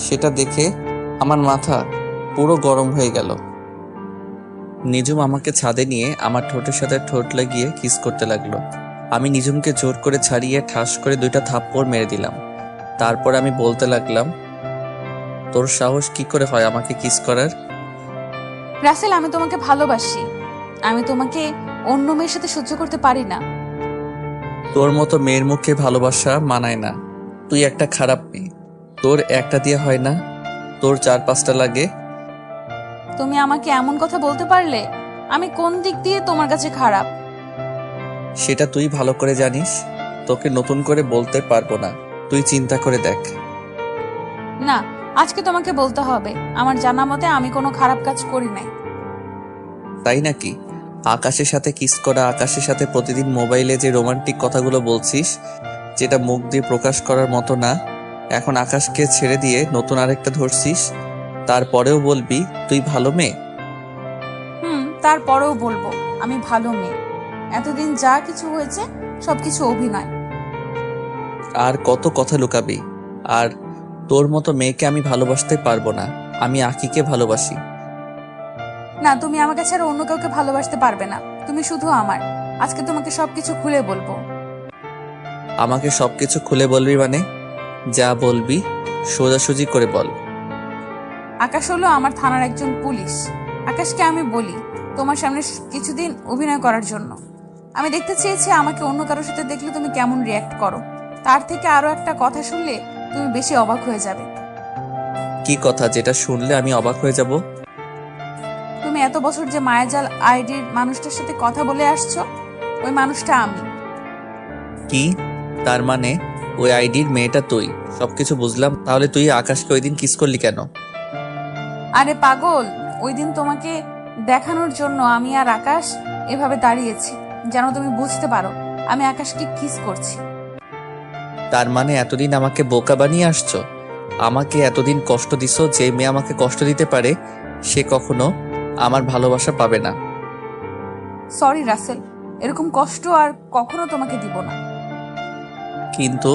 সেটা দেখে আমার মাথা পুরো গরম হয়ে গেল। নিজুম আমাকে ছাদে নিয়ে আমার ঠোঁটের সাথে ঠোঁট লাগিয়ে কিস করতে লাগলো। আমি নিজুমকে জোর করে ছাড়িয়ে ঠাস করে 2টা থাপ্পড় মেরে দিলাম। তারপর আমি বলতে লাগলাম, তোর সাহস কি করে হয় আমাকে কিস করার? রাসেল, আমি তোমাকে ভালোবাসি। আমি তোমাকে অন্য মেয়ের সাথে সহ্য করতে পারি না। তোর মতো মেয়ের মুখে ভালোবাসা মানায় না। তুই একটা খারাপ মেয়ে। তোর একটা দিয়ে হয় না, তোর 4-5টা লাগে। তুমি আমাকে এমন কথা বলতে পারলে? আমি কোন দিক দিয়ে তোমার কাছে খারাপ? সেটা তুই ভালো করে জানিস। তোকে নতুন করে বলতে পারবো না, তুই চিন্তা করে দেখ। না, আজকে তোমাকে বলতে হবে। আমার জানা মতে আমি কোনো খারাপ কাজ করি নাই। তাই নাকি? আকাশের সাথে কিস করা, আকাশের সাথে প্রতিদিন মোবাইলে যে রোমান্টিক কথাগুলো বলছিস, যেটা মুখ দিয়ে প্রকাশ করার মতো না, এখন আকাশকে ছেড়ে দিয়ে নতুন আরেকটা ধরছিস, তারপরেও বলবি তুই ভালো মেয়ে? তারপরেও বলবো আমি ভালো মেয়ে। এতদিন যা কিছু হয়েছে সবকিছু অভিনয়। আর কত কথা লুকাবি? আর তোর মতো মেয়েকে আমি ভালোবাসতে পারবো না। আমি আকিকে ভালোবাসি। না, তুমি আমাকে ছাড়া অন্য কাউকে ভালোবাসতে পারবে না। তুমি শুধু আমার। আজকে তোমাকে সবকিছু খুলে বলবো। আমাকে সবকিছু খুলে বলবি মানে? যা বলবি সোজাসুজি করে বল। আকাশ হলো আমার থানার একজন পুলিশ। আকাশকে আমি বলি তোমার সামনে কিছুদিন অভিনয় করার জন্য। আমি দেখতে চেয়েছি আমাকে অন্য কারোর সাথে দেখলে তুমি কেমন রিয়াক্ট করো। তার থেকে আরো একটা কথা শুনলে তুমি বেশি অবাক হয়ে যাবে। কি কথা যেটা শুনলে আমি অবাক হয়ে যাব? তুমি এত বছর যে মায়াজাল আইডির মানুষটার সাথে কথা বলে আসছো, ওই মানুষটা আমি। কি? তার মানে ওই আইডির মেয়েটা তুই? সবকিছু বুঝলাম। তাহলে তুই আকাশকে ওই দিন কিস করলি কেন? আরে পাগল, ওই দিন তোমাকে দেখানোর জন্য আমি আর আকাশ এভাবে দাঁড়িয়েছি, যেন তুমি বুঝতে পারো আমি আকাশকে কিস করছি। তার মানে এতদিন আমাকে বোকা বানিয়ে আসছো? আমাকে এতদিন কষ্ট দিছো। যে মেয়ে আমাকে কষ্ট দিতে পারে সে কখনো আমার ভালোবাসা পাবে না। সরি রাসেল, এরকম কষ্ট আর কখনো তোমাকে দিব না। কিন্তু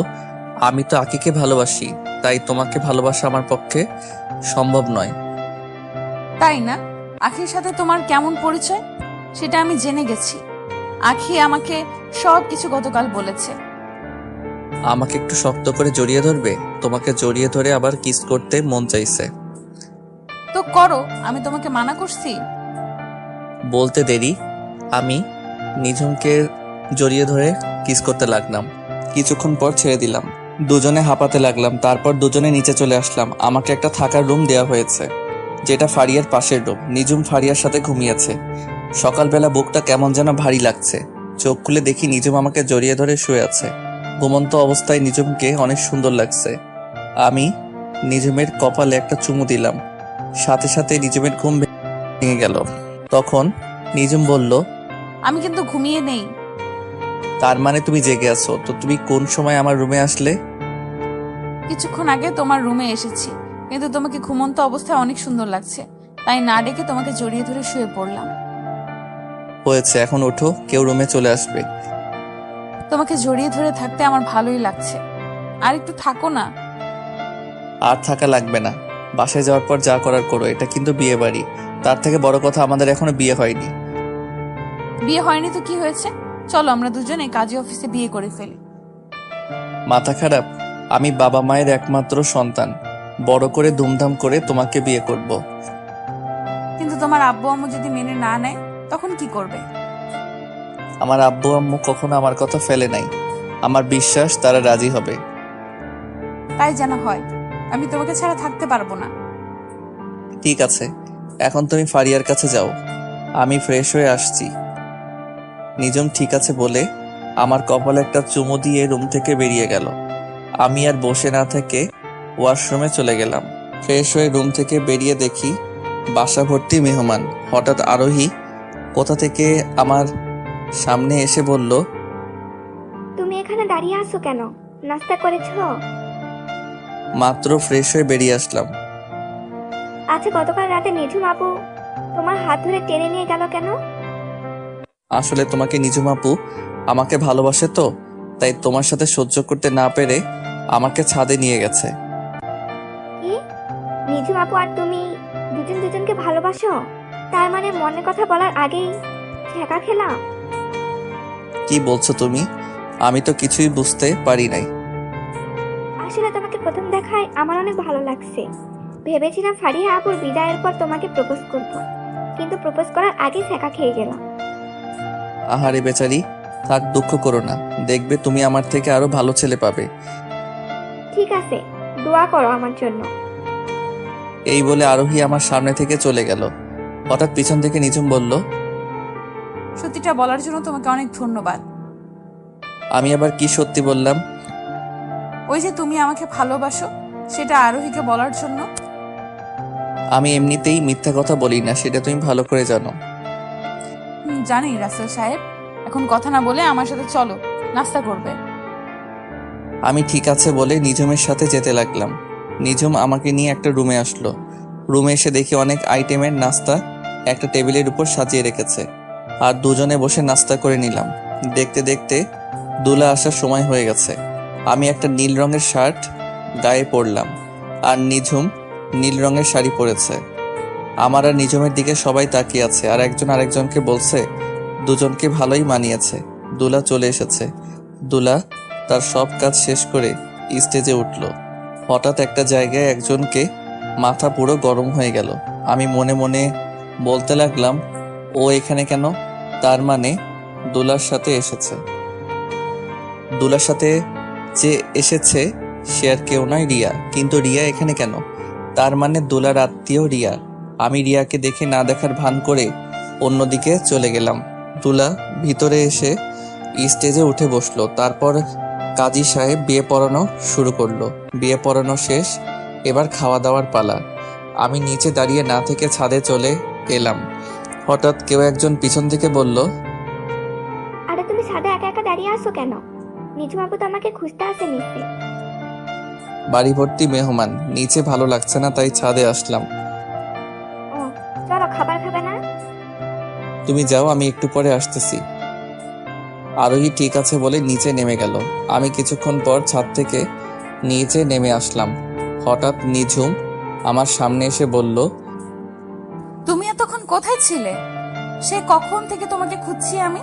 আমি তো আকিকে ভালোবাসি, তাই তোমাকে ভালোবাসা আমার পক্ষে সম্ভব নয়। তাই না? আখির সাথে তোমার কেমন পরিচয় সেটা আমি জেনে গেছি। আখি আমাকে সব কিছু গতকাল বলেছে। আমাকে একটু শক্ত করে জড়িয়ে ধরবে? তোমাকে জড়িয়ে ধরে আবার কিস করতে মন চাইছে। তো করো, আমি তোমাকে মানা করছি? বলতে দেরি, আমি নিঝুমকে জড়িয়ে ধরে কিস করতে লাগলাম। কিছুক্ষণ পর ছেড়ে দিলাম। দুজনে হাঁপাতে লাগলাম। তারপর দুজনে নিচে চলে আসলাম। আমাকে একটা থাকার রুম দেওয়া হয়েছে, যেটা ফারিয়ার পাশের রুম। নিঝুম ফারিয়ার সাথে ঘুমিয়েছে। সকালবেলা বুকটা কেমন যেন ভারী লাগছে। চোখ খুলে দেখি নিঝুম আমাকে জড়িয়ে ধরে শুয়ে আছে। ঘুমন্ত অবস্থায় নিঝুমকে অনেক সুন্দর লাগছে। আমি নিঝুমের কপালে একটা চুমু দিলাম। সাথে সাথে নিঝুমের ঘুম ভেঙে গেল। তখন নিঝুম বলল, আমি কিন্তু ঘুমিয়ে নেই। তার মানে তুমি জেগে আছো? তো তুমি কোন সময় আমার রুমে আসলে? কিছুক্ষণ আগে তোমার রুমে এসেছি, কিন্তু তোমাকে ঘুমন্ত অবস্থায় অনেক সুন্দর লাগছে, তাই না ডেকে তোমাকে জড়িয়ে ধরে শুয়ে পড়লাম। হয়েছে, এখন ওঠো, কেউ রুমে চলে আসবে। তোমাকে জড়িয়ে ধরে থাকতে আমার ভালোই লাগছে, আর একটু থাকো না। আর থাকা লাগবে না। বাসায় যাওয়ার পর যা করার করো। এটা কিন্তু বিয়ে বাড়ি। তার থেকে বড় কথা, আমাদের এখনো বিয়ে হয়নি। বিয়ে হয়নি তো কি হয়েছে? চলো আমরা দুজনে কাজী অফিসে বিয়ে করে ফেলি। মাথা খারাপ? আমি বাবা মায়ের একমাত্র সন্তান। বড় করে ধুমধাম করে তোমাকে বিয়ে করব। কিন্তু তোমার আব্বু আম্মু যদি মেনে না নেয় তখন কি করবে? আমার আব্বু আম্মু কখনো আমার কথা ফেলে নাই। আমার বিশ্বাস তারা রাজি হবে। তাই যেন হয়। আমি তোমাকে ছাড়া থাকতে পারবো না। ঠিক আছে, এখন তুমি ফারিয়ার কাছে যাও, আমি ফ্রেশ হয়ে আসছি। নিঝুম ঠিক আছে বলে আমার কপালে একটা চুমু দিয়ে রুম থেকে বেরিয়ে গেল। আমি আর বসে না থেকে ওয়াশরুমে চলে গেলাম। ফ্রেশ হয়ে রুম থেকে বেরিয়ে দেখি বাসা ভর্তি মেহমান। হঠাৎ আরোহী কোথা থেকে আমার সামনে এসে বলল, তুমি এখানে দাঁড়িয়ে আছো কেন? নাস্তা করেছো? মাত্র ফ্রেশ হয়ে বেরিয়ে আসলাম। আচ্ছা, গতকাল রাতে নিঝুম আপু তোমার হাত ধরে টেনে নিয়ে গেল কেন? আসলে তোমাকে নিঝুম আপু আমাকে ভালোবাসে তো, তাই তোমার সাথে সহ্য করতে না পেরে আমাকে ছাদে নিয়ে গেছে। কি? নিঝুম আপু আর তুমি দুজন দুজনকে ভালোবাসো? তার মানে মনের কথা বলার আগেই ছেঁকা খেলাম? কি বলছো তুমি? আমি তো কিছুই বুঝতে পারি নাই। আসলে তোমাকে প্রথম দেখায় আমার অনেক ভালো লাগছে। ভেবেছিলাম ফারিয়া আপুর বিদায়ের পর তোমাকে প্রপোজ করব, কিন্তু প্রপোজ করার আগে ছেঁকা খেয়ে গেলাম। আহারে বেচারি, থাক, দুঃখ করো না। দেখবে তুমি আমার থেকে আরো ভালো ছেলে পাবে। ঠিক আছে, দোয়া করো আমার জন্য। এই বলে আরোহী আমার সামনে থেকে চলে গেল। হঠাৎ পিছন থেকে নিঝুম বলল, সত্যিটা বলার জন্য তোমাকে অনেক ধন্যবাদ। আমি আবার কি সত্যি বললাম? ওই যে তুমি আমাকে ভালোবাসো, সেটা আরোহীকে বলার জন্য। আমি এমনিতেই মিথ্যা কথা বলি না, সেটা তুমি ভালো করে জানো। জানি রাসেল সাহেব। এখন কথা না বলে আমার সাথে চলো, নাস্তা করবে। আমি ঠিক আছে বলে নিঝুমের সাথে যেতে লাগলাম। নিঝুম আমাকে নিয়ে একটা রুমে আসলো। রুমে এসে দেখি অনেক আইটেমের নাস্তা একটা টেবিলের উপর সাজিয়ে রেখেছে, আর দুজনে বসে নাস্তা করে নিলাম। দেখতে দেখতে দুলা আসার সময় হয়ে গেছে। আমি একটা নীল রঙের শার্ট গায়ে পরলাম, আর নিঝুম নীল রঙের শাড়ি পরেছে। আমার আর নিঝুমের দিকে সবাই তাকিয়ে আছে, আর একজন আরেকজনকে বলছে দুজনকে ভালোই মানিয়েছে। দুলা চলে এসেছে। দুলা তার সব কাজ শেষ করে স্টেজে উঠল। হঠাৎ একটা জায়গায় একজনকে মাথা পুরো গরম হয়ে গেল। আমি মনে মনে বলতে লাগলাম, ও এখানে কেন? তার মানে দুলার সাথে এসেছে। দুলার সাথে যে এসেছে সে আর কেউ নয়, রিয়া। কিন্তু রিয়া এখানে কেন? তার মানে দুলার আত্মীয় রিয়া। আমি রিয়াকে দেখে না দেখার ভান করে অন্যদিকে চলে গেলাম। দুলা ভিতরে এসে স্টেজে উঠে বসলো। তারপর কাজী সাহেব বিয়ে পড়ানো শুরু করলো। বিয়ে পড়ানো শেষ, এবার খাওয়া দাওয়ার পালা। আমি নিচে দাঁড়িয়ে না থেকে ছাদে চলে এলাম। হঠাৎ কেউ একজন পিছন থেকে বলল, আরে তুমি ছাদে একা একা দাঁড়িয়ে আছো কেন? নিজুম আপু তো আমাকে খুঁজতে আসে নিশ্চয়ই। বাড়ি ভর্তি মেহমান, নিচে ভালো লাগছে না তাই ছাদে আসলাম। ও চলো, খাবার খাবে না? তুমি যাও, আমি একটু পরে আসতেছি। আরোহী ঠিক আছে বলে নিচে নেমে গেল। আমি কিছুক্ষণ পর ছাদ থেকে নিচে নেমে আসলাম। হঠাৎ নিঝুম আমার সামনে এসে বলল, তুমি এতক্ষণ কোথায় ছিলে? সে কখন থেকে তোমাকে খুঁজছি আমি।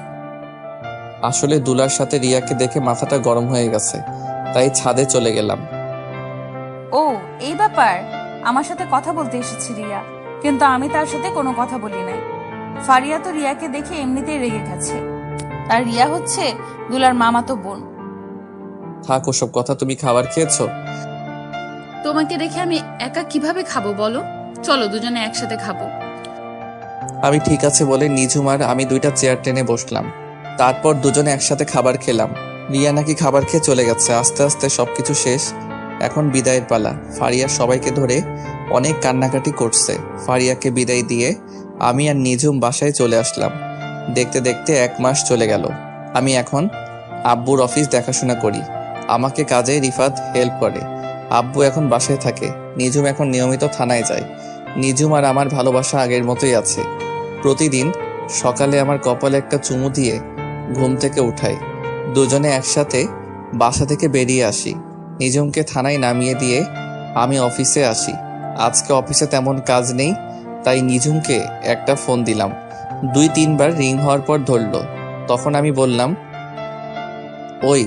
আসলে দুলার সাথে রিয়াকে দেখে মাথাটা গরম হয়ে গেছে, তাই ছাদে চলে গেলাম। ও এই ব্যাপার। আমার সাথে কথা বলতে এসেছি রিয়া, কিন্তু আমি তার সাথে কোনো কথা বলি নাই। ফারিয়া তো রিয়াকে দেখে এমনিতেই রেগে গেছে। আর রিয়া হচ্ছে দুলার মামাতো বোন। থাক ওসব কথা, তুমি খাবার খেয়েছো? তোমাকে রেখে আমি একা কিভাবে খাবো বলো? চলো দুজনে একসাথে খাবো। আমি ঠিক আছে বলে নিঝুম আর আমি দুইটা চেয়ার টেনে বসলাম। তারপর দুজনে একসাথে খাবার খেলাম। রিয়া নাকি খাবার খেয়ে চলে গেছে। আস্তে আস্তে সবকিছু শেষ, এখন বিদায়ের পালা। ফারিয়া সবাইকে ধরে অনেক কান্নাকাটি করছে। ফারিয়াকে বিদায় দিয়ে আমি আর নিঝুম বাসায় চলে আসলাম। দেখতে দেখতে 1 মাস চলে গেল। আমি এখন আব্বুর অফিস দেখাশোনা করি, আমাকে কাজে রিফাত হেল্প করে। আব্বু এখন বাসায় থাকে, নিঝুম এখন নিয়মিত থানায় যায়। নিঝুম আর আমার ভালোবাসা আগের মতোই আছে। প্রতিদিন সকালে আমার কপালে একটা চুমু দিয়ে ঘুম থেকে উঠাই। দুজনে একসাথে বাসা থেকে বেরিয়ে আসি। নিঝুমকে থানায় নামিয়ে দিয়ে আমি অফিসে আসি। আজকে অফিসে তেমন কাজ নেই, তাই নিঝুমকে একটা ফোন দিলাম। 2-3 বার রিং হওয়ার পর ধরলো। তখন আমি বললাম, ওই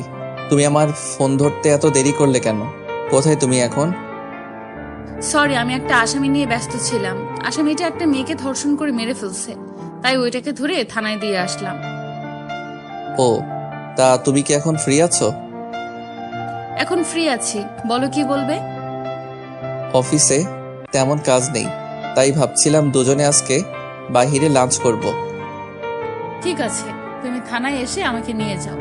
তুমি আমার ফোন ধরতে এত দেরি করলে কেন? কোথায় তুমি এখন? সরি, আমি একটা আসামি নিয়ে ব্যস্ত ছিলাম। আসামিটা একটা মেয়েকে ধর্ষণ করে মেরে ফেলছে, তাই ওইটাকে ধরে থানায় দিয়ে আসলাম। ও তা তুমি কি এখন ফ্রি আছো? এখন ফ্রি আছি, বলো কি বলবে? অফিসে তেমন কাজ নেই, তাই ভাবছিলাম দুজনে আজকে বাহিরে লাঞ্চ করব। ঠিক আছে, তুমি থানায় এসে আমাকে নিয়ে যাও।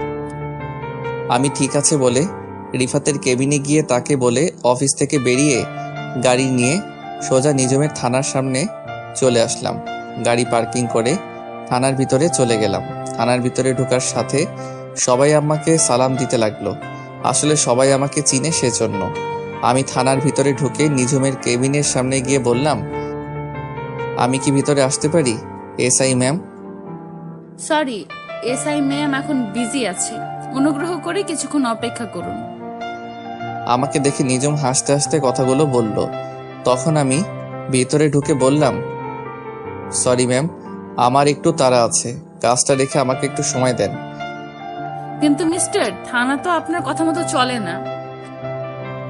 আমি ঠিক আছে বলে রিফাতের কেবিনে গিয়ে তাকে বলে অফিস থেকে বেরিয়ে গাড়ি নিয়ে সোজা নিঝুমের থানার সামনে চলে আসলাম। গাড়ি পার্কিং করে থানার ভিতরে চলে গেলাম। থানার ভিতরে ঢোকার সাথে সবাই আমাকে সালাম দিতে লাগলো। আসলে সবাই আমাকে চিনে, সেজন্য। আমি থানার ভিতরে ঢুকে নিঝুমের কেবিনের সামনে গিয়ে বললাম, আমি কি ভিতরে আসতে পারি SI ma'am? Sorry, SI ma'am এখন বিজি আছে, অনুগ্রহ করে কিছুক্ষণ অপেক্ষা করুন। আমাকে দেখে নিঝুম হাসতে হাসতে কথাগুলো বলল। তখন আমি ভিতরে ঢুকে বললাম, সরি ম্যাম, আমার একটু তাড়া আছে, কাজটা রেখে আমাকে একটু সময় দেন। কিন্তু মিস্টার, থানা তো আপনার কথা মতো চলে না।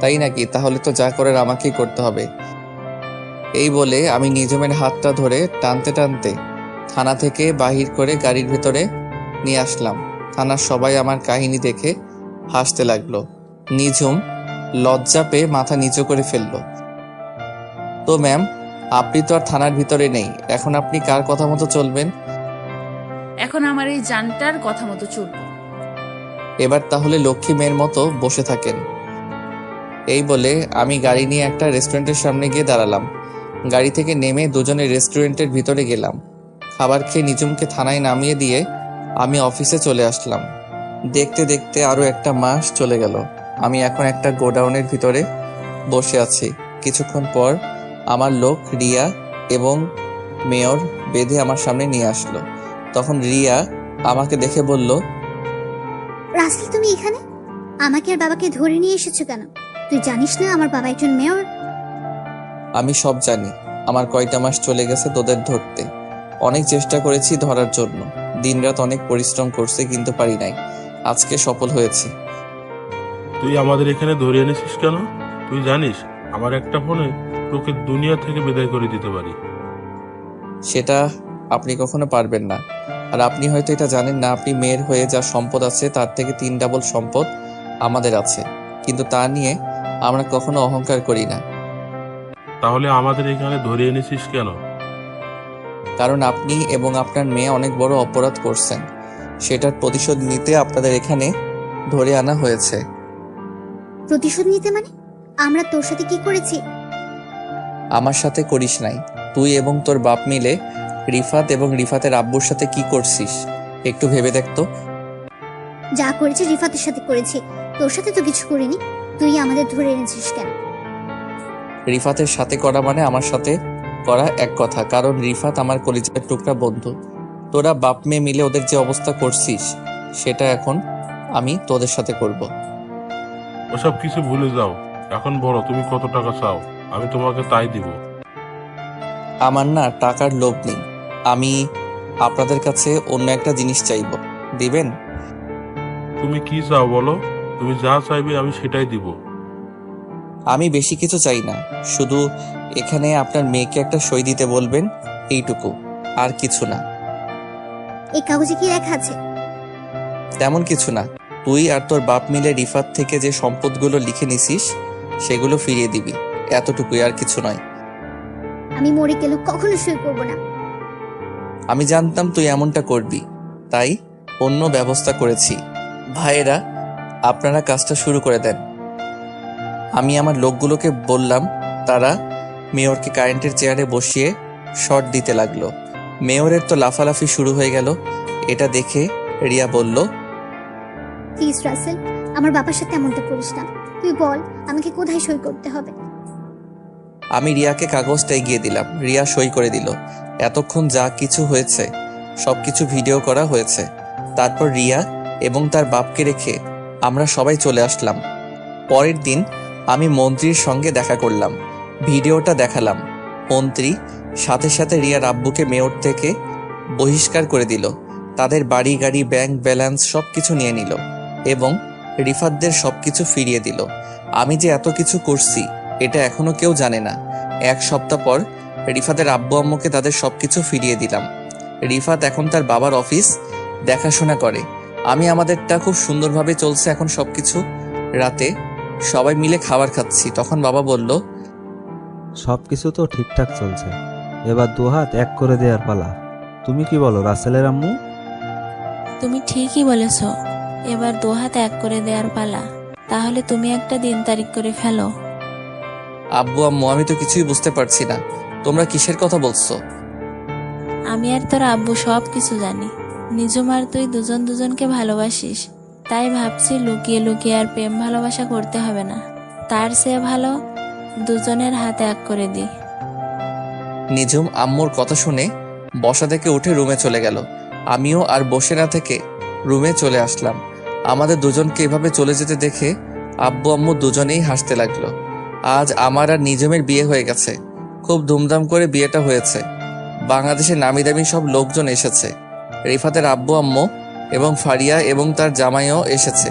তাই নাকি? তাহলে তো যা করার আমাকেই করতে হবে। এই বলে আমি নিঝুমের হাতটা ধরে টানতে টানতে থানা থেকে বাহির করে গাড়ির ভেতরে নিয়ে আসলাম। থানার সবাই আমার কাহিনী দেখে হাসতে লাগলো। নিঝুম লজ্জা পেয়ে মাথা নিচু করে ফেলল। তো ম্যাম, আপনি তো আর থানার ভিতরে নেই, এখন আপনি কার কথা মতো চলবেন? এখন আমার এই জানটার কথা মতো চলবে। এবার তাহলে লক্ষ্মী মেয়ের মতো বসে থাকেন। এই বলে আমি গাড়ি নিয়ে একটা রেস্টুরেন্টের সামনে গিয়ে দাঁড়ালাম। গাড়ি থেকে নেমে দুজনে রেস্টুরেন্টের ভিতরে গেলাম। খাবার খেয়ে নিঝুমকে থানায় নামিয়ে দিয়ে আমি অফিসে চলে আসলাম। দেখতে দেখতে আরো 1 মাস চলে গেল। আমি এখন একটা গোডাউনের ভিতরে বসে আছি। কিছুক্ষণ পর আমার লোক রিয়া এবং মেয়র বেঁধে আমার সামনে নিয়ে আসলো। তখন রিয়া আমাকে দেখে বলল, রাসেল তুমি এখানে? আমাকে আর বাবাকে ধরে নিয়ে এসেছো কেন? তুই জানিস না আমার বাবা একজন মেয়র? আমি সব জানি। আমার কয়টা মাস চলে গেছে তোদের ধরতে। অনেক চেষ্টা করেছি ধরার জন্য, দিনরাত অনেক পরিশ্রম করছে, কিন্তু পারি নাই। আজকে সফল হয়েছি। তুই আমাদের এখানে ধরে এনেছিস কেন? তুই জানিস আমার একটা ফোনে তোকে দুনিয়া থেকে বিদায় করে দিতে পারি। সেটা আপনি কখনো পারবেন না। আর আপনি হয়তো এটা জানেন না, আপনি মেয়ের হয়ে যা সম্পদ আছে তার থেকে 3 ডাবল সম্পদ আমাদের আছে, কিন্তু তা নিয়ে আমরা কখনো অহংকার করি না। তাহলে আমাদের এখানে ধরে এনেছিস কেন? কারণ আপনি এবং আপনার মেয়ে অনেক বড় অপরাধ করছেন, সেটার প্রতিশোধ নিতে আপনাদের এখানে ধরে আনা হয়েছে। প্রতিশোধ নিতে মানে? আমরা তোর সাথে কি করেছি? আমার সাথে করিস নাই, তুই এবং তোর বাপ মিলে রিফাত এবং রিফাতের আব্বুর সাথে কি করছিস একটু ভেবে দেখতো। যা করেছি রিফাতের সাথে করেছি, তোর সাথে তো কিছু করিনি। তুই আমাদের ধরে এনেছিস কেন? রিফাতের সাথে করা মানে আমার সাথে করা এক কথা, কারণ রিফাত আমার কলিজার টুকরা বন্ধু। তোরা বাপ মেয়ে মিলে ওদের যে অবস্থা করছিস সেটা এখন আমি তোদের সাথে করব। ওসব কিছু ভুলে যাও, এখন বলো তুমি কত টাকা চাও, আমি তোমাকে তাই দিব। আমার না টাকার লোভ নেই, আমি আপনাদের কাছে অন্য একটা জিনিস চাইব, দিবেন? তুমি কি চাও বলো, তুমি যা চাইবে আমি সেটাই দিব। আমি বেশি কিছু চাই না, শুধু এখানে আপনার মেয়েকে একটা সই দিতে বলবেন, এইটুকু, আর কিছু না। এই কাগজে কি লেখা আছে? তেমন কিছু না, তুই আর তোর বাপ মিলে রিফাত থেকে যে সম্পদগুলো লিখে নিছিস সেগুলো ফিরিয়ে দিবি, এতটুকুই, আর কিছু নয়। আমি মরে গেলেও কখনো সই করব না। আমি জানতাম তুই এমনটা করবি, তাই অন্য ব্যবস্থা করেছি। ভাইয়েরা, আপনারা কাজটা শুরু করে দেন। আমি আমার লোকগুলোকে বললাম, তারা মেয়রকে কারেন্টের চেয়ারে বসিয়ে শট দিতে লাগলো। মেয়রের তো লাফালাফি শুরু হয়ে গেল। এটা দেখে রিয়া বলল, প্লিজ রাসেল, আমার বাবার সাথে এমনটা করিস না। তুই বল আমাকে কোথায় সই করতে হবে। আমি রিয়াকে কাগজটা এগিয়ে দিলাম। রিয়া সই করে দিল। এতক্ষণ যা কিছু হয়েছে সবকিছু ভিডিও করা হয়েছে। তারপর রিয়া এবং তার বাপকে রেখে আমরা সবাই চলে আসলাম। পরের দিন আমি মন্ত্রীর সঙ্গে দেখা করলাম, ভিডিওটা দেখালাম। মন্ত্রী সাথে সাথে রিয়ার আব্বুকে মেয়র থেকে বহিষ্কার করে দিল, তাদের বাড়ি গাড়ি ব্যাংক ব্যালেন্স সবকিছু নিয়ে নিল এবং রিফাতদের সবকিছু ফিরিয়ে দিল। আমি যে এত কিছু করছি এটা এখনো কেউ জানে না। এক সপ্তাহ পর রিফাতের আব্বু আম্মুকে তাদের সবকিছু ফিরিয়ে দিলাম। রিফাত এখন তার বাবার অফিস দেখাশোনা করে। আমি আমাদেরটা খুব সুন্দরভাবে চলছে এখন সবকিছু। রাতে সবাই মিলে খাবার খাচ্ছি, তখন বাবা বলল, সব কিছু তো ঠিকঠাক চলছে, এবার দুহাত এক করে দেওয়ার পালা। তুমি কি বলো রাসেলের আম্মু? তুমি ঠিকই বলেছ, এবার দুহাত এক করে দেওয়ার পালা। তাহলে তুমি একটা দিন তারিখ করে ফেলো। আব্বু আম্মু, আমি তো কিছুই বুঝতে পারছি না, তোমরা কিসের কথা বলছো? আমি আর তোর আব্বু সব কিছু জানি। নিজুম আর তুই দুজন দুজনকে ভালোবাসিস, তাই ভাবছি লুকিয়ে লুকিয়ে আর প্রেম ভালোবাসা করতে হবে না। তার চেয়ে ভালো দুজনের হাতে এক করে দি। নিজুম আম্মুর কথা শুনে বসা থেকে উঠে রুমে চলে গেল। আমিও আর বসে না থেকে রুমে চলে আসলাম। আমাদের দুজনকে এভাবে চলে যেতে দেখে আব্বু আম্মু দুজনেই হাসতে লাগলো। আজ আমার আর নিজুমের বিয়ে হয়ে গেছে। খুব ধুমধাম করে বিয়েটা হয়েছে। বাংলাদেশের নামি দামি সব লোকজন এসেছে। রিফাতের আব্বু আম্মু এবং ফারিয়া এবং তার জামাইও এসেছে।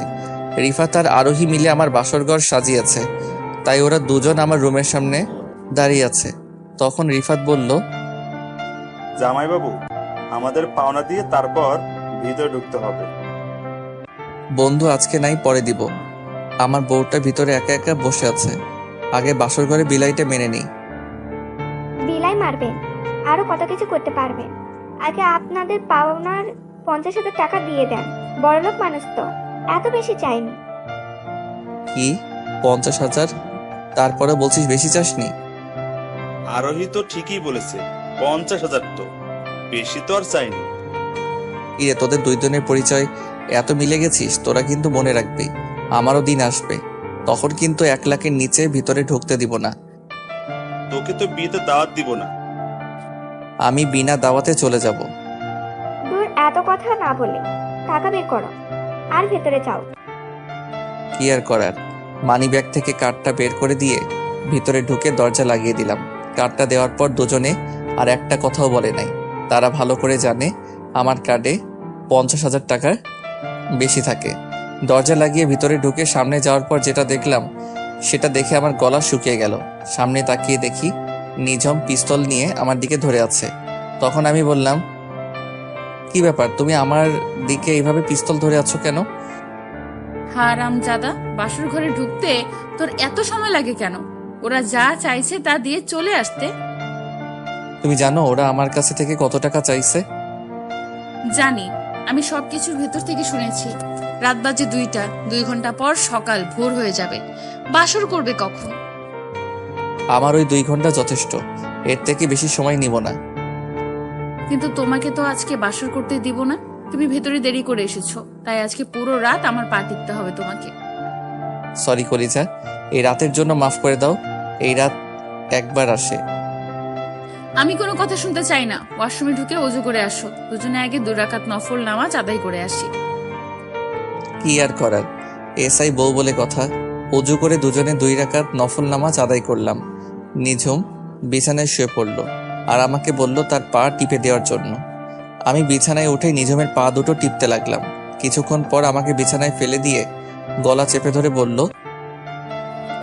রিফাত আর আরোহী মিলে আমার বাসরঘর সাজিয়েছে, তাই ওরা দুজন আমার রুমের সামনে দাঁড়িয়ে আছে। তখন রিফাত বলল, জামাইবাবু, আমাদের পাওনা দিয়ে তারপর ভিতরে ঢুকতে হবে। বন্ধু, আজকে নাই পরে দিব। আমার বউটা ভিতরে একা একা বসে আছে, আগে বাসর ঘরে বিলাইটা মেনে নেই। বিলাই মারবেন, আরো কত কিছু করতে পারবেন। আগে আপনাদের পাওনার 50,000 টাকা দিয়ে দেন। বড়লোক মানুষ তো, এত বেশি চাইনি। কি 50,000? তারপরে বলছিস বেশি চাসনি? আরোহী তো ঠিকই বলেছে, 50,000 তো বেশি তো আর চাইনি। ইরে, তোদের দুই জনের পরিচয় এত মিলে গেছিস, তোরা কিন্তু মনে রাখবি আমারও দিন আসবে, তখন কিন্তু 1 লাখের নিচে ভিতরে ঢুকতে দিব না। তোকে তো বিয়েতে দাওয়াত দিব না। আমি বিনা দাওয়াতে চলে যাব। দূর, এত কথা না বলে টাকা বের করো আর ভেতরে যাও। কি আর করার, মানি ব্যাগ থেকে কার্ডটা বের করে দিয়ে ভিতরে ঢুকে দরজা লাগিয়ে দিলাম। কার্ডটা দেওয়ার পর দুজনে আর একটা কথাও বলে নাই। তারা ভালো করে জানে আমার কার্ডে 50,000 টাকার বেশি থাকে। দরজা লাগিয়ে ভিতরে ঢুকে সামনে যাওয়ার পর যেটা দেখলাম সেটা দেখে আমার গলা শুকিয়ে গেল। সামনে তাকিয়ে দেখি নিঝুম পিস্তল নিয়ে আমার দিকে ধরে আছে। তখন আমি বললাম, কি ব্যাপার, তুমি আমার দিকে এইভাবে পিস্তল ধরে আছো কেন? হারামজাদা, বাসর ঘরে ঢুকতে তোর এত সময় লাগে কেন? ওরা যা চাইছে তা দিয়ে চলে আসতে। তুমি জানো ওরা আমার কাছে থেকে কত টাকা চাইছে? জানি, আমি সবকিছুর ভেতর থেকে শুনেছি। রাত বাজে 2টা, 2 ঘন্টা পর সকাল ভোর হয়ে যাবে। বাসর করবে কখন? আমার ওই 2 ঘন্টা যথেষ্ট, এর থেকে বেশি সময় নিব না। কিন্তু তোমাকে তো আজকে বাসর করতে দিব না। তুমি ভেতরে দেরি করে এসেছো, তাই আজকে পুরো রাত আমার পা টিপতে হবে তোমাকে। সরি কলিজা, এই রাতের জন্য মাফ করে দাও। এই রাত একবার আসে। আমি কোনো কথা শুনতে চাই না। ওয়াশরুমে ঢুকে ওযু করে আসো, দুজনে আগে 2 রাকাত নফল নামাজ আদায় করে আসি। কি আর করার, এসআই বউ বলে কথা। অজু করে দুজনে 2 রাকাত নফল নামাজ আদায় করলাম। নিঝুম বিছানায় শুয়ে পড়ল আর আমাকে বলল তার পা টিপে দেওয়ার জন্য। আমি বিছানায় উঠে নিঝুমের পা দুটো টিপতে লাগলাম। কিছুক্ষণ পর আমাকে বিছানায় ফেলে দিয়ে গলা চেপে ধরে বলল,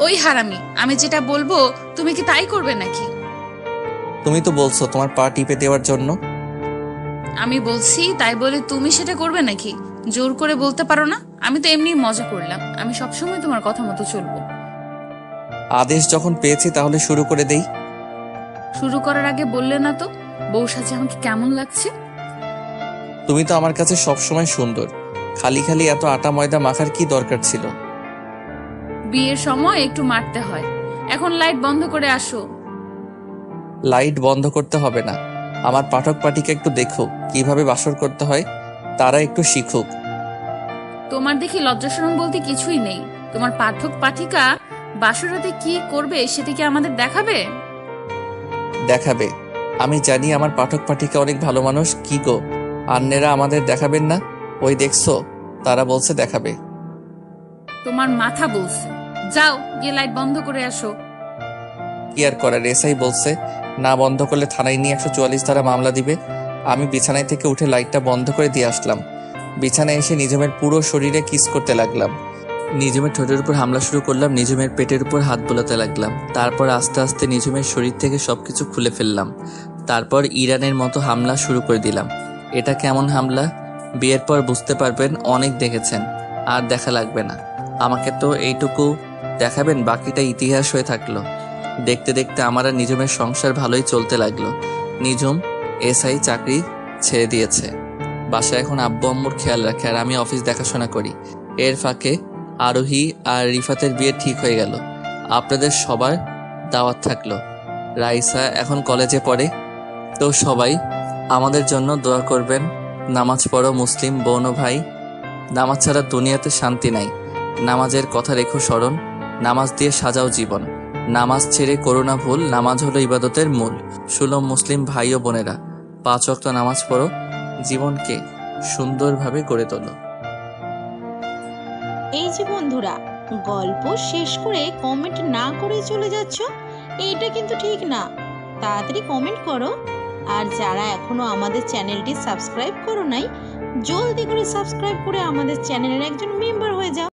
ওই হারামি, আমি যেটা বলবো তুমি কি তাই করবে নাকি? তুমি তো বলছো তোমার পা টিপে দেওয়ার জন্য। আমি বলছি তাই বলে তুমি সেটা করবে নাকি? জোর করে বলতে পারো না? আমি তো এমনি মজা করলাম। আমি সবসময় তোমার কথা মতো চলবো। আদেশ যখন পেয়েছি তাহলে শুরু করে দেই। শুরু করার আগে বললে না তো বউ সাজে আমাকে কেমন লাগছে? তুমি তো আমার কাছে সবসময় সুন্দর। খালি খালি এত আটা ময়দা মাখার কি দরকার ছিল? বিয়ের সময় একটু মারতে হয়। এখন লাইট বন্ধ করে আসো। লাইট বন্ধ করতে হবে না। আমার পাঠক পাঠিকা একটু দেখুক কিভাবে বাসর করতে হয়, তারা একটু শিখুক। তোমার দেখি লজ্জা শরম বলতে কিছুই নেই। তোমার পাঠক পাঠিকা বাসরাতে কি করবে সেটা কি আমাদের দেখাবে? দেখাবে। আমি জানি আমার পাঠক পাঠিকা অনেক ভালো মানুষ। কি গো, আন্নেরা আমাদের দেখাবেন না? ওই দেখছো, তারা বলছে দেখাবে। তোমার মাথা বলছে। যাও গিয়ে লাইট বন্ধ করে আসো। কি আর করার, এসআই বলছে না বন্ধ করলে থানায় নিয়ে 144 ধারা মামলা দিবে। আমি বিছানায় থেকে উঠে লাইটটা বন্ধ করে দিয়ে আসলাম। বিছানায় এসে নিঝুমের পুরো শরীরে কিস করতে লাগলাম। নিঝুমের ঠোঁটের উপর হামলা শুরু করলাম। নিঝুমের পেটের উপর হাত বোলাতে লাগলাম। তারপর আস্তে আস্তে নিঝুমের শরীর থেকে সবকিছু খুলে ফেললাম। তারপর ইরানের মতো হামলা শুরু করে দিলাম। এটা কেমন হামলা বিয়ের পর বুঝতে পারবেন। অনেক দেখেছেন, আর দেখা লাগবে না। আমাকে তো এইটুকু দেখাবেন, বাকিটা ইতিহাস হয়ে থাকলো। দেখতে দেখতে আমার আর নিঝুমের সংসার ভালোই চলতে লাগলো। নিঝুম এসআই চাকরি ছেড়ে দিয়েছে। বাসায় এখন আব্বু আম্মুর খেয়াল রাখে আর আমি অফিস দেখাশোনা করি। এর ফাঁকে আরোহী আর রিফাতের বিয়ে ঠিক হয়ে গেল। আপনাদের সবার দাওয়াত থাকলো। রাইসা এখন কলেজে পড়ে, তো সবাই আমাদের জন্য দোয়া করবেন। নামাজ পড়ো মুসলিম বোন ও ভাই। নামাজ ছাড়া দুনিয়াতে শান্তি নাই। নামাজের কথা রেখো স্মরণ। নামাজ দিয়ে সাজাও জীবন। নামাজ ছেড়ে করো না ভুল। নামাজ হলো ইবাদতের মূল। সুলম মুসলিম ভাই ও বোনেরা, 5 ওয়াক্ত নামাজ পড়ো। জীবনকে সুন্দরভাবে গড়ে তোলো। এই যে বন্ধুরা, গল্প শেষ করে কমেন্ট না করে চলে যাচ্ছ, এইটা কিন্তু ঠিক না। তাড়াতাড়ি কমেন্ট করো। আর যারা এখনো আমাদের চ্যানেলটি সাবস্ক্রাইব করো নাই, জলদি করে সাবস্ক্রাইব করে আমাদের চ্যানেলের একজন মেম্বার হয়ে যাও।